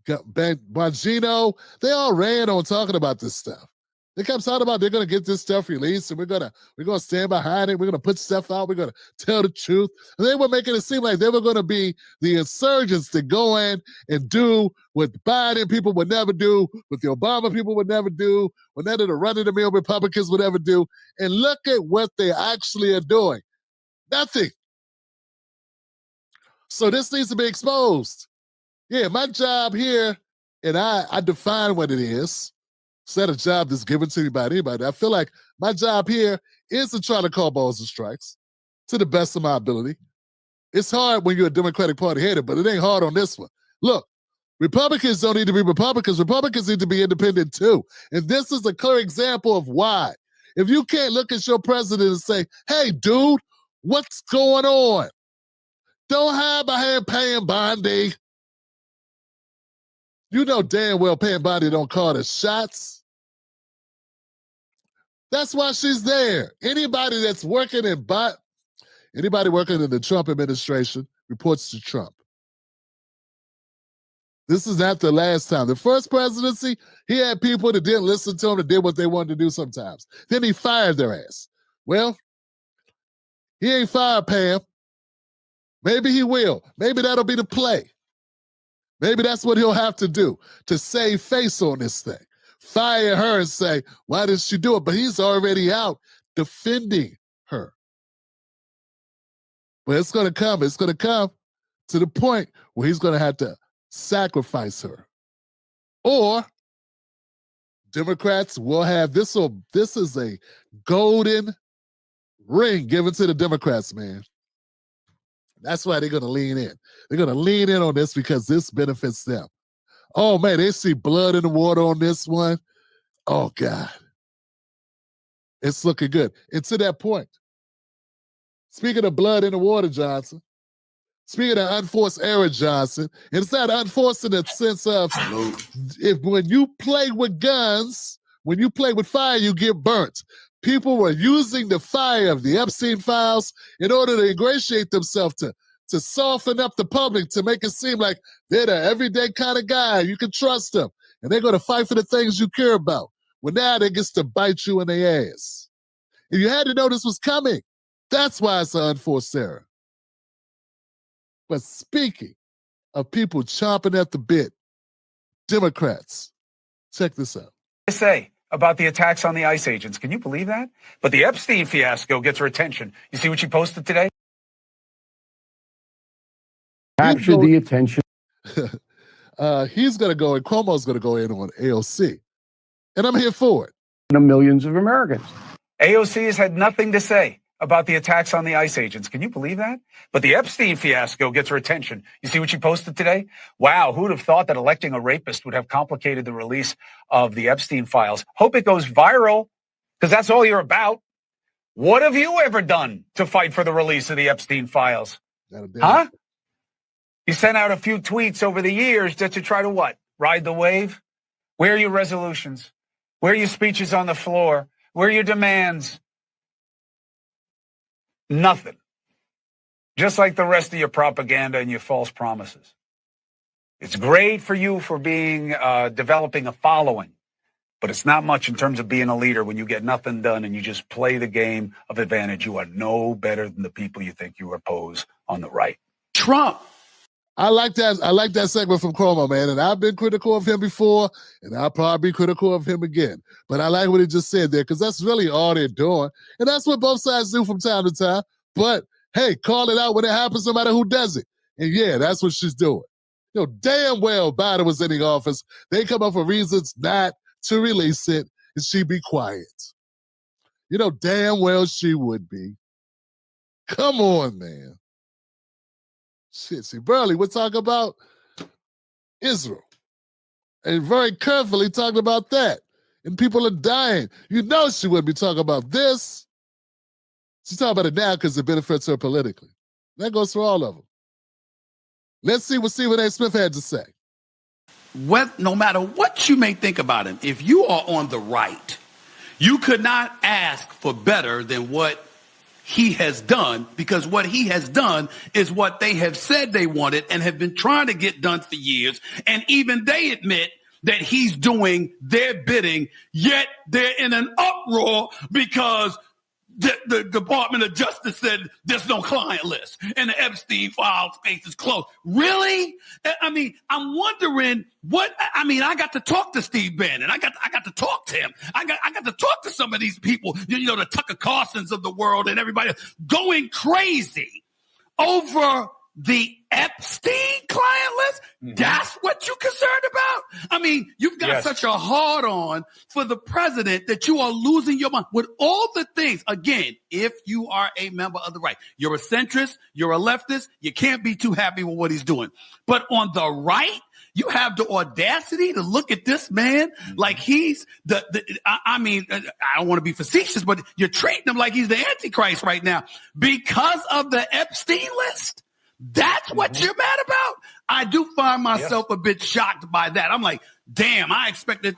Bongino, they all ran on talking about this stuff. They kept talking about they're gonna get this stuff released and we're gonna stand behind it. We're gonna put stuff out. We're gonna tell the truth. And they were making it seem like they were gonna be the insurgents to go in and do what Biden people would never do, what the Obama people would never do, what none of the run-of-the-mill Republicans would ever do. And look at what they actually are doing. Nothing. So this needs to be exposed. Yeah, my job here, and I define what it is. It's not a job that's given to me by anybody. I feel like my job here is to try to call balls and strikes to the best of my ability. It's hard when you're a Democratic Party hater, but it ain't hard on this one. Look, Republicans don't need to be Republicans. Republicans need to be independent too. And this is a clear example of why. If you can't look at your president and say, hey, dude, what's going on? Don't hide behind Pam Bondi. You know damn well Pam Bondi don't call the shots. That's why she's there. Anybody that's working in anybody working in the Trump administration reports to Trump. This is not the last time. The first presidency, he had people that didn't listen to him, that did what they wanted to do sometimes. Then he fired their ass. Well, he ain't fired Pam. Maybe he will. Maybe that'll be the play. Maybe that's what he'll have to do to save face on this thing. Fire her and say, why did she do it? But he's already out defending her. But it's going to come. It's going to come to the point where he's going to have to sacrifice her. Or Democrats will have this is a golden ring given to the Democrats, man. That's why they're going to lean in. They're going to lean in on this because this benefits them. Oh, man, they see blood in the water on this one. Oh, God. It's looking good. And to that point, speaking of blood in the water, Johnson, speaking of unforced error, Johnson, and it's not unforced in the sense of when you play with guns, when you play with fire, you get burnt. People were using the fire of the Epstein files in order to ingratiate themselves, to soften up the public, to make it seem like they're the everyday kind of guy. You can trust them. And they're going to fight for the things you care about. Well, now they get to bite you in the ass. And you had to know this was coming. That's why it's an unforced error. But speaking of people chomping at the bit, Democrats, check this out. Say about the attacks on the ICE agents. Can you believe that? But the Epstein fiasco gets her attention. You see what she posted today? Capture the attention. He's going to go, and Cuomo's going to go in on AOC. And I'm here for it. Millions of Americans. AOC has had nothing to say about the attacks on the ICE agents. Can you believe that? But the Epstein fiasco gets her attention. You see what she posted today? Wow, who'd have thought that electing a rapist would have complicated the release of the Epstein files? Hope it goes viral, because that's all you're about. What have you ever done to fight for the release of the Epstein files? Huh? You sent out a few tweets over the years just to try to what? Ride the wave? Where are your resolutions? Where are your speeches on the floor? Where are your demands? Nothing. Just like the rest of your propaganda and your false promises. It's great for you for being developing a following, but it's not much in terms of being a leader when you get nothing done and you just play the game of advantage. You are no better than the people you think you oppose on the right. Trump. I like that segment from Cuomo, man. And I've been critical of him before, and I'll probably be critical of him again. But I like what he just said there, because that's really all they're doing. And that's what both sides do from time to time. But hey, call it out when it happens, no matter who does it. And yeah, that's what she's doing. You know, damn well Biden was in the office. They come up with reasons not to release it, and she'd be quiet. You know, damn well she would be. Come on, man. Shit, see, Burley, we're talking about Israel. And very carefully talking about that. And people are dying. You know she wouldn't be talking about this. She's talking about it now because it benefits her politically. That goes for all of them. Let's see what Stephen A. Smith had to say. No matter what you may think about him, if you are on the right, you could not ask for better than what he has done, because what he has done is what they have said they wanted and have been trying to get done for years. And even they admit that he's doing their bidding, yet they're in an uproar because the Department of Justice said there's no client list and the Epstein file space is closed. Really? I mean, I'm wondering I got to talk to Steve Bannon. I got to talk to him. I got to talk to some of these people, the Tucker Carlsons of the world and everybody going crazy over the Epstein client list? That's what you're concerned about? I mean, you've got such a hard on for the president that you are losing your mind with all the things. Again, if you are a member of the right, you're a centrist, you're a leftist, you can't be too happy with what he's doing. But on the right, you have the audacity to look at this man like he's I don't want to be facetious, but you're treating him like he's the Antichrist right now because of the Epstein list. That's what you're mad about? I do find myself a bit shocked by that. I'm like, damn, I expected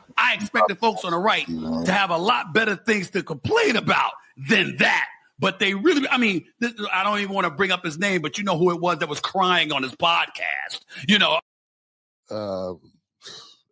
folks on the right to have a lot better things to complain about than that. But they really, I don't even want to bring up his name, but you know who it was that was crying on his podcast,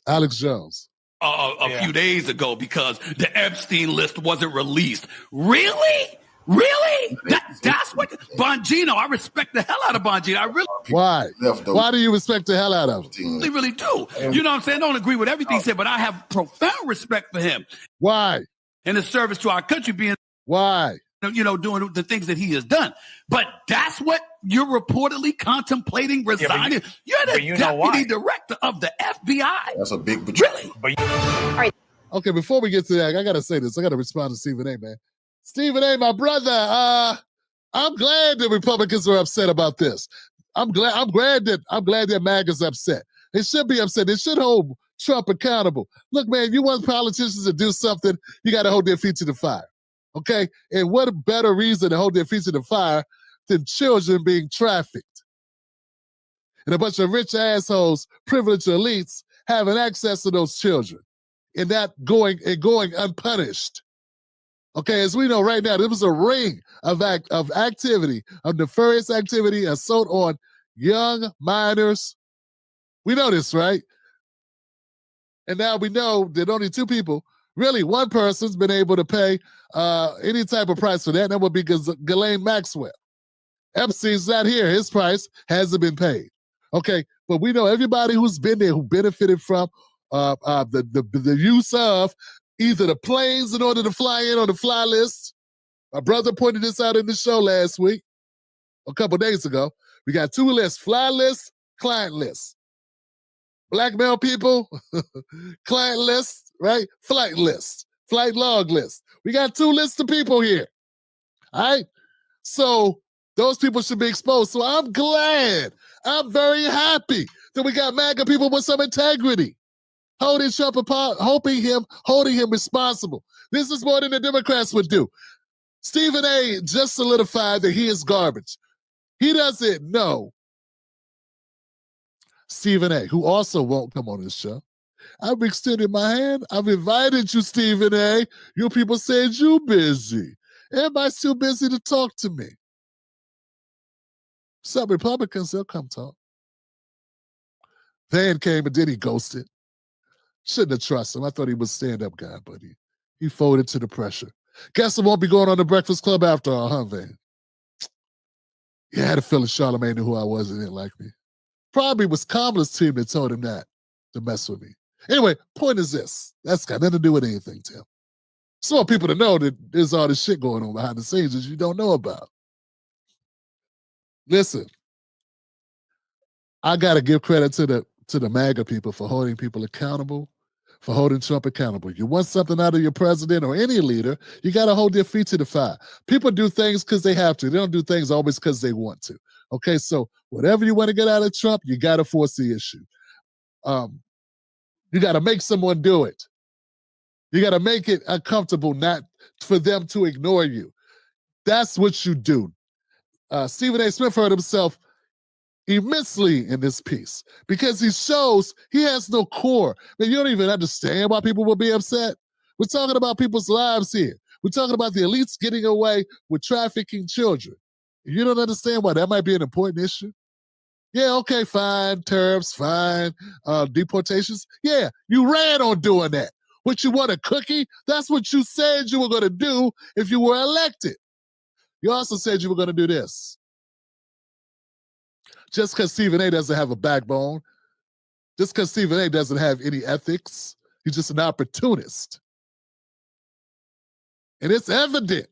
Alex Jones. A few days ago because the Epstein list wasn't released. Really? Really? That's what Bongino. I respect the hell out of Bongino. I really. Why? Why do you respect the hell out of him? I really do. You know what I'm saying? I don't agree with everything he said, but I have profound respect for him. Why? And his service to our country being. Why? Doing the things that he has done. But that's what you're reportedly contemplating resigning. You're the deputy director of the FBI. That's a big betrayal. Really? All right. Okay, before we get to that, I got to say this. I got to respond to Stephen A., man. Stephen A., my brother, I'm glad that Republicans are upset about this. I'm glad that MAGA's upset. They should be upset. They should hold Trump accountable. Look, man, you want politicians to do something, you got to hold their feet to the fire. Okay? And what a better reason to hold their feet to the fire than children being trafficked. And a bunch of rich assholes, privileged elites, having access to those children and that going unpunished. Okay, as we know right now, there was a ring of activity, of nefarious activity, assault on young minors. We know this, right? And now we know that only two people, really one person's been able to pay any type of price for that, and that would be Ghislaine Maxwell. Epstein's not here. His price hasn't been paid. Okay, but we know everybody who's been there, who benefited from the use of either the planes in order to fly in on the fly list. My brother pointed this out in the show last week, a couple days ago. We got two lists, fly list, client list. Blackmail people, client list, right? Flight list, flight log list. We got two lists of people here, all right? So those people should be exposed. So I'm glad, I'm very happy that we got MAGA people with some integrity. Holding Trump apart, holding him responsible. This is more than the Democrats would do. Stephen A. just solidified that he is garbage. He doesn't know Stephen A., who also won't come on this show. I've extended my hand. I've invited you, Stephen A. You people said you busy. Everybody's too busy to talk to me. Some Republicans, they'll come talk. Van came and then he ghosted. Shouldn't have trusted him. I thought he was a stand-up guy, but he folded to the pressure. Guess I won't be going on the Breakfast Club after all, huh, Van? Yeah, I had a feeling Charlamagne knew who I was and didn't like me. Probably was Kamala's team that told him that to mess with me. Anyway, point is this. That's got nothing to do with anything, Tim. Just want people to know that there's all this shit going on behind the scenes that you don't know about. Listen, I got to give credit to the MAGA people for holding people accountable, for holding Trump accountable. You want something out of your president or any leader, you got to hold their feet to the fire. People do things because they have to. They don't do things always because they want to. Okay, so whatever you want to get out of Trump, you got to force the issue. You got to make someone do it. You got to make it uncomfortable, not for them to ignore you. That's what you do. Stephen A. Smith hurt himself immensely in this piece because he shows he has no core. Man, you don't even understand why people will be upset. We're talking about people's lives here. We're talking about the elites getting away with trafficking children. You don't understand why that might be an important issue? Yeah, okay, fine, tariffs, fine, deportations. Yeah, you ran on doing that. What, you want a cookie? That's what you said you were going to do if you were elected. You also said you were going to do this. Just because Stephen A. doesn't have a backbone, just because Stephen A. doesn't have any ethics, he's just an opportunist. And it's evident.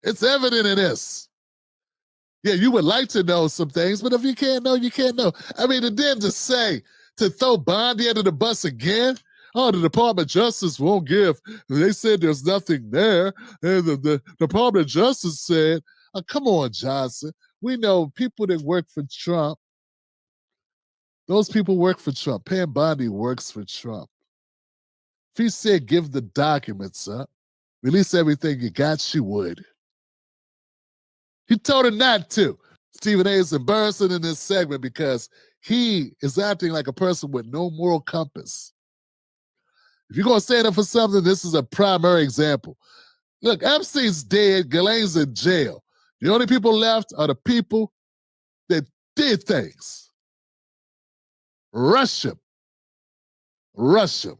It's evident in this. Yeah, you would like to know some things, but if you can't know, you can't know. I mean, and then to throw Bondi under the bus again, oh, the Department of Justice won't give. They said there's nothing there. And the Department of Justice said, oh, come on, Johnson. We know people that work for Trump, those people work for Trump. Pam Bondi works for Trump. If he said give the documents up, release everything you got, she would. He told her not to. Stephen A. is embarrassing in this segment because he is acting like a person with no moral compass. If you're going to stand up for something, this is a primary example. Look, Epstein's dead. Ghislaine's in jail. The only people left are the people that did things. Rush him. Rush him.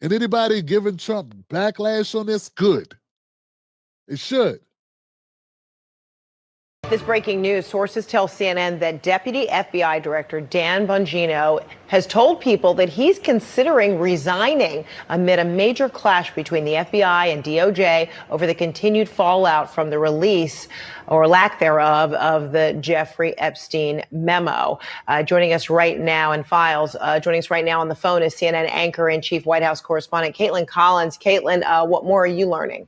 And anybody giving Trump backlash on this, good. It should. This breaking news, sources tell CNN that Deputy FBI Director Dan Bongino has told people that he's considering resigning amid a major clash between the FBI and DOJ over the continued fallout from the release, or lack thereof, of the Jeffrey Epstein memo. Joining us right now in Files, joining us right now on the phone is CNN anchor and chief White House correspondent Caitlin Collins. Caitlin, what more are you learning?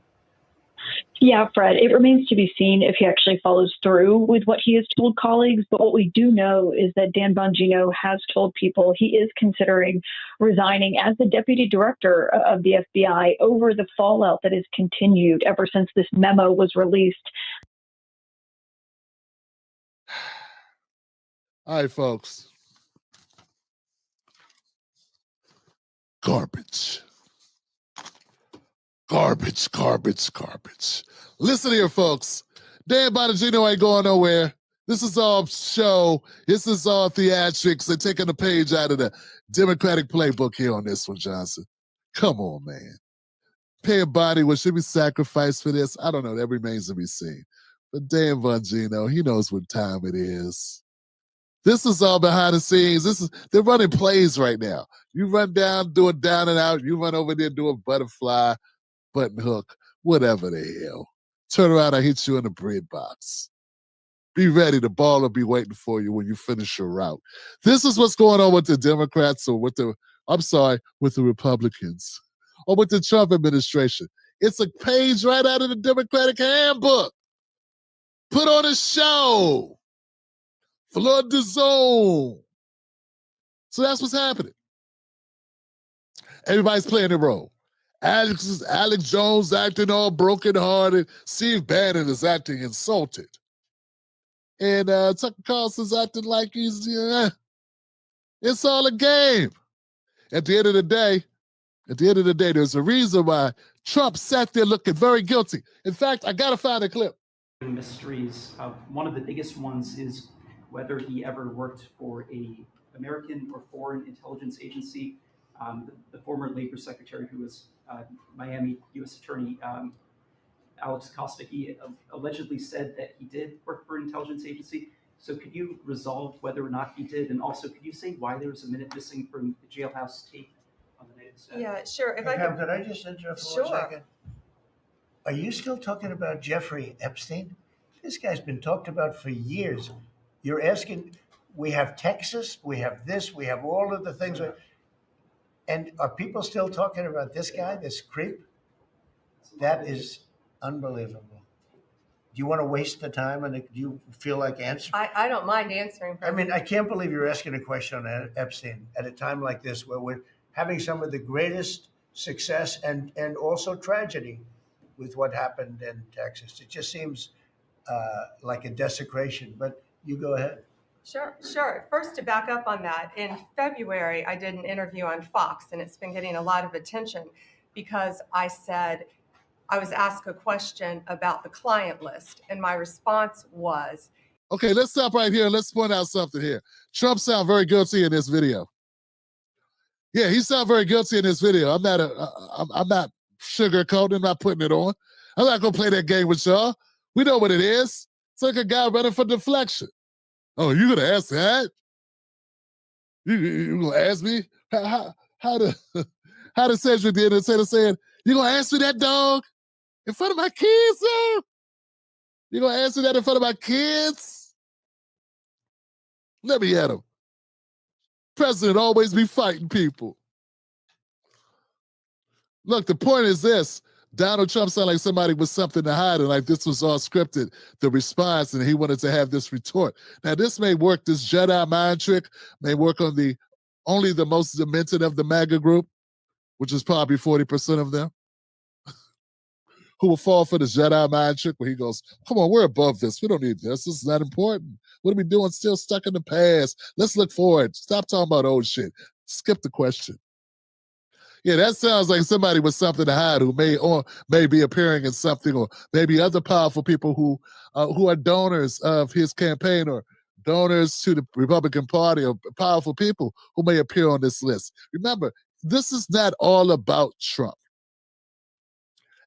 Yeah, Fred, it remains to be seen if he actually follows through with what he has told colleagues. But what we do know is that Dan Bongino has told people he is considering resigning as the deputy director of the FBI over the fallout that has continued ever since this memo was released. All right, folks. Garbage. Garbage, garbage, garbage. Listen here, folks. Dan Bongino ain't going nowhere. This is all show. This is all theatrics. They're taking a page out of the Democratic playbook here on this one, Johnson. Come on, man. Pam Bondi, what should be sacrificed for this? I don't know. That remains to be seen. But Dan Bongino, he knows what time it is. This is all behind the scenes. They're running plays right now. You run down, do a down and out. You run over there, do a butterfly, button hook, whatever the hell. Turn around, I hit you in the bread box. Be ready. The ball will be waiting for you when you finish your route. This is what's going on with the Democrats or with the Republicans or with the Trump administration. It's a page right out of the Democratic handbook. Put on a show. Flood the zone. So that's what's happening. Everybody's playing their role. Alex Jones acting all brokenhearted. Steve Bannon is acting insulted. And Tucker Carlson's acting like he's, it's all a game. At the end of the day, there's a reason why Trump sat there looking very guilty. In fact, I got to find a clip. Mysteries. One of the biggest ones is whether he ever worked for a American or foreign intelligence agency. The former labor secretary who was Miami U.S. Attorney Alex Costa, he allegedly said that he did work for an intelligence agency. So could you resolve whether or not he did? And also, could you say why there was a minute missing from the jailhouse tape on the night of the stabbing? Yeah, sure. If could I just interrupt for 1 second? Are you still talking about Jeffrey Epstein? This guy's been talked about for years. You're asking, we have Texas, we have this, we have all of the things. And are people still talking about this guy, this creep? That is unbelievable. Do you want to waste the time and do you feel like answering? I don't mind answering. I mean, I can't believe you're asking a question on Epstein at a time like this where we're having some of the greatest success and also tragedy with what happened in Texas. It just seems like a desecration, but you go ahead. Sure. First, to back up on that, in February, I did an interview on Fox, and it's been getting a lot of attention because I said, I was asked a question about the client list, and my response was, Okay, let's stop right here and let's point out something here. Trump sounds very guilty in this video. Yeah, he sounds very guilty in this video. I'm not sugarcoating, I'm not putting it on. I'm not gonna play that game with y'all. We know what it is. It's like a guy running for deflection. Oh, you gonna ask that? You gonna ask me how to how to Cedric did instead of saying, you gonna ask me that, dog? In front of my kids, though? You gonna answer that in front of my kids? Let me at him. President always be fighting people. Look, the point is this. Donald Trump sounded like somebody with something to hide and like this was all scripted, the response, and he wanted to have this retort. Now, this may work, this Jedi mind trick may work on only the most demented of the MAGA group, which is probably 40% of them, who will fall for the Jedi mind trick where he goes, come on, we're above this. We don't need this. This is not important. What are we doing still stuck in the past? Let's look forward. Stop talking about old shit. Skip the question. Yeah, that sounds like somebody with something to hide who may be appearing in something, or maybe other powerful people who are donors of his campaign or donors to the Republican Party, or powerful people who may appear on this list. Remember, this is not all about Trump.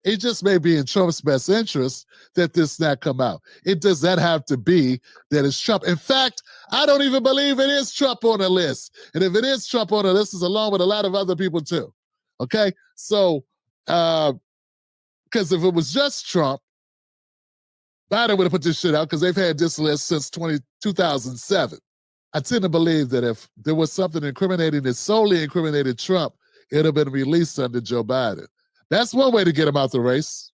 It just may be in Trump's best interest that this not come out. It does not have to be that it's Trump. In fact, I don't even believe it is Trump on the list. And if it is Trump on the list, it's along with a lot of other people too. Okay? So, because if it was just Trump, Biden would have put this shit out because they've had this list since 2007. I tend to believe that if there was something incriminating that solely incriminated Trump, it would have been released under Joe Biden. That's one way to get him out the race.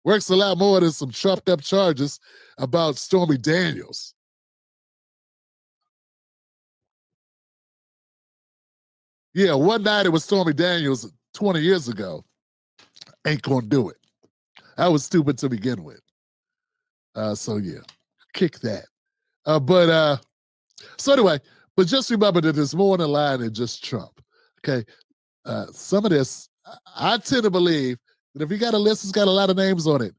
Works a lot more than some trumped up charges about Stormy Daniels. Yeah, one night it was Stormy Daniels 20 years ago. Ain't gonna do it. I was stupid to begin with. So yeah, kick that. So anyway, but just remember that there's more on the line than just Trump. Okay, some of this, I tend to believe that if you got a list, it's got a lot of names on it.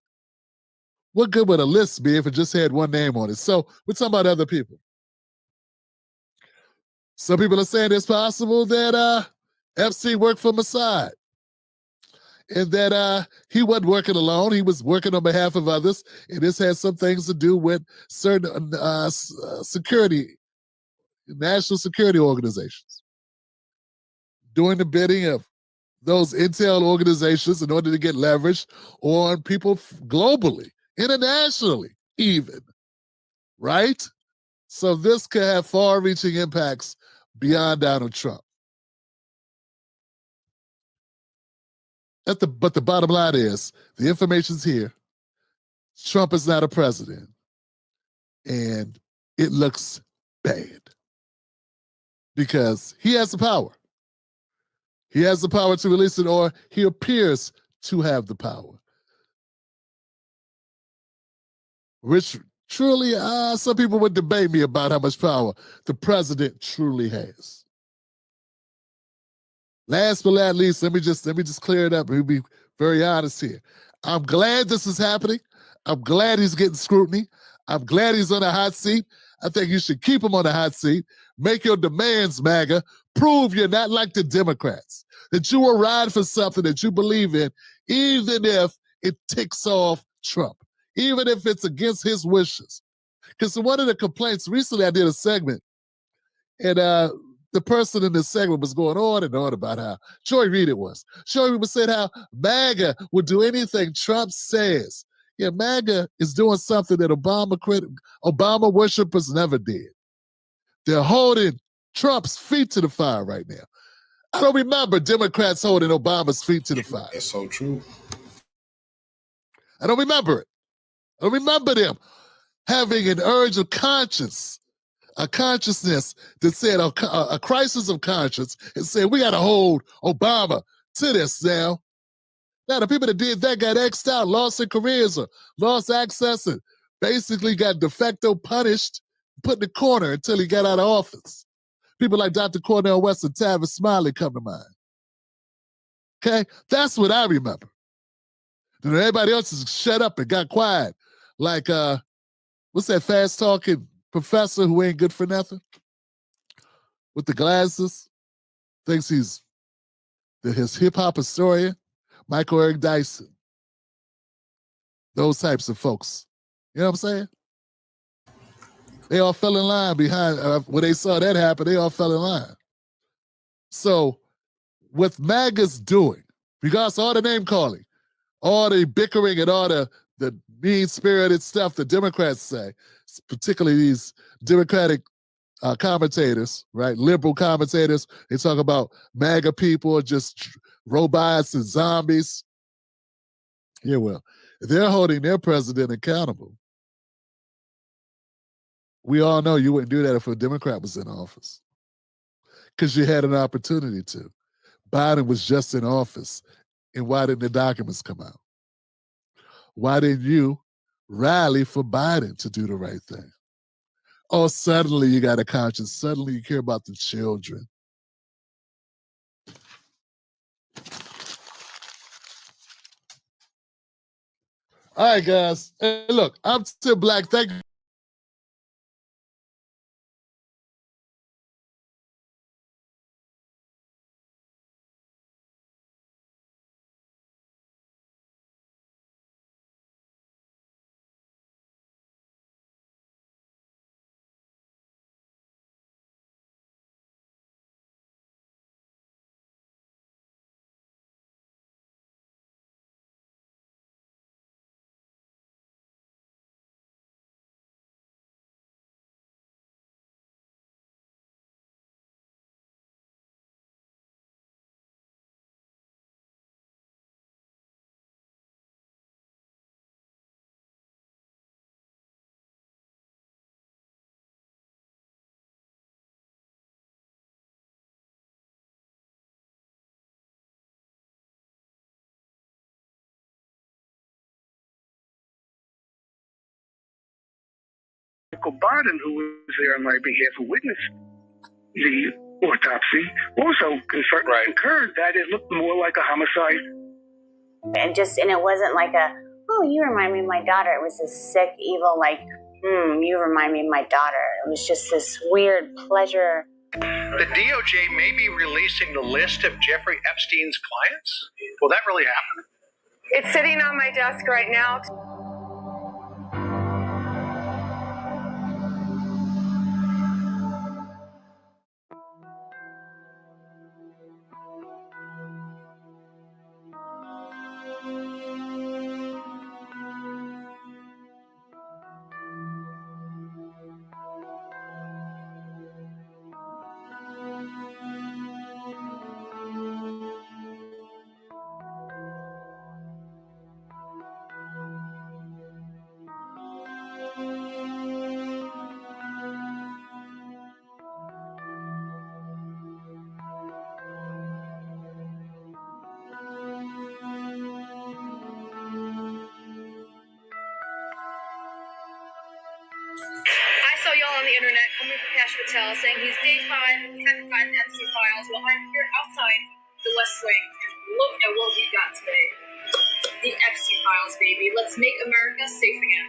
What good would a list be if it just had one name on it? So we're talking about other people. Some people are saying it's possible that Epstein worked for Mossad, and that he wasn't working alone. He was working on behalf of others, and this has some things to do with certain national security organizations doing the bidding of those intel organizations in order to get leverage on people globally, internationally even, right? So this could have far-reaching impacts beyond Donald Trump. But the bottom line is, the information's here. Trump is not a president, and it looks bad because he has the power. He has the power to release it, or he appears to have the power. Which truly, some people would debate me about how much power the president truly has. Last but not least, let me just clear it up. We'll be very honest here. I'm glad this is happening. I'm glad he's getting scrutiny. I'm glad he's on a hot seat. I think you should keep him on the hot seat. Make your demands, MAGA. Prove you're not like the Democrats, that you will ride for something that you believe in, even if it ticks off Trump, even if it's against his wishes. Because one of the complaints, recently I did a segment, and the person in this segment was going on and on about how, Joy Reid it was. Joy Reid said how MAGA would do anything Trump says. Yeah, MAGA is doing something that Obama worshipers never did. They're holding Trump's feet to the fire right now. I don't remember Democrats holding Obama's feet to the fire. That's so true. I don't remember it. I don't remember them having an urge of conscience, a consciousness that said a crisis of conscience, and said, we got to hold Obama to this now. Now, the people that did that got X'd out, lost their careers, or lost access, and basically got de facto punished, put in the corner until he got out of office. People like Dr. Cornel West and Tavis Smiley come to mind. Okay? That's what I remember. And everybody else just shut up and got quiet. Like what's that fast talking professor who ain't good for nothing? With the glasses, thinks he's his hip hop historian, Michael Eric Dyson. Those types of folks. You know what I'm saying? They all fell in line behind, when they saw that happen, they all fell in line. So, what MAGA's doing, regardless of all the name calling, all the bickering and all the mean-spirited stuff the Democrats say, particularly these Democratic commentators, right? Liberal commentators, they talk about MAGA people are just robots and zombies. Yeah, well, they're holding their president accountable. We all know you wouldn't do that if a Democrat was in office, because you had an opportunity to. Biden was just in office, and why didn't the documents come out? Why didn't you rally for Biden to do the right thing? Oh, suddenly you got a conscience. Suddenly you care about the children. All right, guys. Hey, look, I'm Tim Black. Thank you. Michael Biden, who was there on my behalf, who witnessed the autopsy, also concurred that it looked more like a homicide. And it wasn't like oh, you remind me of my daughter. It was this sick, evil, you remind me of my daughter. It was just this weird pleasure. The DOJ may be releasing the list of Jeffrey Epstein's clients. Will that really happen? It's sitting on my desk right now. I saw y'all on the internet coming for Cash Patel saying he's day 5 and we haven't gotten Epstein files. Well, I'm here outside the West Wing and look at what we got today. The Epstein files, baby. Let's make America safe again.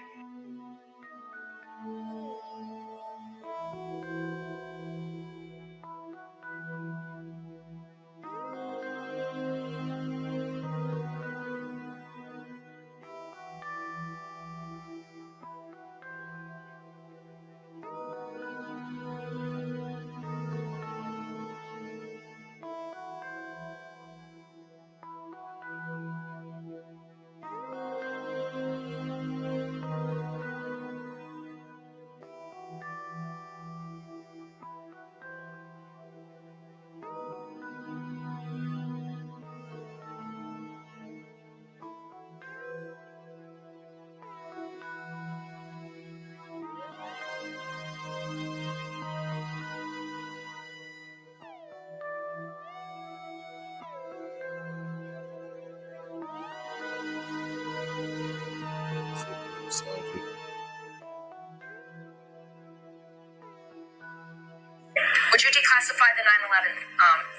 Would you declassify the 9/11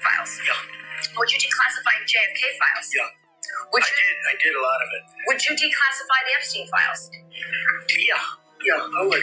files? Yeah. Would you declassify the JFK files? Yeah. Would I did a lot of it. Would you declassify the Epstein files? Yeah. Yeah, I would.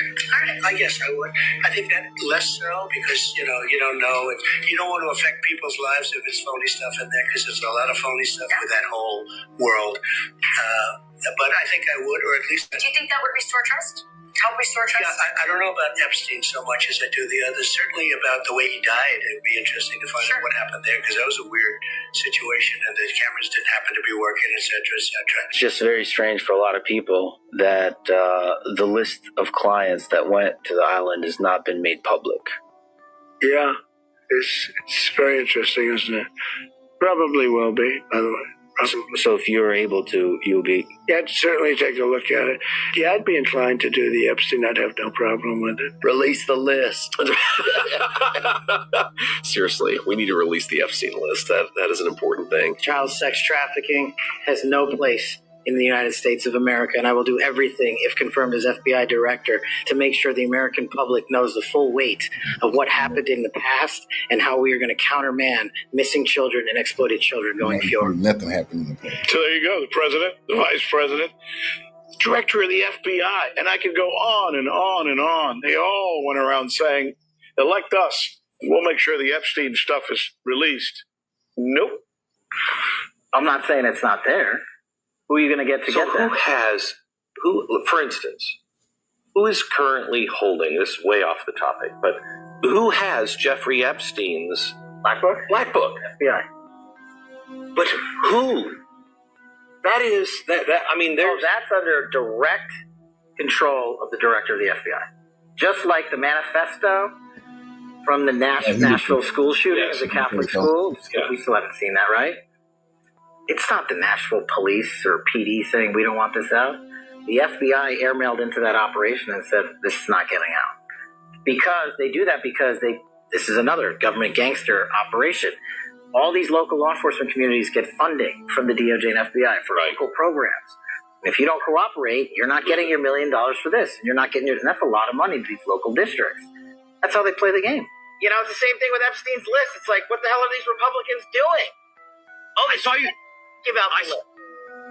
I guess I would. I think that less so because, you don't know. You don't want to affect people's lives if there's phony stuff in there because there's a lot of phony stuff with that whole world. But I think I would, or at least... Do you think that would restore trust? Help restore trust? Yeah, I don't know about Epstein so much as I do the others. Certainly about the way he died. It'd be interesting to find out what happened there because that was a weird situation and the cameras didn't happen to be working, et cetera, et cetera. It's just very strange for a lot of people that the list of clients that went to the island has not been made public. Yeah, it's very interesting, isn't it? Probably will be, by the way. So if you're able to, you'll be... Yeah, I'd certainly take a look at it. Yeah, I'd be inclined to do the Epstein. I'd have no problem with it. Release the list. Seriously, we need to release the Epstein list. That is an important thing. Child sex trafficking has no place in the United States of America, and I will do everything, if confirmed as FBI director, to make sure the American public knows the full weight of what happened in the past and how we are going to countermand missing children and exploited children going forward. Nothing happened in the past. So there you go, the president, the vice president, director of the FBI, and I could go on and on and on. They all went around saying, elect us. We'll make sure the Epstein stuff is released. Nope. I'm not saying it's not there. Who are you going to get that? For instance, who is currently holding, this is way off the topic, but who has Jeffrey Epstein's Black Book? Black Book. FBI. But who? That is, I mean, that's under direct control of the director of the FBI. Just like the manifesto from the Nashville school shooting of the Catholic school. Yeah. We still haven't seen that, right? It's not the Nashville police or PD saying we don't want this out. The FBI airmailed into that operation and said this is not getting out. Because they do that because this is another government gangster operation. All these local law enforcement communities get funding from the DOJ and FBI for local programs. And if you don't cooperate, you're not getting your $1 million for this. And you're not getting and that's a lot of money to these local districts. That's how they play the game. It's the same thing with Epstein's list. It's like, what the hell are these Republicans doing? Oh, I saw you. Give out the list.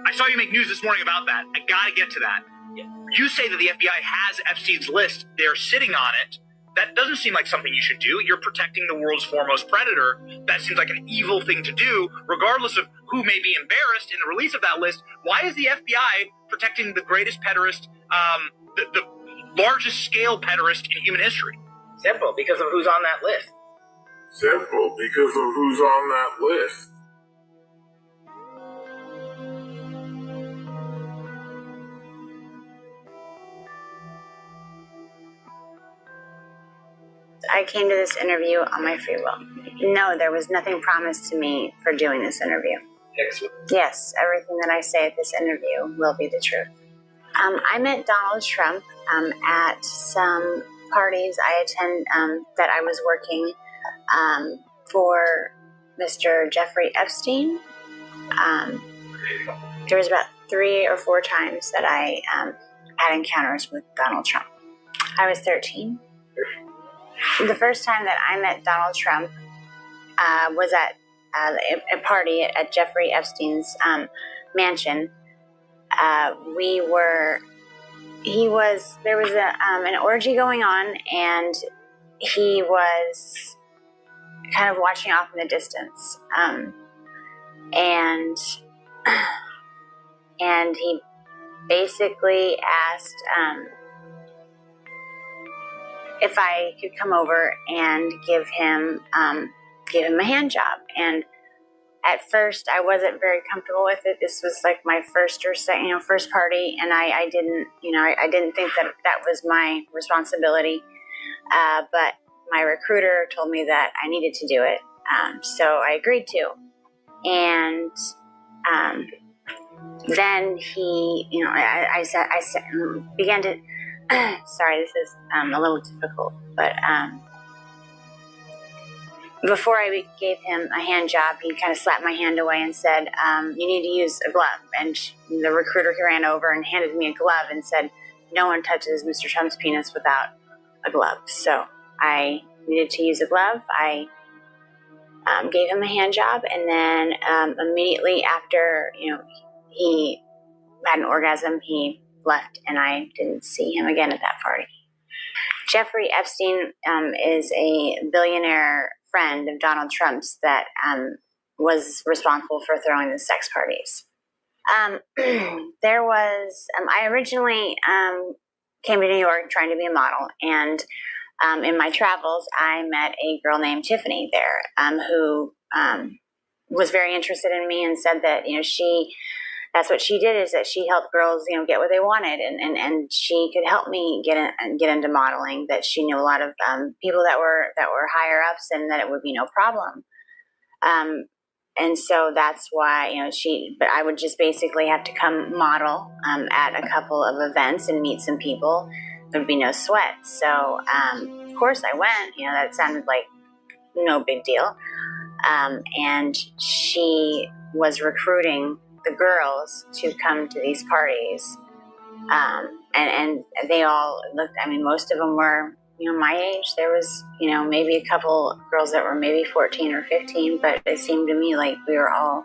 I saw you make news this morning about that. I gotta get to that. Yeah. You say that the FBI has Epstein's list. They're sitting on it. That doesn't seem like something you should do. You're protecting the world's foremost predator. That seems like an evil thing to do, regardless of who may be embarrassed in the release of that list. Why is the FBI protecting the greatest pederast, the largest scale pederast in human history? Simple, because of who's on that list. Simple, because of who's on that list. I came to this interview on my free will. No, there was nothing promised to me for doing this interview. Excellent. Yes, everything that I say at this interview will be the truth. I met Donald Trump at some parties I attend that I was working for Mr. Jeffrey Epstein. There was about 3 or 4 times that I had encounters with Donald Trump. I was 13. The first time that I met Donald Trump was at a party at Jeffrey Epstein's mansion. There was an orgy going on, and he was kind of watching off in the distance. And he basically asked if I could come over and give him a hand job. And at first I wasn't very comfortable with it. This was like my first party, and I didn't think that was my responsibility. But my recruiter told me that I needed to do it. So I agreed to. And then he, I began to, sorry, this is a little difficult, but before I gave him a hand job, he kind of slapped my hand away and said, you need to use a glove. And the recruiter ran over and handed me a glove and said, no one touches Mr. Trump's penis without a glove. So I needed to use a glove. I gave him a hand job, and then immediately after, he had an orgasm, he left, and I didn't see him again at that party. Jeffrey Epstein is a billionaire friend of Donald Trump's that was responsible for throwing the sex parties. There was, I originally came to New York trying to be a model, and in my travels, I met a girl named Tiffany there who was very interested in me and said that, that's what she did, is that she helped girls, get what they wanted, and she could help me get into modeling. That she knew a lot of people that were higher ups, and that it would be no problem. And so that's why but I would just basically have to come model at a couple of events and meet some people. There would be no sweat. So of course I went. That sounded like no big deal. And she was recruiting the girls to come to these parties. And they all looked, most of them were, my age. There was, maybe a couple girls that were maybe 14 or 15, but it seemed to me like we were all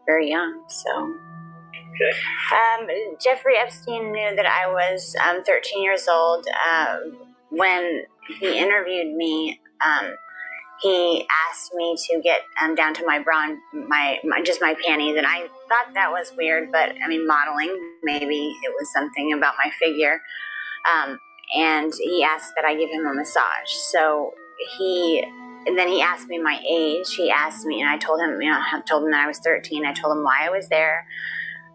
very young. So, okay. Jeffrey Epstein knew that I was 13 years old. When he interviewed me, he asked me to get down to my bra, just my panties, and I thought that was weird, but modeling, maybe it was something about my figure. And he asked that I give him a massage. So then he asked me my age. He asked me, and I told him, I told him that I was 13. I told him why I was there.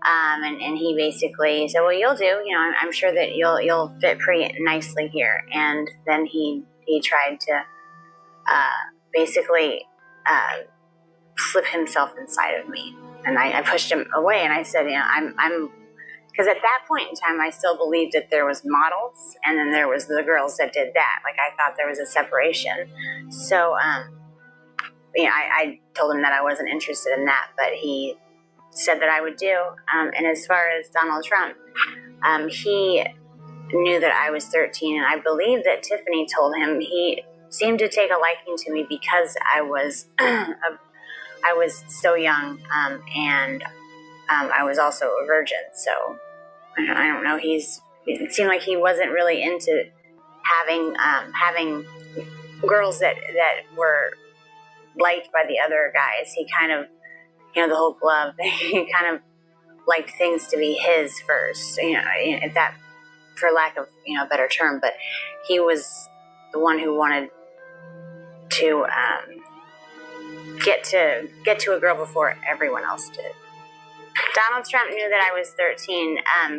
And he basically said, well, you'll do, I'm sure that you'll fit pretty nicely here. And then he tried to, basically, slip himself inside of me. And I pushed him away, and I said, because at that point in time, I still believed that there was models, and then there was the girls that did that. Like, I thought there was a separation. So, I told him that I wasn't interested in that, but he said that I would do. And as far as Donald Trump, he knew that I was 13, and I believe that Tiffany told him he seemed to take a liking to me because I was I was so young, and I was also a virgin. So I don't know. It seemed like he wasn't really into having girls that were liked by the other guys. He kind of, the whole glove. He kind of liked things to be his first. That, for lack of a better term, but he was the one who wanted to get to a girl before everyone else did. Donald Trump knew that I was 13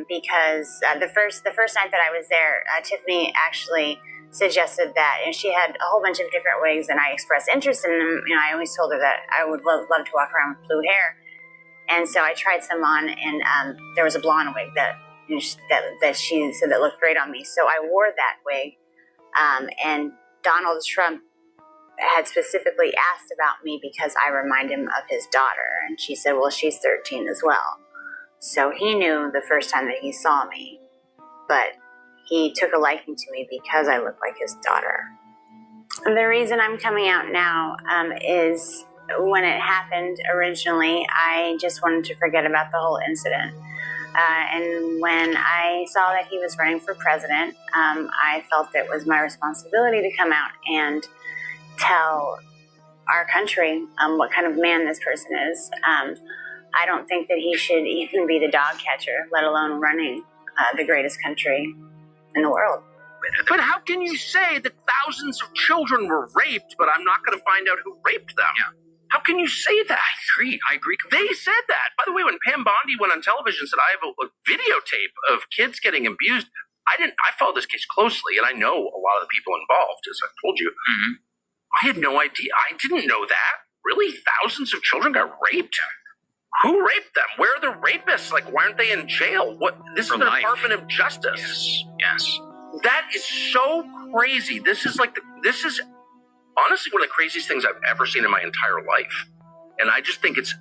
because the first night that I was there, Tiffany actually suggested that, she had a whole bunch of different wigs, and I expressed interest in them. I always told her that I would love to walk around with blue hair, and so I tried some on, and there was a blonde wig that she said that looked great on me, so I wore that wig, and Donald Trump had specifically asked about me because I remind him of his daughter. And she said, well, she's 13 as well. So he knew the first time that he saw me, but he took a liking to me because I looked like his daughter. And the reason I'm coming out now is when it happened originally, I just wanted to forget about the whole incident. And when I saw that he was running for president, I felt it was my responsibility to come out and tell our country what kind of man this person is. I don't think that he should even be the dog catcher, let alone running the greatest country in the world. But how can you say that thousands of children were raped, but I'm not going to find out who raped them? Yeah. How can you say that? I agree. They said that. By the way, when Pam Bondi went on television and said, I have a videotape of kids getting abused, I followed this case closely, and I know a lot of the people involved, as I told you. Mm-hmm. I had no idea. I didn't know that. Really? Thousands of children got raped? Who raped them? Where are the rapists? Like, why aren't they in jail? This is the Department of Justice. Yes. That is so crazy. This is honestly one of the craziest things I've ever seen in my entire life. And I just think it's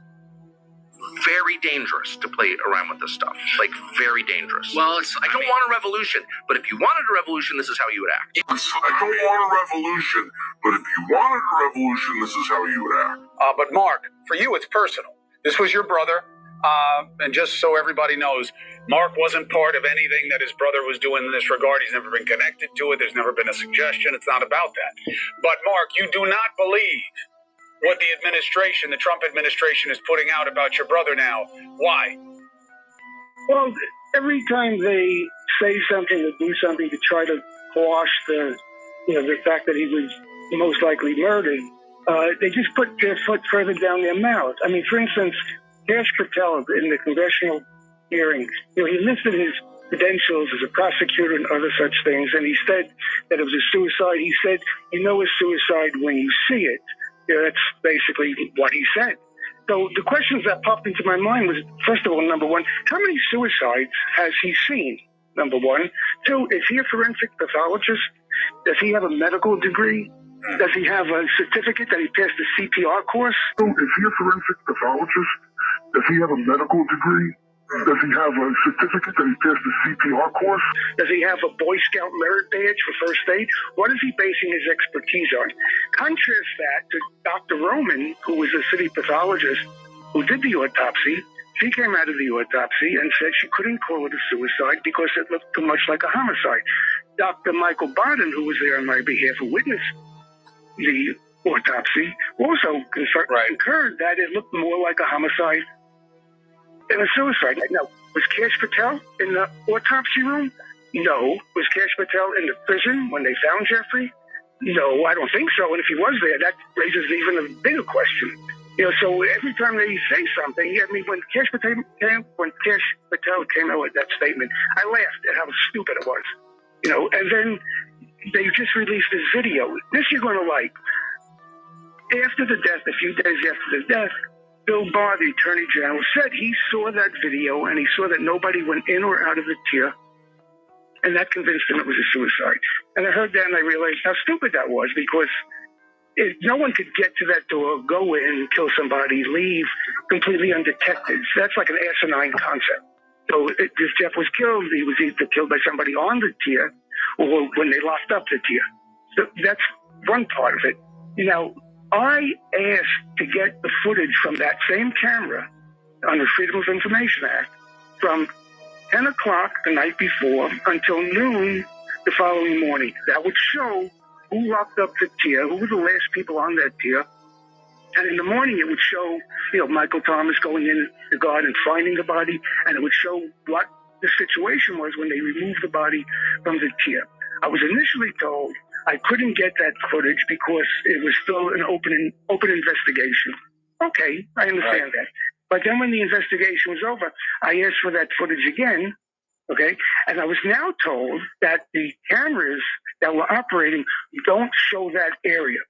very dangerous to play around with this stuff. Like, very dangerous. Well, I don't want a revolution, but if you wanted a revolution, this is how you would act. I don't want a revolution, but if you wanted a revolution, this is how you would act. But Mark, for you, it's personal. This was your brother. And just so everybody knows, Mark wasn't part of anything that his brother was doing in this regard. He's never been connected to it. There's never been a suggestion. It's not about that. But Mark, you do not believe what the administration, the Trump administration, is putting out about your brother now. Why? Well, every time they say something or do something to try to quash the fact that he was most likely murdered, they just put their foot further down their mouth. I mean, for instance, Cash Patel in the congressional hearings, he listed his credentials as a prosecutor and other such things, and he said that it was a suicide. He said, you know a suicide when you see it. That's basically what he said. So the questions that popped into my mind was, first of all, number one, how many suicides has he seen? Number one. Two, is he a forensic pathologist? Does he have a medical degree? Does he have a certificate that he passed the CPR course? So is he a forensic pathologist? Does he have a medical degree? Does he have a certificate that he passed the CPR course? Does he have a Boy Scout merit badge for first aid? What is he basing his expertise on? Contrast that to Dr. Roman, who was a city pathologist who did the autopsy. She came out of the autopsy and said she couldn't call it a suicide because it looked too much like a homicide. Dr. Michael Barden, who was there on my behalf, who witnessed the autopsy, also concurred that it looked more like a homicide than a suicide. Now, was Cash Patel in the autopsy room? No. Was Cash Patel in the prison when they found Jeffrey? No, I don't think so. And if he was there, that raises even a bigger question. So every time they say something, I mean, when Cash Patel came out with that statement, I laughed at how stupid it was. And then they just released this video. This you're going to like. After the death, a few days after the death, Bill Barr, the Attorney General, said he saw that video and he saw that nobody went in or out of the tier, and that convinced him it was a suicide. And I heard that and I realized how stupid that was, because no one could get to that door, go in, kill somebody, leave completely undetected. That's like an asinine concept. So if Jeff was killed, he was either killed by somebody on the tier or when they locked up the tier. So that's one part of it. I asked to get the footage from that same camera on the Freedom of Information Act from 10 o'clock the night before until noon the following morning. That would show who locked up the tier, who were the last people on that tier. And in the morning, it would show, Michael Thomas going in the guard and finding the body, and it would show what the situation was when they removed the body from the tier. I was initially told I couldn't get that footage because it was still an open investigation. Okay, I understand that. But then when the investigation was over, I asked for that footage again, okay? And I was now told that the cameras that were operating don't show that area.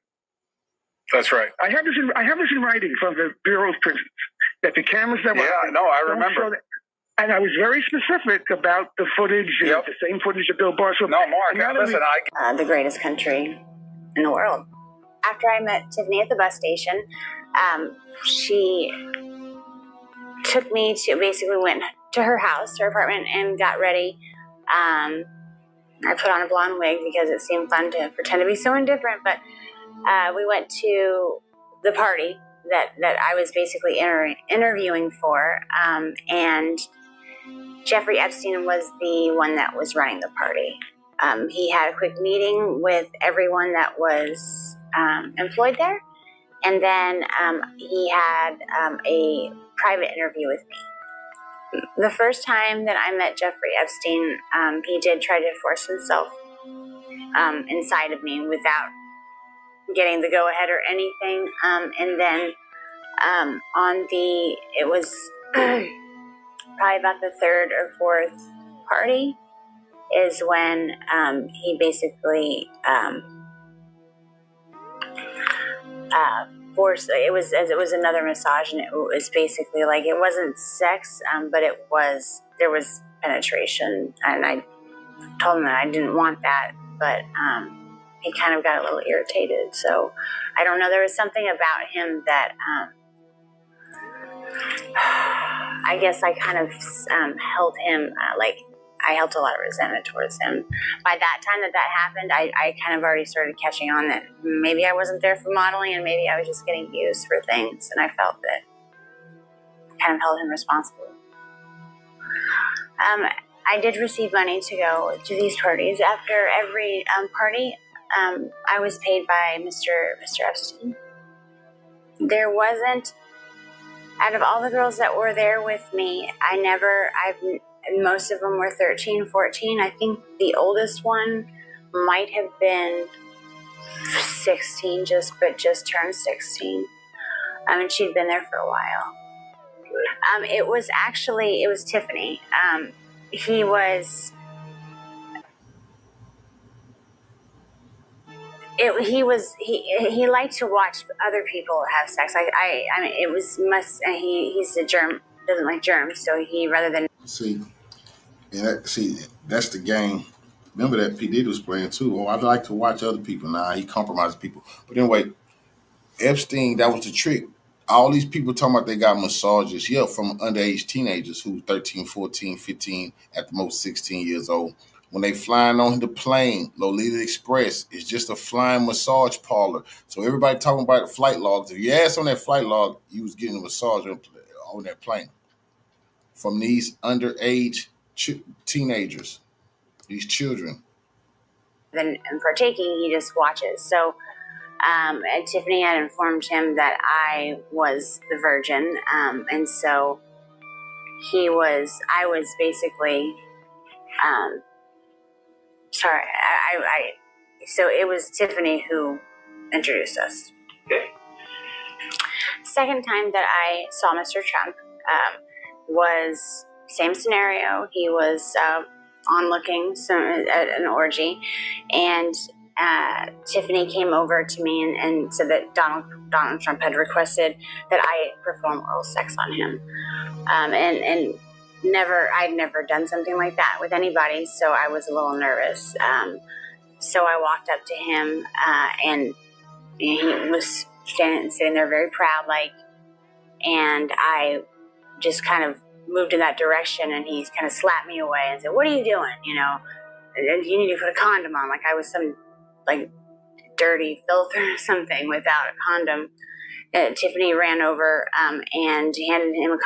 That's right. I have this in writing from the Bureau of Prisons, that the cameras that were I remember. And I was very specific about the footage, the same footage that Bill Barr. No, Mark, listen, the greatest country in the world. After I met Tiffany at the bus station, she took me to, basically went to her house, her apartment, and got ready. I put on a blonde wig because it seemed fun to pretend to be someone different, but we went to the party that I was basically interviewing for, and Jeffrey Epstein was the one that was running the party. He had a quick meeting with everyone that was employed there, and then he had a private interview with me. The first time that I met Jeffrey Epstein, he did try to force himself inside of me without getting the go-ahead or anything. And then it was probably about the third or fourth party is when he basically forced. It was another massage, and it was basically like, it wasn't sex, but there was penetration, and I told him that I didn't want that, but he kind of got a little irritated. So I don't know. There was something about him that I guess I kind of held him, I held a lot of resentment towards him. By that time that happened, I kind of already started catching on that maybe I wasn't there for modeling, and maybe I was just getting used for things, and I felt that kind of held him responsible. I did receive money to go to these parties. After every party, I was paid by Mr. Epstein. There wasn't, out of all the girls that were there with me, most of them were 13, 14. I think the oldest one might have been 16, just turned 16. And she'd been there for a while. It was Tiffany. He liked to watch other people have sex. He's a germ, doesn't like germs, so he, rather than that's the game. Remember that P. Diddy was playing too. Oh, I'd like to watch other people. Nah, he compromised people. But anyway, Epstein, that was the trick. All these people talking about they got massages, from underage teenagers who 13, 14, 15, at the most 16 years old. When they flying on the plane, Lolita Express is just a flying massage parlor. So everybody talking about the flight logs. If you ask on that flight log, you was getting a massage on that plane from these underage teenagers, these children. Then partaking, he just watches. So and Tiffany had informed him that I was the virgin, and so I was basically, so it was Tiffany who introduced us. Okay. Second time that I saw Mr. Trump was same scenario. He was onlooking at an orgy, and Tiffany came over to me and said that Donald Trump had requested that I perform oral sex on him, and I'd never done something like that with anybody, so I was a little nervous. So I walked up to him, and he was sitting there very proud, and I just kind of moved in that direction, and he kind of slapped me away and said, "What are you doing? You need to put a condom on," like I was some dirty filth or something without a condom. Tiffany ran over and handed him a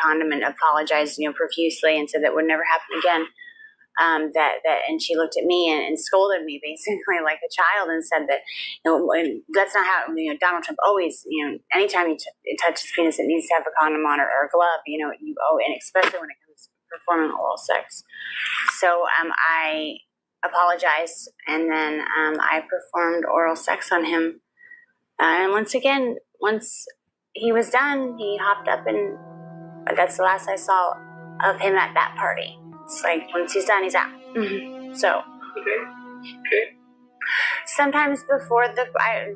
condom and apologized, profusely, and said that would never happen again. And she looked at me and scolded me basically like a child and said that, that's not how, Donald Trump always, anytime you touch his penis, it needs to have a condom on or a glove, and especially when it comes to performing oral sex. So I apologized, and then I performed oral sex on him. And once he was done, he hopped up, and that's the last I saw of him at that party. It's like once he's done, he's out. Mm-hmm. So, okay. Sometimes before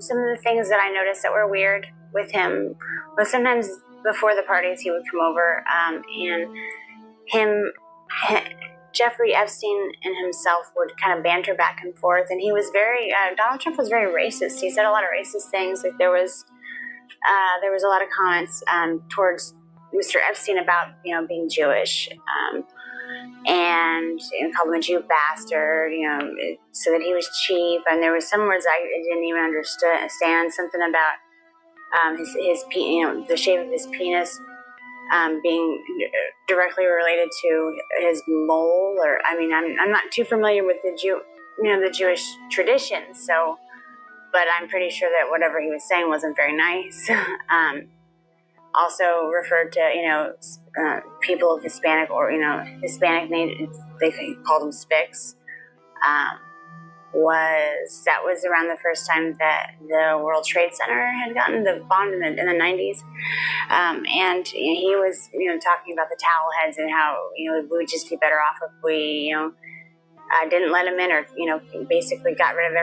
some of the things that I noticed that were weird with him was sometimes before the parties he would come over, and Jeffrey Epstein and himself would kind of banter back and forth, and he was Donald Trump was very racist. He said a lot of racist things. Like there was a lot of comments towards Mr. Epstein about being Jewish, and called him a Jew bastard, so that he was cheap. And there was some words I didn't even understand. Something about his the shape of his penis being directly related to his mole, or I'm not too familiar with the Jewish tradition. So, but I'm pretty sure that whatever he was saying wasn't very nice. Also referred to, people of Hispanic or, Hispanic name, they called them spics. That was around the first time that the World Trade Center had gotten the bomb in the 90s. And he was, talking about the towel heads and how, we would just be better off if we, didn't let him in, or, basically got rid of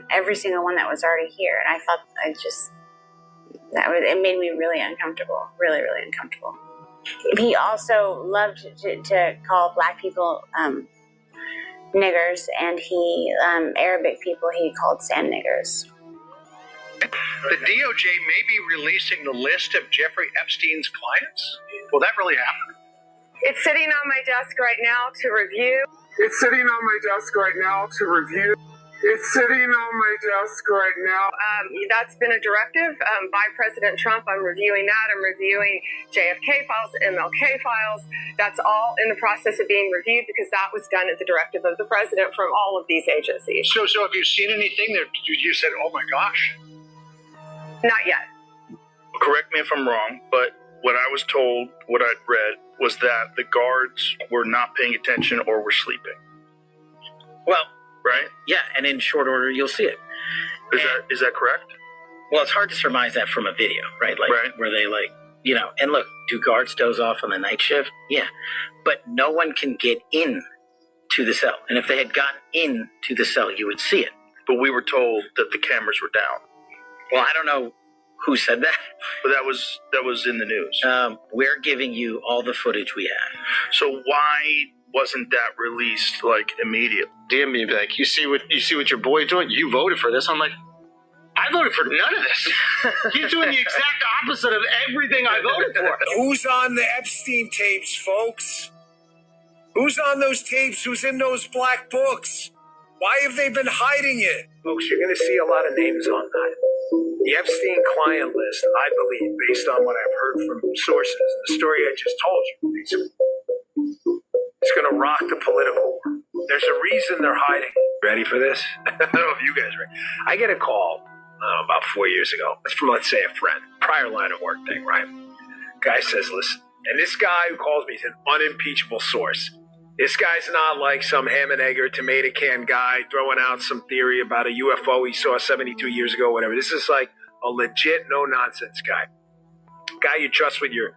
every single one that was already here. And I thought it made me really uncomfortable, really, really uncomfortable. He also loved to call black people niggers, and Arabic people he called sand niggers. The DOJ may be releasing the list of Jeffrey Epstein's clients. Will that really happen? It's sitting on my desk right now to review. It's sitting on my desk right now. That's been a directive by President Trump. I'm reviewing that. I'm reviewing JFK files, MLK files. That's all in the process of being reviewed because that was done at the directive of the president from all of these agencies. So have you seen anything that you said, oh my gosh? Not yet. Correct me if I'm wrong, but what I was told, what I'd read, was that the guards were not paying attention or were sleeping. Well, right? Yeah, and in short order, you'll see it. Is that correct? Well, it's hard to surmise that from a video, right? Like, right. Where they and look, do guards doze off on the night shift? Yeah. But no one can get in to the cell. And if they had gotten in to the cell, you would see it. But we were told that the cameras were down. Well, I don't know who said that. But that was in the news. We're giving you all the footage we have. So why wasn't that released immediately? DM me like, you see what your boy's doing? You voted for this. I'm like, I voted for none of this. He's doing the exact opposite of everything I voted for. Who's on the Epstein tapes, folks? Who's on those tapes? Who's in those black books? Why have they been hiding it? Folks, you're going to see a lot of names on that. The Epstein client list, I believe, based on what I've heard from sources, the story I just told you, it's going to rock the political world. There's a reason they're hiding it. Ready for this? I don't know if you guys are ready. I get a call about 4 years ago. It's from, let's say, a friend. Prior line of work thing, right? Guy says, listen, and this guy who calls me is an unimpeachable source. This guy's not like some ham and egg or tomato can guy throwing out some theory about a UFO he saw 72 years ago, whatever. This is like a legit no-nonsense guy. Guy you trust with your,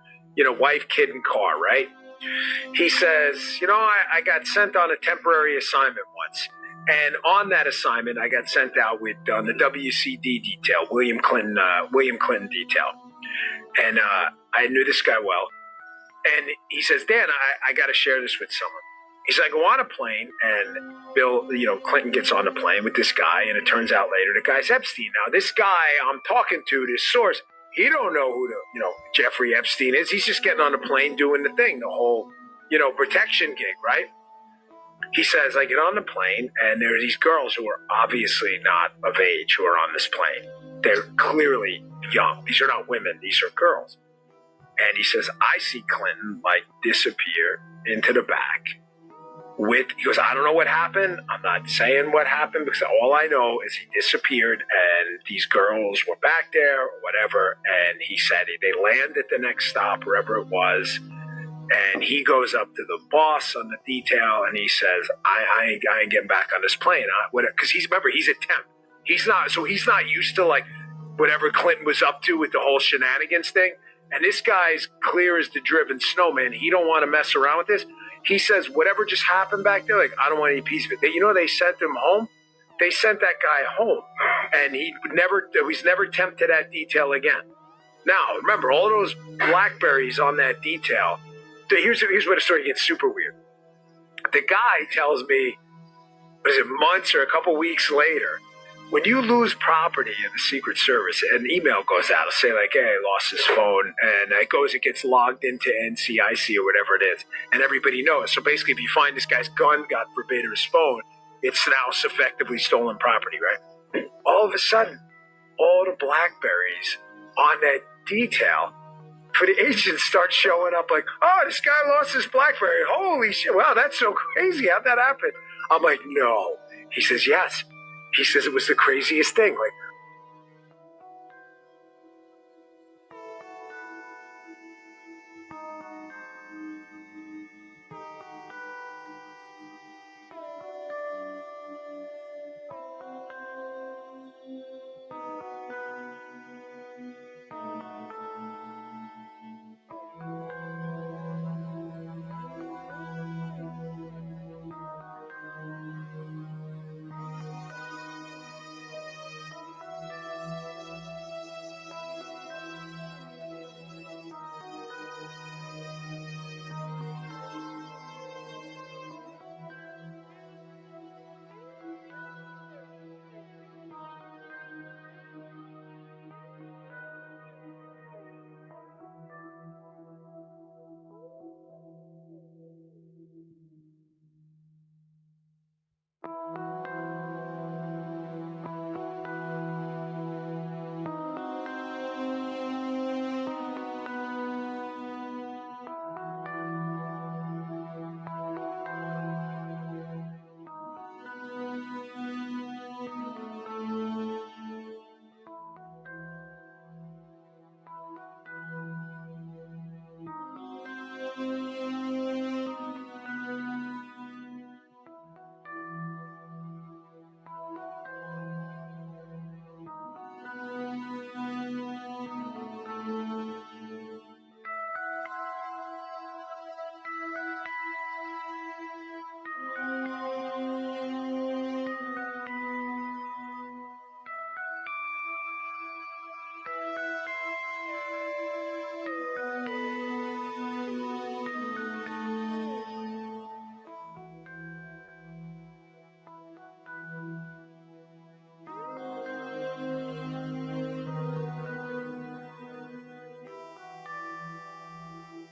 wife, kid, and car, right? He says, I got sent on a temporary assignment once. And on that assignment, I got sent out with the WCD detail, William Clinton detail. And I knew this guy well. And he says, Dan, I got to share this with someone. He's like, go on a plane, and Bill, Clinton gets on the plane with this guy, and it turns out later the guy's Epstein. Now, this guy I'm talking to, this source, he don't know who Jeffrey Epstein is. He's just getting on the plane doing the thing, the whole, protection gig, right? He says, I get on the plane, and there are these girls who are obviously not of age who are on this plane. They're clearly young. These are not women. These are girls. And he says, I see Clinton, disappear into the back. He goes, I don't know what happened. I'm not saying what happened because all I know is he disappeared and these girls were back there or whatever. And he said they land at the next stop, wherever it was. And he goes up to the boss on the detail and he says, I ain't getting back on this plane. Because he's a temp. He's not used to whatever Clinton was up to with the whole shenanigans thing. And this guy's clear as the driven snowman. He don't want to mess around with this. He says, whatever just happened back there, I don't want any piece of it. They sent him home. They sent that guy home. And he was never tempted to that detail again. Now, remember, all those Blackberries on that detail. Here's where the story gets super weird. The guy tells me, months or a couple weeks later, when you lose property in the Secret Service, an email goes out to say hey, I lost his phone, and it gets logged into NCIC or whatever it is, and everybody knows. So basically, if you find this guy's gun, God forbid, or his phone, it's now effectively stolen property, right? All of a sudden, all the Blackberries on that detail for the agents start showing up oh, this guy lost his Blackberry. Holy shit, wow, that's so crazy. How'd that happen? I'm like, no. He says, yes. He says it was the craziest thing.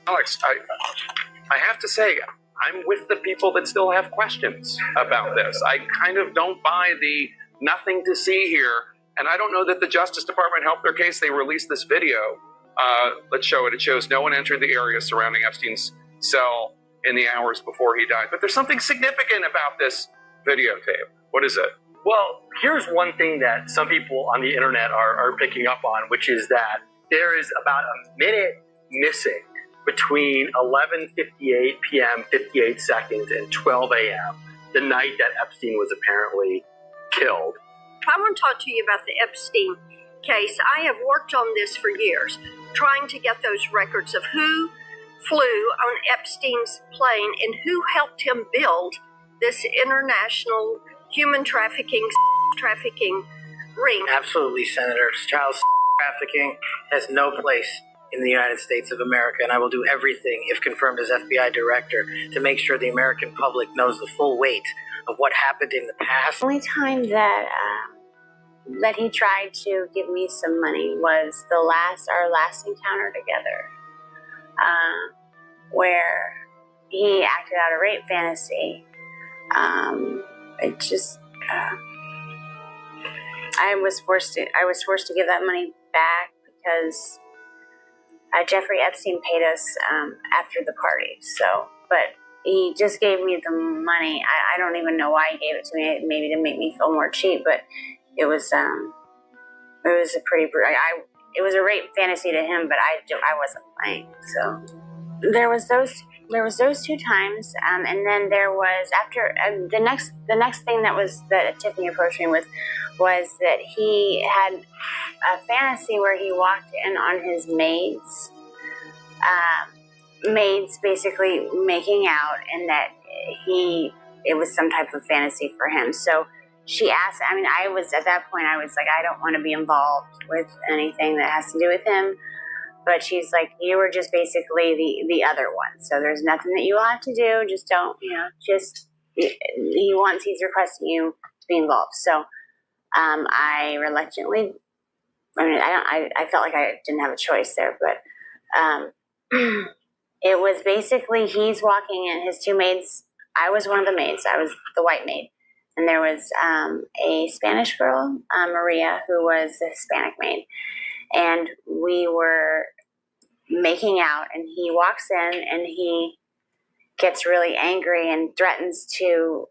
Alex, I have to say, I'm with the people that still have questions about this. I kind of don't buy the nothing to see here, and I don't know that the Justice Department helped their case. They released this video. Let's show it. It shows no one entered the area surrounding Epstein's cell in the hours before he died. But there's something significant about this videotape. What is it? Well, here's one thing that some people on the internet are picking up on, which is that there is about a minute missing between 11:58 p.m., 58 seconds, and 12 a.m., the night that Epstein was apparently killed. I want to talk to you about the Epstein case. I have worked on this for years, trying to get those records of who flew on Epstein's plane and who helped him build this international human trafficking ring. Absolutely, Senator. Child trafficking has no place in the United States of America, and I will do everything, if confirmed as FBI director, to make sure the American public knows the full weight of what happened in the past. The only time that he tried to give me some money was our last encounter together, where he acted out a rape fantasy. It just, I was forced to give that money back because Jeffrey Epstein paid us after the party. So, but he just gave me the money. I don't even know why he gave it to me. Maybe to make me feel more cheap, but it was a pretty. It was a rape fantasy to him, but I wasn't playing. So there was those 2 times, and then there was after the next thing that Tiffany approached me with was that he had a fantasy where he walked in on his maids basically making out, and that it was some type of fantasy for him. So she asked, I was at that point, I was like, I don't want to be involved with anything that has to do with him. But she's like, you were just basically the other one. So there's nothing that you will have to do. Just don't, he's requesting you to be involved. So I reluctantly, I felt like I didn't have a choice there. But it was basically, he's walking in, his 2 maids. I was one of the maids. I was the white maid. And there was a Spanish girl, Maria, who was the Hispanic maid. And we were making out, and he walks in and he gets really angry and threatens to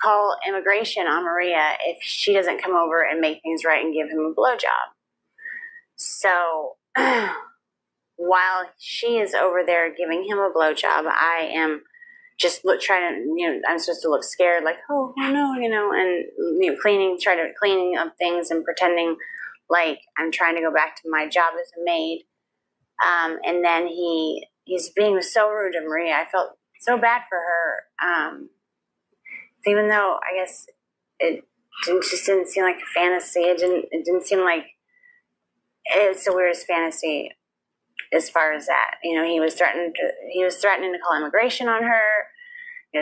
call immigration on Maria if she doesn't come over and make things right and give him a blowjob. So while she is over there giving him a blowjob, I am just trying to, I'm supposed to look scared, like, oh no, and cleaning up things and pretending like I'm trying to go back to my job as a maid. And then he's being so rude to Maria. I felt so bad for her. Even though I guess it just didn't seem like a fantasy. It didn't seem like it's the weirdest fantasy as far as that. He was threatening to call immigration on her,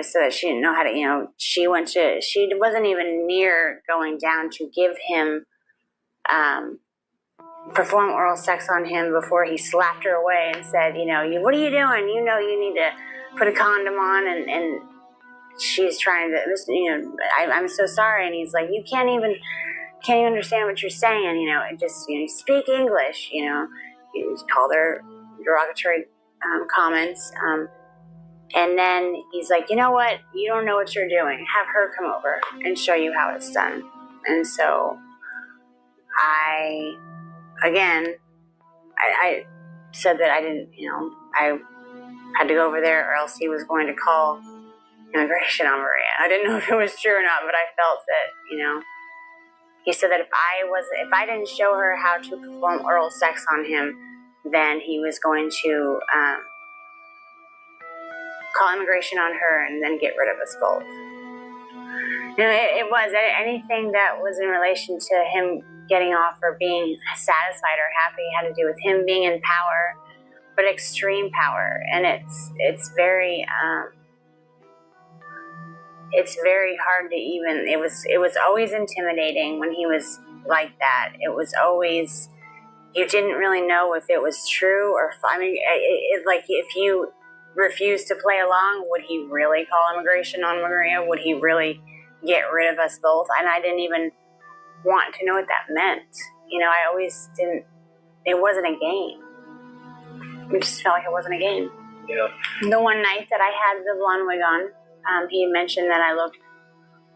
so that she didn't know how to, she wasn't even near going down to give him, perform oral sex on him before he slapped her away and said, what are you doing? You need to put a condom on, and she's trying to, I'm so sorry. And he's like, can't even understand what you're saying, and just, speak English, he called her derogatory comments. And then he's like, you know what? You don't know what you're doing. Have her come over and show you how it's done. And so I said that I didn't, I had to go over there or else he was going to call immigration on Maria. I didn't know if it was true or not, but I felt that, he said that if I didn't show her how to perform oral sex on him, then he was going to call immigration on her and then get rid of us both. It was anything that was in relation to him getting off or being satisfied or happy had to do with him being in power, but extreme power. And it's very hard to even, it was always intimidating when he was like that. It was always you didn't really know if it was true or, I mean, like if you refused to play along, would he really call immigration on Maria? Would he really get rid of us both? And I didn't even want to know what that meant. You know, I always didn't, it wasn't a game. It just felt like it wasn't a game. Yeah. The one night that I had the blonde wig on, he mentioned that I looked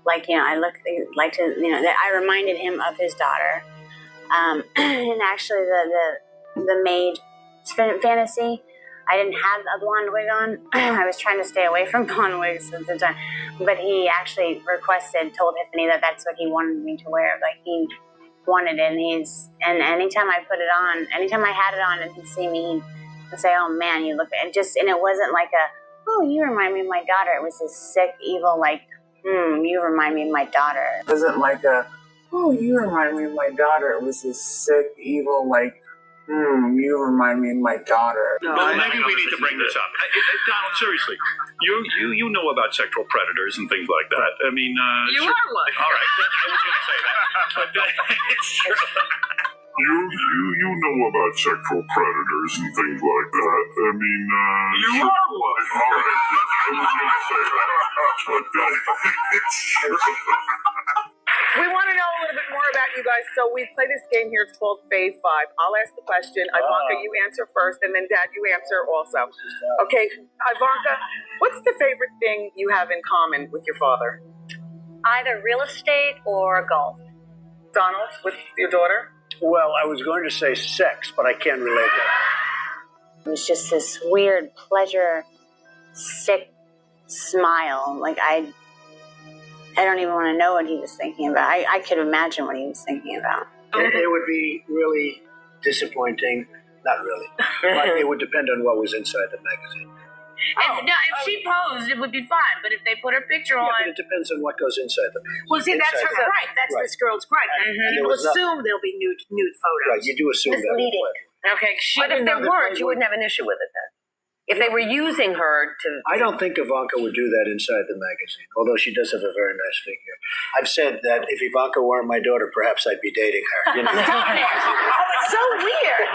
like, you know, I looked like to, you know, that I reminded him of his daughter. And actually the maid fantasy, I didn't have a blonde wig on. I was trying to stay away from blonde wigs at the time. But he actually told Tiffany that that's what he wanted me to wear. Like, he wanted it, and anytime I put it on, anytime I had it on and he'd see me, he'd say, oh man, you look, and it wasn't like oh, you remind me of my daughter. It was this sick, evil, like, you remind me of my daughter. It wasn't like oh, you remind me of my daughter. It was this sick, evil, like, you remind me of my daughter. No, well, maybe we need to bring this up. Donald, seriously, you know about sexual predators and things like that. I mean, you are one. All right, I was going to say that, but it's true. You know about sexual predators and things like that. I mean, you are one. All right, I was going to say that, but it's true. We want to know a little bit more about you guys, so we play this game here. It's called Phase 5. I'll ask the question. Ivanka, you answer first, and then Dad, you answer also. Okay, Ivanka, what's the favorite thing you have in common with your father? Either real estate or golf. Donald, with your daughter? Well, I was going to say sex, but I can't relate that. It was just this weird pleasure, sick smile. Like, I don't even want to know what he was thinking about. I could imagine what he was thinking about. It would be really disappointing. Not really. But it would depend on what was inside the magazine. If she posed, it would be fine. But if they put her picture on... But it depends on what goes inside the magazine. Well, see, that's her gripe. That's this girl's gripe. Mm-hmm. People assume there'll be nude photos. Right, you do assume that. Okay, but if there weren't, you wouldn't have an issue with it then. If they were using her to... I don't think Ivanka would do that inside the magazine, although she does have a very nice figure. I've said that if Ivanka weren't my daughter, perhaps I'd be dating her. You know? It's so weird.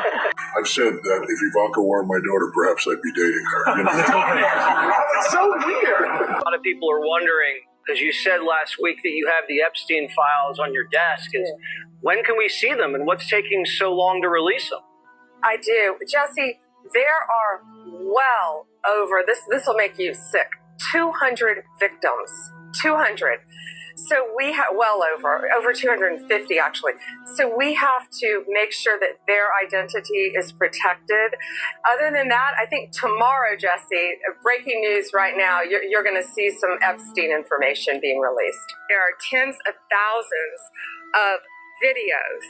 I've said that if Ivanka weren't my daughter, perhaps I'd be dating her. You know? It's so weird. A lot of people are wondering, because you said last week that you have the Epstein files on your desk, when can we see them and what's taking so long to release them? I do. Jesse, there are well over, this will make you sick, 200 victims. 200. So we have, well over 250 actually. So we have to make sure that their identity is protected. Other than that, I think tomorrow, Jesse, breaking news right now, you're going to see some Epstein information being released. There are tens of thousands of videos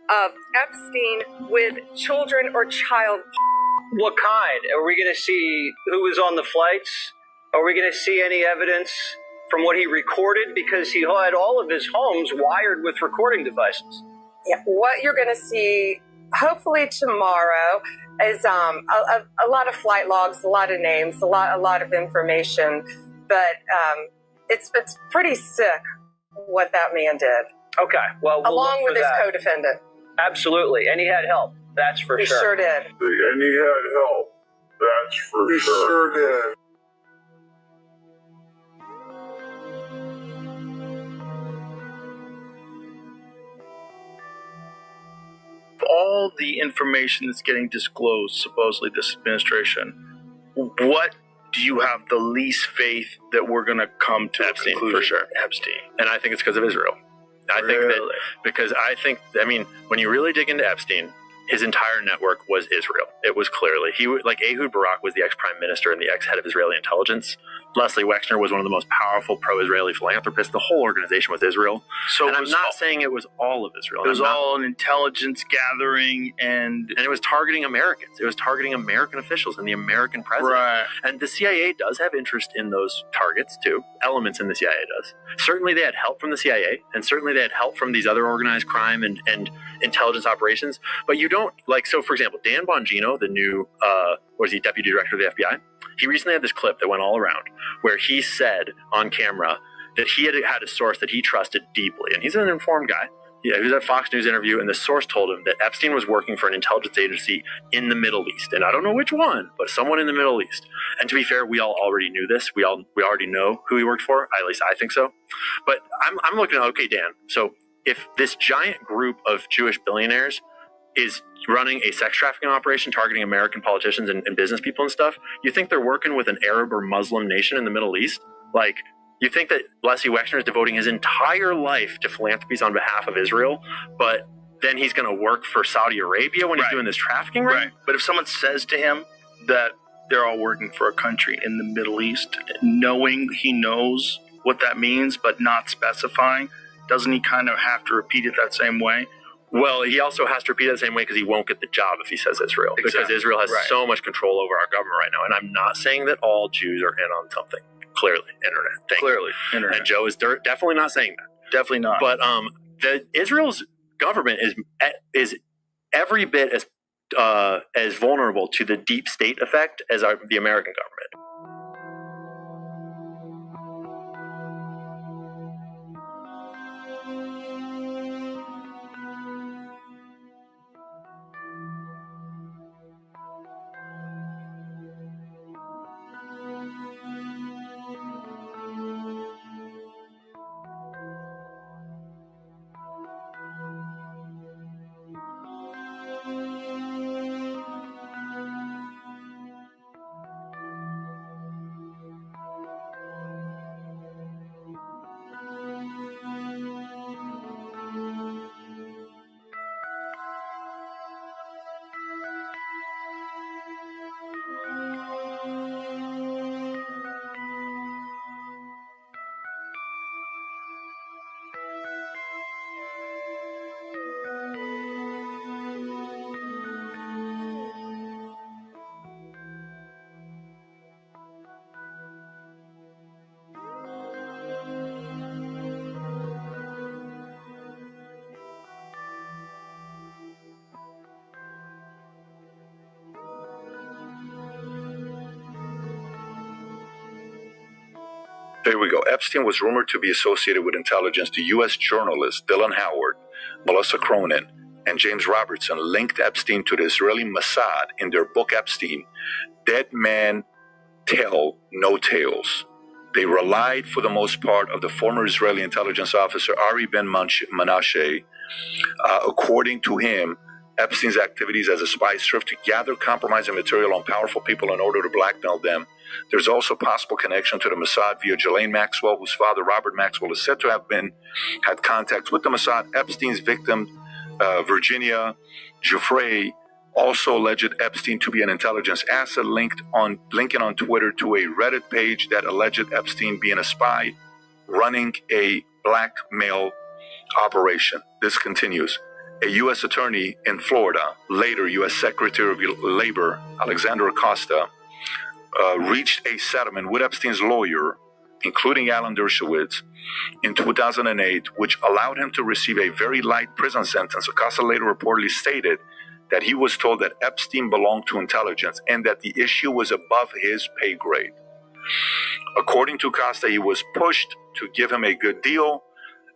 of Epstein with children or child. What kind? Are we going to see who was on the flights? Are we going to see any evidence from what he recorded? Because he had all of his homes wired with recording devices. Yeah, what you're going to see, hopefully tomorrow, is a lot of flight logs, a lot of names, a lot of information. But it's pretty sick what that man did. Okay, well, we'll along with his that. co-defendant. Absolutely, and he had help. That's for sure. He sure did. And he had help. That's for sure. He sure did. All the information that's getting disclosed, supposedly this administration, what do you have the least faith that we're going to come to Epstein, for sure? Epstein. And I think it's because of Israel. I think when you really dig into Epstein, his entire network was Israel. It was clearly, like Ehud Barak was the ex-prime minister and the ex-head of Israeli intelligence. Leslie Wexner was one of the most powerful pro-Israeli philanthropists. The whole organization was Israel. So and I'm not saying it was all of Israel. It was all an intelligence gathering, and it was targeting Americans. It was targeting American officials and the American president. Right. And the CIA does have interest in those targets too. Elements in the CIA does. Certainly they had help from the CIA, and certainly they had help from these other organized crime and intelligence operations. But you don't, so for example, Dan Bongino, the new, deputy director of the FBI, he recently had this clip that went all around where he said on camera that he had a source that he trusted deeply, and he's an informed guy, Yeah, he was at a Fox News interview, and the source told him that Epstein was working for an intelligence agency in the Middle East, and I don't know which one, but someone in the Middle East. And to be fair, we all already knew this. We already know who he worked for. At least I think so. But I'm looking at, okay, Dan. So if this giant group of Jewish billionaires is running a sex trafficking operation targeting American politicians and business people and stuff, you think they're working with an Arab or Muslim nation in the Middle East? Like, you think that Leslie Wexner is devoting his entire life to philanthropies on behalf of Israel, but then he's going to work for Saudi Arabia when he's doing this trafficking ring? Right. But if someone says to him that they're all working for a country in the Middle East, knowing he knows what that means, but not specifying, doesn't he kind of have to repeat it that same way? Well, he also has to repeat it the same way because he won't get the job if he says Israel. Exactly. Because Israel has so much control over our government right now. And I'm not saying that all Jews are in on something. Clearly, internet. And Joe is definitely not saying that. Definitely not. But Israel's government is every bit as vulnerable to the deep state effect as the American government. There we go. Epstein was rumored to be associated with intelligence to U.S. journalists Dylan Howard, Melissa Cronin, and James Robertson linked Epstein to the Israeli Mossad in their book Epstein, Dead Men Tell No Tales. They relied, for the most part, of the former Israeli intelligence officer Ari Ben Menashe. According to him, Epstein's activities as a spy served to gather compromising material on powerful people in order to blackmail them. There's also possible connection to the Mossad via Ghislaine Maxwell, whose father, Robert Maxwell, is said to have had contacts with the Mossad. Epstein's victim, Virginia Giuffre, also alleged Epstein to be an intelligence asset, linking on Twitter to a Reddit page that alleged Epstein being a spy running a blackmail operation. This continues. A U.S. attorney in Florida, later U.S. Secretary of Labor, Alexander Acosta, reached a settlement with Epstein's lawyer, including Alan Dershowitz, in 2008, which allowed him to receive a very light prison sentence. Acosta later reportedly stated that he was told that Epstein belonged to intelligence and that the issue was above his pay grade. According to Acosta, he was pushed to give him a good deal,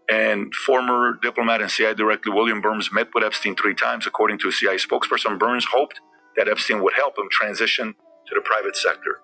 and former diplomat and CIA Director William Burns met with Epstein 3 times. According to a CIA spokesperson, Burns hoped that Epstein would help him transition to the private sector.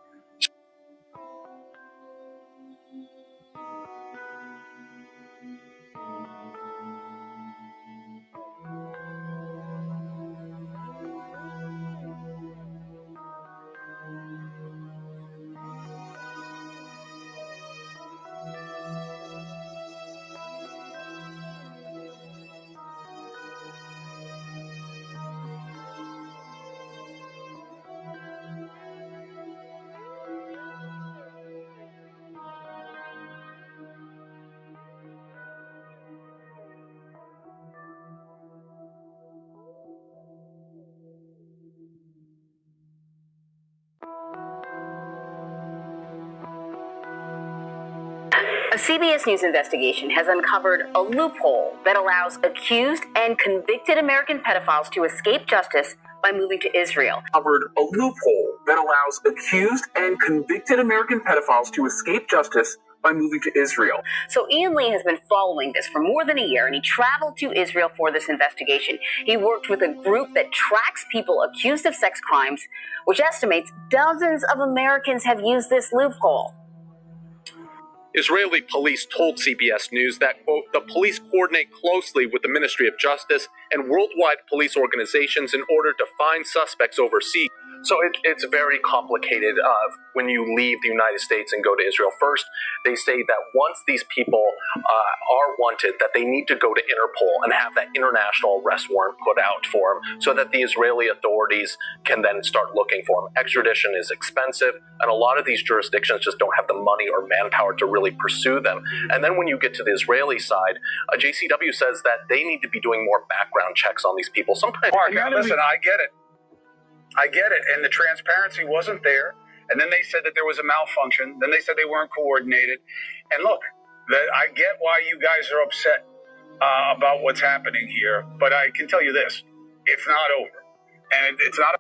A CBS News investigation has uncovered a loophole that allows accused and convicted American pedophiles to escape justice by moving to Israel. Uncovered a loophole that allows accused and convicted American pedophiles to escape justice by moving to Israel. So Ian Lee has been following this for more than a year, and he traveled to Israel for this investigation. He worked with a group that tracks people accused of sex crimes, which estimates dozens of Americans have used this loophole. Israeli police told CBS News that, quote, the police coordinate closely with the Ministry of Justice and worldwide police organizations in order to find suspects overseas. So it's very complicated when you leave the United States and go to Israel. First, they say that once these people are wanted, that they need to go to Interpol and have that international arrest warrant put out for them so that the Israeli authorities can then start looking for them. Extradition is expensive, and a lot of these jurisdictions just don't have the money or manpower to really pursue them. And then when you get to the Israeli side, JCW says that they need to be doing more background checks on these people. Sometimes, Mark, listen, I get it. And the transparency wasn't there. And then they said that there was a malfunction. Then they said they weren't coordinated. And look, I get why you guys are upset about what's happening here. But I can tell you this, it's not over. And it's not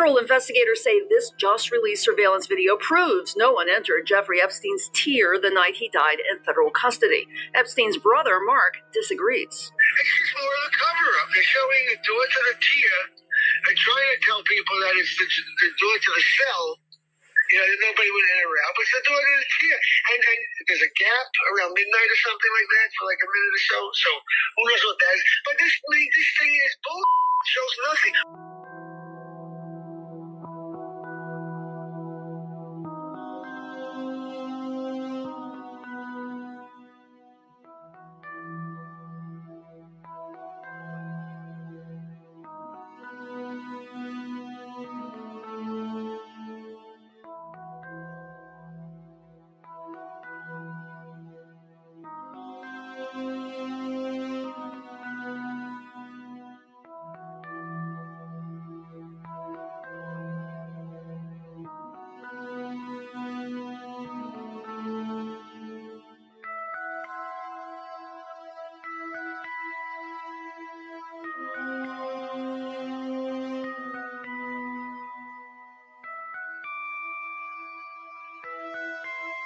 Federal investigators say this just released surveillance video proves no one entered Jeffrey Epstein's tier the night he died in federal custody. Epstein's brother, Mark, disagrees. It's just more of a cover-up. They're showing the door to the tier and trying to tell people that it's the door to the cell. You know, nobody would enter out, but it's the door to the tier. And there's a gap around midnight or something like that for like a minute or so. So who knows what that is. But this thing is bull. It shows nothing.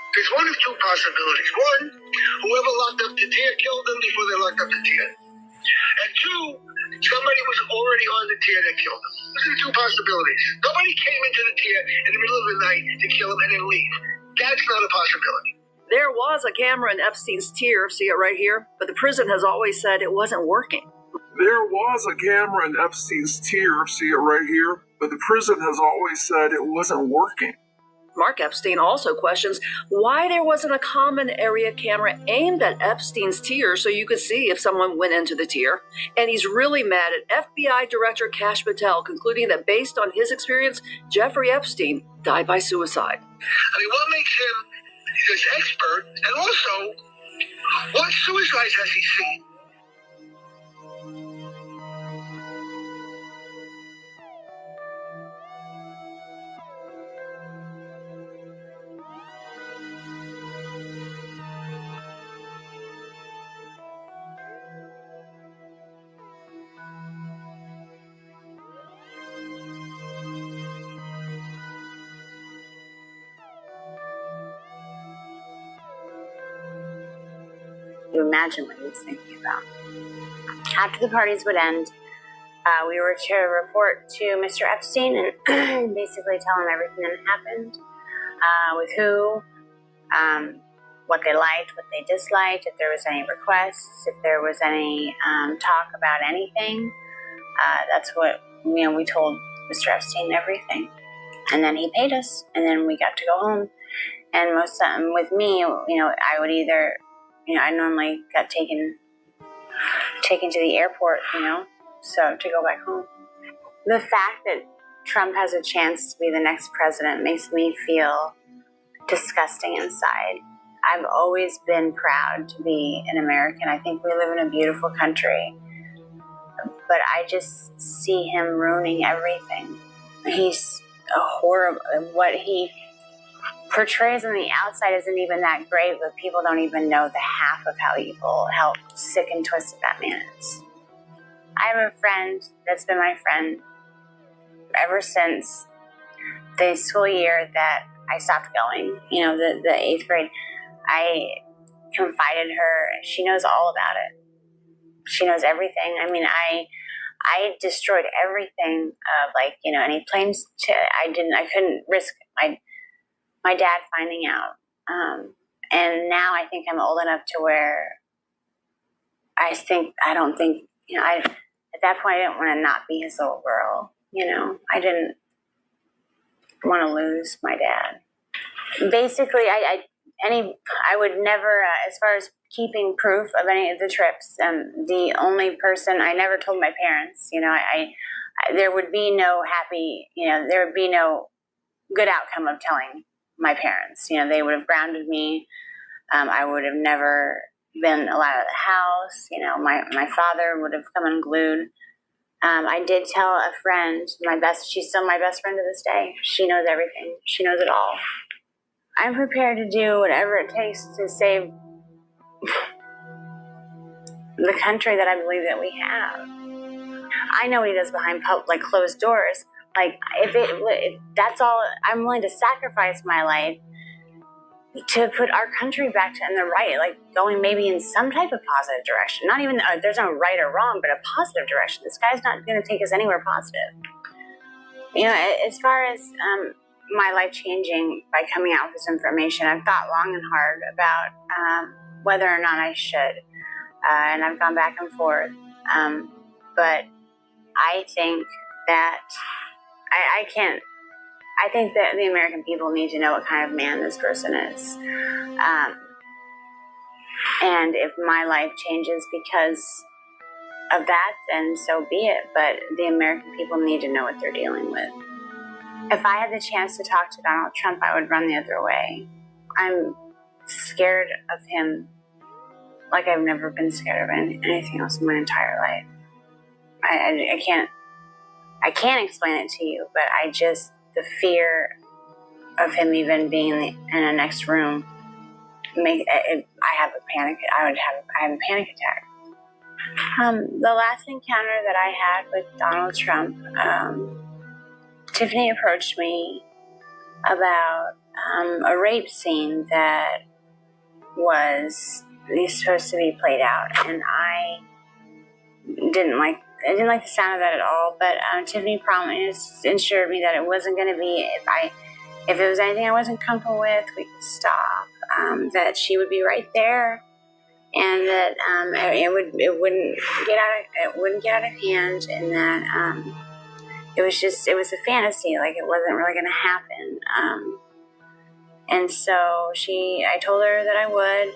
There's one of two possibilities. One, whoever locked up the tier killed them before they locked up the tier. And two, somebody was already on the tier that killed them. Those are the two possibilities. Nobody came into the tier in the middle of the night to kill them and then leave. That's not a possibility. There was a camera in Epstein's tier, see it right here, but the prison has always said it wasn't working. There was a camera in Epstein's tier, see it right here, but the prison has always said it wasn't working. Mark Epstein also questions why there wasn't a common area camera aimed at Epstein's tier so you could see if someone went into the tier. And he's really mad at FBI Director Kash Patel, concluding that based on his experience, Jeffrey Epstein died by suicide. I mean, what makes him this expert? And also, What suicides has he seen? You imagine what he was thinking about. After the parties would end, we were to report to Mr. Epstein and basically tell him everything that happened, with who, what they liked, what they disliked, if there was any requests, if there was any talk about anything. That's what, we told Mr. Epstein everything. And then he paid us, and then we got to go home. And most of the time with me, I would either, I normally got taken to the airport, so to go back home. The fact that Trump has a chance to be the next president makes me feel disgusting inside. I've always been proud to be an American. I think we live in a beautiful country. But I just see him ruining everything. He's a horrible, what he portrays on the outside isn't even that great, but people don't even know the half of how evil, how sick and twisted that man is. I have a friend that's been my friend ever since the school year that I stopped going, the 8th grade. I confided her. She knows all about it. She knows everything. I mean, I destroyed everything, any claims to, I couldn't risk my dad finding out. And now I think I'm old enough to where at that point I didn't want to not be his little girl. I didn't want to lose my dad. Basically, I would never, as far as keeping proof of any of the trips, the only person, I never told my parents, there would be no there would be no good outcome of telling my parents. They would have grounded me. I would have never been allowed out of the house. My father would have come unglued. I did tell a friend, she's still my best friend to this day. She knows everything. She knows it all. I'm prepared to do whatever it takes to save the country that I believe that we have. I know what he does behind closed doors. If that's all, I'm willing to sacrifice my life to put our country back in the right, going maybe in some type of positive direction. Not even, there's no right or wrong, but a positive direction. This guy's not going to take us anywhere positive. As far as my life changing by coming out with this information, I've thought long and hard about whether or not I should. And I've gone back and forth. But I think that I think that the American people need to know what kind of man this person is. And if my life changes because of that, then so be it. But the American people need to know what they're dealing with. If I had the chance to talk to Donald Trump, I would run the other way. I'm scared of him like I've never been scared of anything else in my entire life. I can't explain it to you, but the fear of him even being in the next room, I have a panic attack. The last encounter that I had with Donald Trump, Tiffany approached me about a rape scene that was supposed to be played out, and I didn't like the sound of that at all. But Tiffany assured me that it wasn't going to be, if it was anything I wasn't comfortable with, we could stop. That she would be right there, and that it wouldn't get out of hand, and that it was a fantasy, it wasn't really going to happen. And so I told her that I would.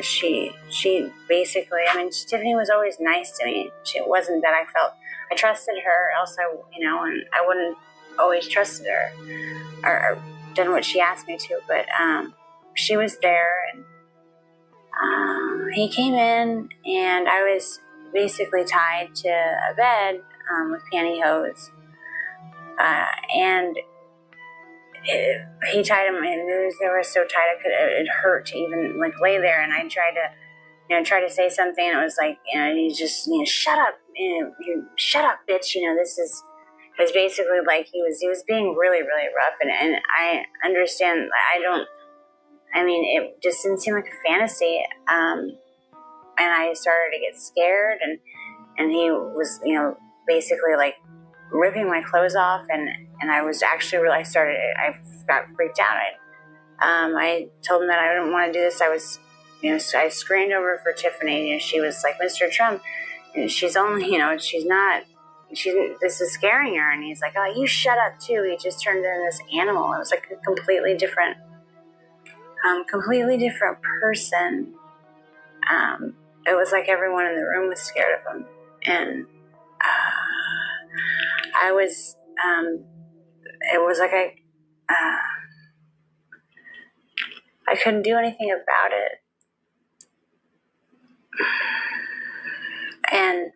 She basically, Tiffany was always nice to me. It wasn't that I trusted her, else and I wouldn't always trusted her or done what she asked me to. But she was there, and he came in, and I was basically tied to a bed with pantyhose. And he tied him, and they were so tight it hurt to even like lay there. And I tried to say something, and it was like, he just, shut up, shut up, bitch. This is. It was basically like he was being really, really rough, and I understand. It just didn't seem like a fantasy. And I started to get scared, and he was, basically like ripping my clothes off, and I was actually I got freaked out. I told him that I didn't want to do this. I was, so I screamed over for Tiffany, and she was like, Mr. Trump, she's only, this is scaring her. And he's like, oh, you shut up too. He just turned into this animal. It was like a completely different person. It was like everyone in the room was scared of him. And I was, it was like I couldn't do anything about it. And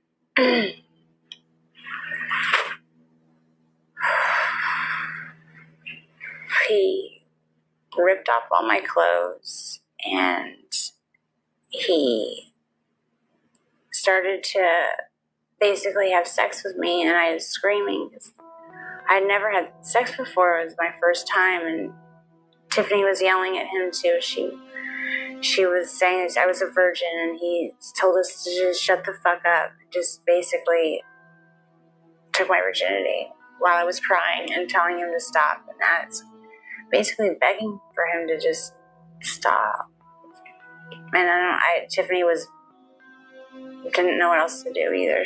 he ripped off all my clothes, and he started to basically have sex with me, and I was screaming. I'd never had sex before. It was my first time, and Tiffany was yelling at him too. She was saying I was a virgin, and he told us to just shut the fuck up. Just basically took my virginity while I was crying and telling him to stop, and that's basically begging for him to just stop. And Tiffany didn't know what else to do either.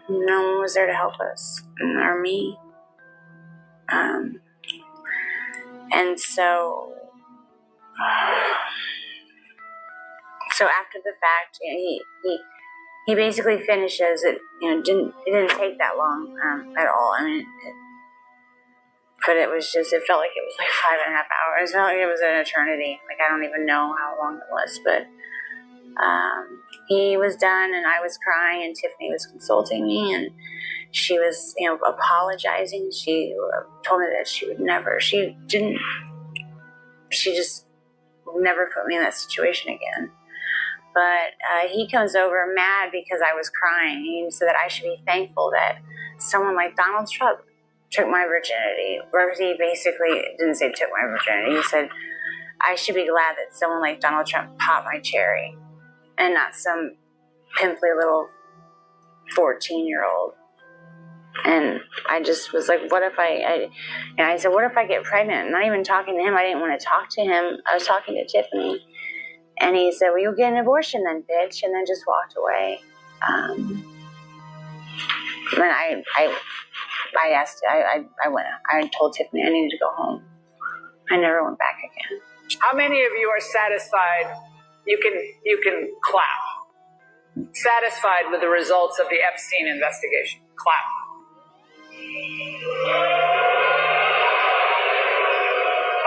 No one was there to help us, or me. And so after the fact, he basically finishes it. It didn't take that long at all. But it was just, it felt like it was like 5.5 hours. It felt like it was an eternity. Like, I don't even know how long it was, but he was done, and I was crying, and Tiffany was consulting me, and she was, apologizing. She told me that she just never put me in that situation again. But he comes over mad because I was crying. He said that I should be thankful that someone like Donald Trump took my virginity. Or he basically didn't say took my virginity. He said I should be glad that someone like Donald Trump popped my cherry, and not some pimply little 14-year-old. And I just was like, what if I said, what if I get pregnant? Not even talking to him. I didn't want to talk to him. I was talking to Tiffany. And he said, well, you'll get an abortion then, bitch. And then just walked away. And I went. I told Tiffany I needed to go home. I never went back again. How many of you are satisfied? You can clap. Satisfied with the results of the Epstein investigation? Clap.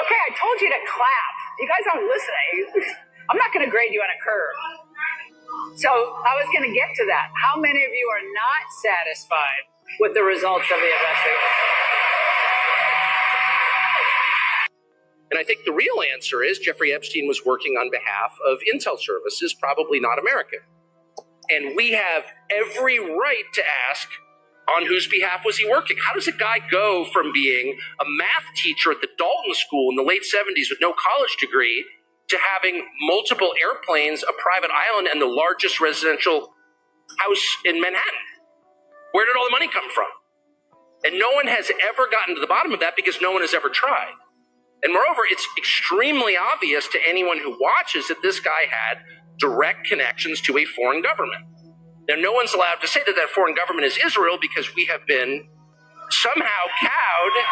Okay, I told you to clap. You guys aren't listening. I'm not going to grade you on a curve. So I was going to get to that. How many of you are not satisfied with the results of the investigation? And I think the real answer is Jeffrey Epstein was working on behalf of intel services, probably not American. And we have every right to ask, on whose behalf was he working? How does a guy go from being a math teacher at the Dalton School in the late 70s with no college degree to having multiple airplanes, a private island, and the largest residential house in Manhattan? Where did all the money come from? And no one has ever gotten to the bottom of that because no one has ever tried. And moreover, it's extremely obvious to anyone who watches that this guy had direct connections to a foreign government. Now, no one's allowed to say that that foreign government is Israel because we have been somehow cowed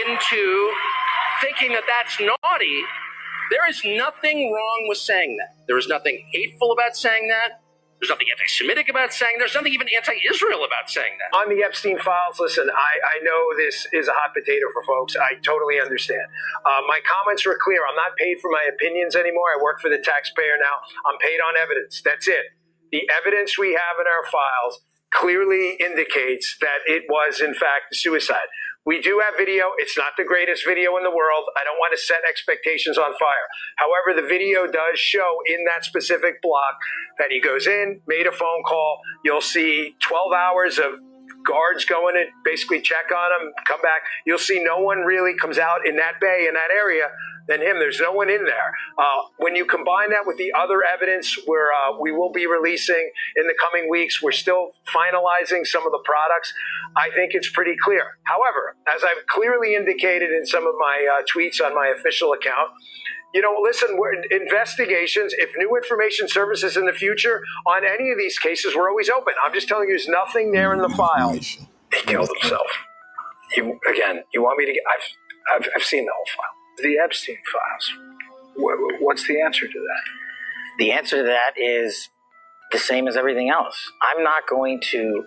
into thinking that that's naughty. There is nothing wrong with saying that. There is nothing hateful about saying that. There's nothing anti-Semitic about saying. There's nothing even anti-Israel about saying that. On the Epstein files, listen, I know this is a hot potato for folks. I totally understand. My comments were clear. I'm not paid for my opinions anymore. I work for the taxpayer now. I'm paid on evidence. That's it. The evidence we have in our files clearly indicates that it was, in fact, a suicide. We do have video. It's not the greatest video in the world. I don't want to set expectations on fire. However, the video does show in that specific block that he goes in, made a phone call. You'll see 12 hours of guards going to basically check on him, come back. You'll see no one really comes out in that bay, in that area, than him. There's no one in there. When you combine that with the other evidence where we will be releasing in the coming weeks, we're still finalizing some of the products. I think it's pretty clear. However, as I've clearly indicated in some of my tweets on my official account, listen, investigations, if new information surfaces in the future on any of these cases, we're always open. I'm just telling you, there's nothing there in the file. He killed himself. You want me to get, I've seen the whole file. The Epstein files. What's the answer to that? The answer to that is the same as everything else. I'm not going to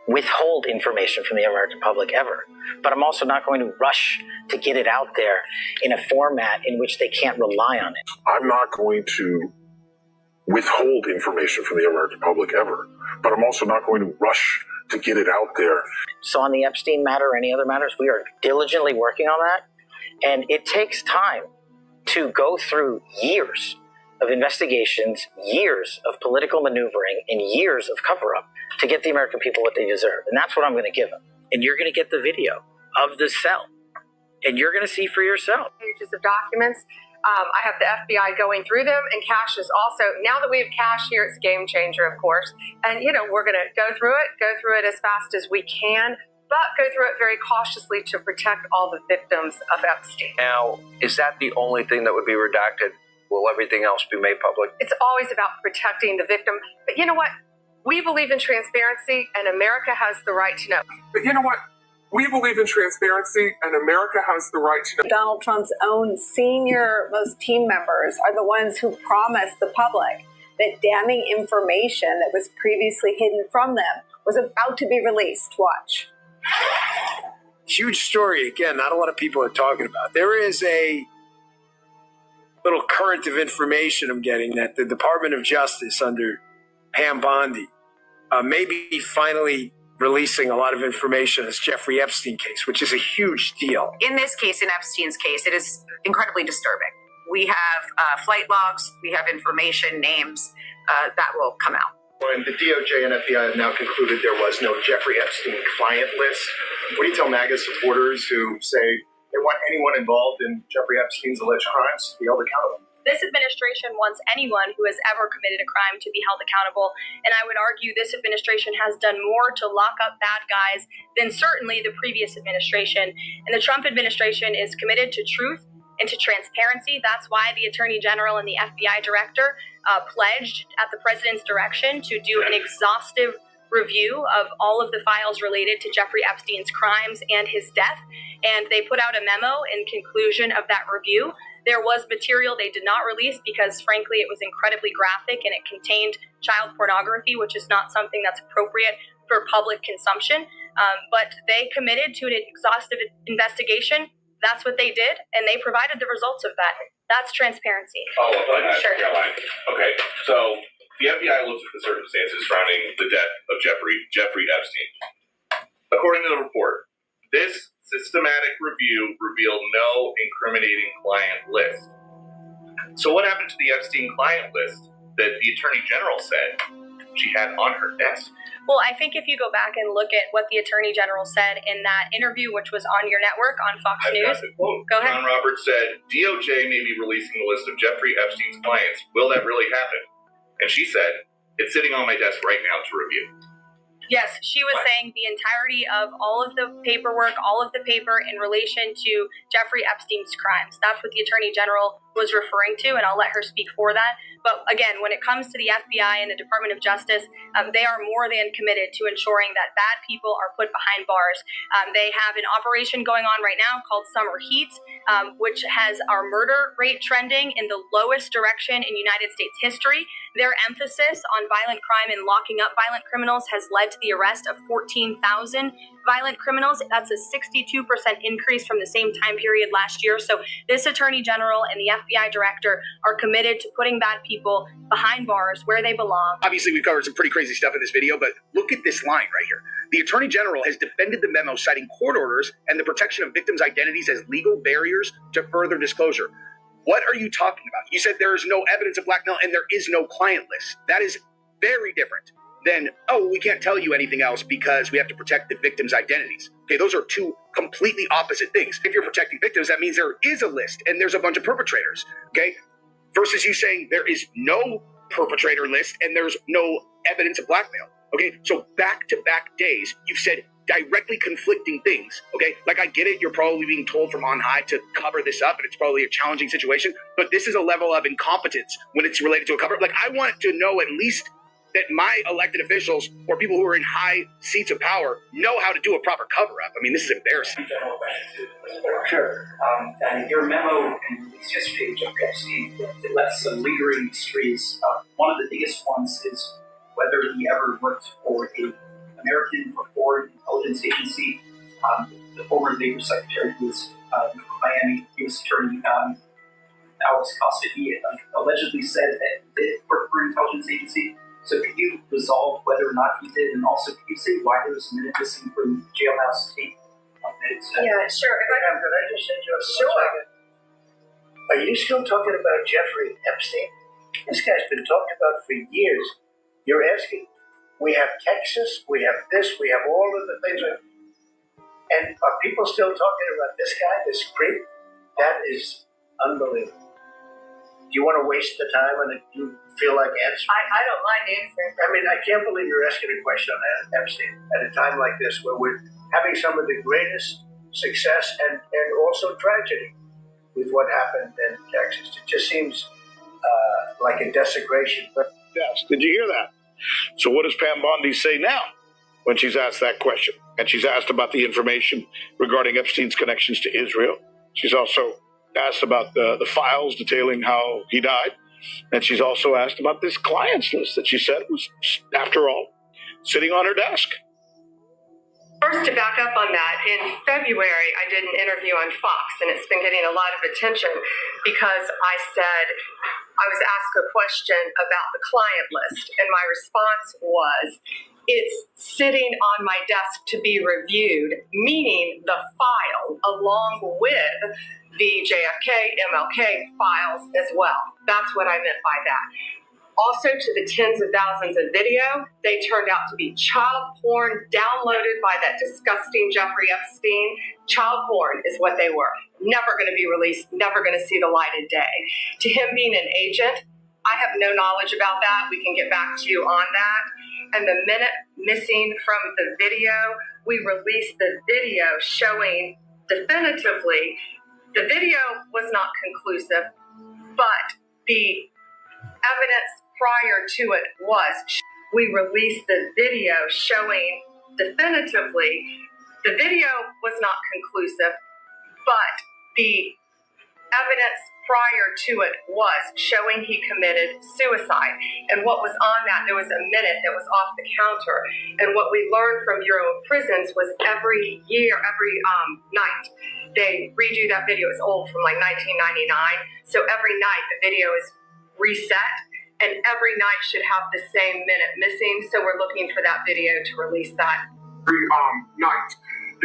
withhold information from the American public ever, but I'm also not going to rush to get it out there in a format in which they can't rely on it. I'm not going to withhold information from the American public ever, but I'm also not going to rush to get it out there. So on the Epstein matter or any other matters, we are diligently working on that. And it takes time to go through years of investigations, years of political maneuvering, and years of cover-up to get the American people what they deserve. And that's what I'm going to give them. And you're going to get the video of the cell. And you're going to see for yourself. Pages of documents. I have the FBI going through them, and Cash is also, now that we have Cash here, it's a game changer, of course. And, we're going to go through it as fast as we can, but go through it very cautiously to protect all the victims of Epstein. Now, is that the only thing that would be redacted? Will everything else be made public? It's always about protecting the victim. But you know what? We believe in transparency, and America has the right to know. But you know what? We believe in transparency, and America has the right to know. Donald Trump's own senior-most team members are the ones who promised the public that damning information that was previously hidden from them was about to be released. Watch. Huge story, again, not a lot of people are talking about. There is a little current of information I'm getting that the Department of Justice under Pam Bondi may be finally releasing a lot of information on this Jeffrey Epstein case, which is a huge deal. In this case, in Epstein's case, it is incredibly disturbing. We have flight logs, we have information, names that will come out. And the DOJ and FBI have now concluded there was no Jeffrey Epstein client list. What do you tell MAGA supporters who say they want anyone involved in Jeffrey Epstein's alleged crimes to be held accountable? This administration wants anyone who has ever committed a crime to be held accountable, and I would argue this administration has done more to lock up bad guys than certainly the previous administration. And the Trump administration is committed to truth and to transparency. That's why the Attorney General and the FBI Director pledged at the President's direction to do an exhaustive review of all of the files related to Jeffrey Epstein's crimes and his death. And they put out a memo in conclusion of that review. There was material they did not release because, frankly, it was incredibly graphic and it contained child pornography, which is not something that's appropriate for public consumption. But they committed to an exhaustive investigation. That's what they did, and they provided the results of that. That's transparency. Follow up on that, Sure. Caroline. Okay, so the FBI looks at the circumstances surrounding the death of Jeffrey Epstein. According to the report, this systematic review revealed no incriminating client list. So what happened to the Epstein client list that the Attorney General said she had on her desk? Well, I think if you go back and look at what the Attorney General said in that interview, which was on your network on Fox News. Go ahead. John Roberts said, DOJ may be releasing the list of Jeffrey Epstein's clients. Will that really happen? And she said, it's sitting on my desk right now to review. Yes, she was saying the entirety of all of the paperwork, all of the paper in relation to Jeffrey Epstein's crimes. That's what the Attorney General was referring to, and I'll let her speak for that. But again, when it comes to the FBI and the Department of Justice, they are more than committed to ensuring that bad people are put behind bars. They have an operation going on right now called Summer Heat, which has our murder rate trending in the lowest direction in United States history. Their emphasis on violent crime and locking up violent criminals has led to the arrest of 14,000 violent criminals. That's a 62% increase from the same time period last year. So this Attorney General and the FBI Director are committed to putting bad people behind bars where they belong. Obviously, we've covered some pretty crazy stuff in this video, but look at this line right here. The Attorney General has defended the memo, citing court orders and the protection of victims' identities as legal barriers to further disclosure. What are you talking about? You said there is no evidence of blackmail and there is no client list. That is very different than, oh, we can't tell you anything else because we have to protect the victims' identities. Okay, those are two completely opposite things. If you're protecting victims, that means there is a list and there's a bunch of perpetrators, okay? Versus you saying there is no perpetrator list and there's no evidence of blackmail, okay? So back-to-back days, you've said directly conflicting things, okay? Like, I get it, you're probably being told from on high to cover this up, and it's probably a challenging situation, but this is a level of incompetence when it's related to a cover. Like, I want to know at least that my elected officials or people who are in high seats of power know how to do a proper cover-up. I mean, this is embarrassing. Sure. And your memo and release yesterday, Jeffrey Epstein, it left some lingering mysteries. One of the biggest ones is whether he ever worked for an American or foreign intelligence agency. The former Labor Secretary who was Miami U.S. Attorney Alex Costa, he allegedly said that he did work for an intelligence agency. So could you resolve whether or not he did, and also could you say why there was a minute missing from jailhouse tape? Yeah, sure. Could I just interrupt for 1 second? Are you still talking about Jeffrey Epstein? This guy's been talked about for years. You're asking. We have Texas, we have this, we have all of the things. And are people still talking about this guy, this creep? That is unbelievable. Do you want to waste the time and you feel like answering? I don't mind answering. I mean, I can't believe you're asking a question on Epstein at a time like this where we're having some of the greatest success and also tragedy with what happened in Texas. It just seems like a desecration. Yes, did you hear that? So what does Pam Bondi say now when she's asked that question? And she's asked about the information regarding Epstein's connections to Israel. She's also asked about the files detailing how he died. And she's also asked about this clients list that she said was, after all, sitting on her desk. First, to back up on that, in February, I did an interview on Fox, and it's been getting a lot of attention because I said I was asked a question about the client list, and my response was, it's sitting on my desk to be reviewed, meaning the file along with the JFK, MLK files as well. That's what I meant by that. Also, to the tens of thousands of video, they turned out to be child porn downloaded by that disgusting Jeffrey Epstein. Child porn is what they were. Never going to be released, never going to see the light of day. To him being an agent, I have no knowledge about that. We can get back to you on that. And the minute missing from the video, we released the video showing definitively the video was not conclusive, but the evidence prior to it was. We released the video showing definitively the video was not conclusive, but the evidence prior to it was showing he committed suicide. And what was on that, there was a minute that was off the counter. And what we learned from Bureau of Prisons was every year, every night, they redo that video. It's old, from like 1999. So every night the video is reset, and every night should have the same minute missing. So we're looking for that video to release that. Every night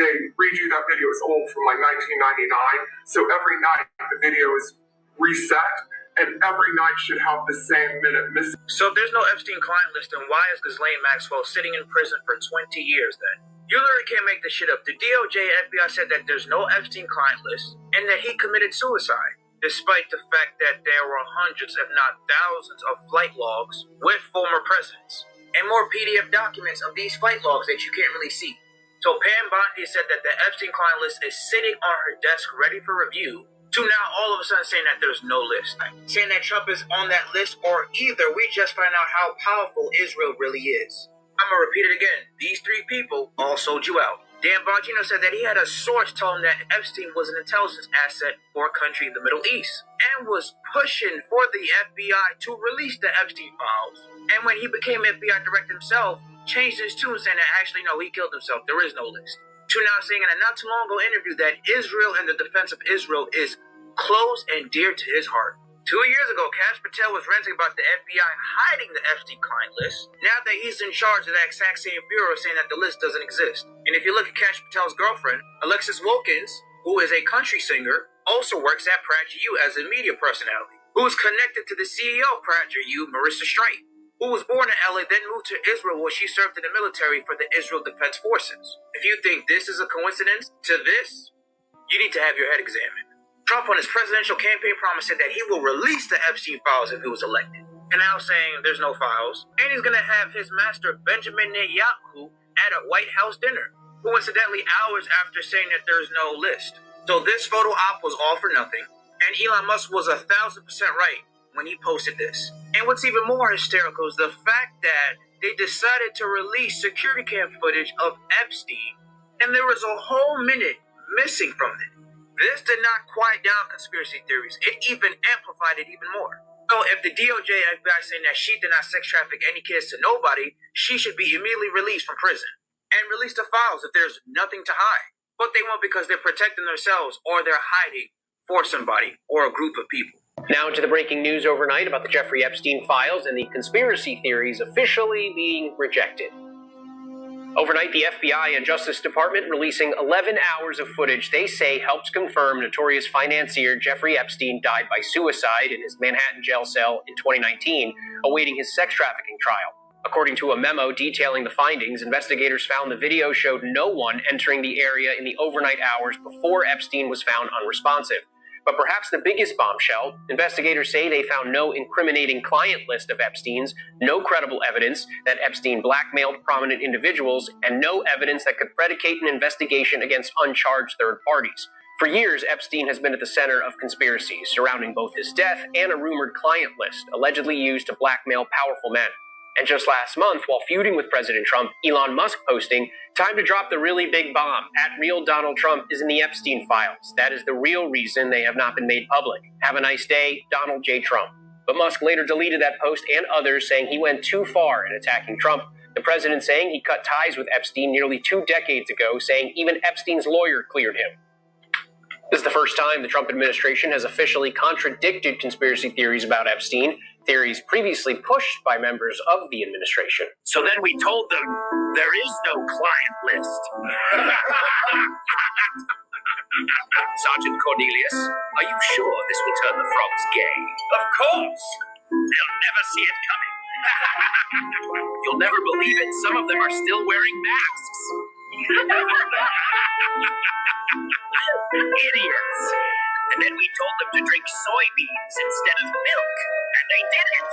they redo that video. It's old, from like 1999. So every night the video is reset, and every night should have the same minute missing. So if there's no Epstein client list, then why is Ghislaine Maxwell sitting in prison for 20 years then? You literally can't make this shit up. The DOJ and FBI said that there's no Epstein client list and that he committed suicide, despite the fact that there were hundreds, if not thousands, of flight logs with former presidents and more PDF documents of these flight logs that you can't really see. So Pam Bondi said that the Epstein client list is sitting on her desk ready for review to now all of a sudden saying that there's no list. Saying that Trump is on that list, or either we just find out how powerful Israel really is. I'm going to repeat it again. These three people all sold you out. Dan Bongino said that he had a source tell him that Epstein was an intelligence asset for a country in the Middle East and was pushing for the FBI to release the Epstein files. And when he became FBI director himself, changed his tune saying that actually, no, he killed himself. There is no list. To now saying in a not too long ago interview that Israel and the defense of Israel is close and dear to his heart. 2 years ago, Kash Patel was ranting about the FBI hiding the Epstein client list. Now that he's in charge of that exact same bureau, saying that the list doesn't exist. And if you look at Kash Patel's girlfriend, Alexis Wilkins, who is a country singer, also works at Pratt GU as a media personality, who is connected to the CEO of Pratt GU, Marissa Straight, who was born in LA, then moved to Israel where she served in the military for the Israel Defense Forces. If you think this is a coincidence to this, you need to have your head examined. Trump on his presidential campaign promise said that he will release the Epstein files if he was elected. And now saying there's no files. And he's going to have his master Benjamin Netanyahu at a White House dinner, coincidentally hours after saying that there's no list. So this photo op was all for nothing. And Elon Musk was 1,000% right when he posted this. And what's even more hysterical is the fact that they decided to release security cam footage of Epstein, and there was a whole minute missing from it. This did not quiet down conspiracy theories. It even amplified it even more. So if the DOJ and FBI saying that she did not sex traffic any kids to nobody, she should be immediately released from prison and release the files if there's nothing to hide. But they won't because they're protecting themselves or they're hiding for somebody or a group of people. Now to the breaking news overnight about the Jeffrey Epstein files and the conspiracy theories officially being rejected. Overnight, the FBI and Justice Department releasing 11 hours of footage they say helps confirm notorious financier Jeffrey Epstein died by suicide in his Manhattan jail cell in 2019, awaiting his sex trafficking trial. According to a memo detailing the findings, investigators found the video showed no one entering the area in the overnight hours before Epstein was found unresponsive. But perhaps the biggest bombshell, investigators say they found no incriminating client list of Epstein's, no credible evidence that Epstein blackmailed prominent individuals, and no evidence that could predicate an investigation against uncharged third parties. For years, Epstein has been at the center of conspiracies surrounding both his death and a rumored client list allegedly used to blackmail powerful men. And just last month, while feuding with President Trump, Elon Musk posting, "Time to drop the really big bomb. At real Donald Trump is in the Epstein files. That is the real reason they have not been made public. Have a nice day, Donald J. Trump." But Musk later deleted that post and others, saying he went too far in attacking Trump. The president saying he cut ties with Epstein nearly 2 decades ago, saying even Epstein's lawyer cleared him. This is the first time the Trump administration has officially contradicted conspiracy theories about Epstein, theories previously pushed by members of the administration. So then we told them there is no client list. Sergeant Cornelius, are you sure this will turn the frogs gay? Of course. They'll never see it coming. You'll never believe it. Some of them are still wearing masks. Idiots. And then we told them to drink soybeans instead of milk, and they did it.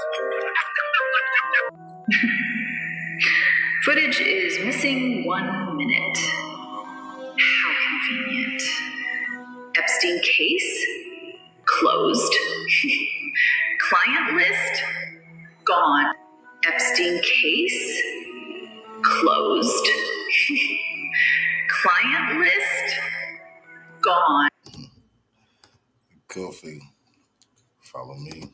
Footage is missing 1 minute. How convenient. Epstein case closed. Client list gone. Epstein case closed. Client list gone. Goofy. Follow me.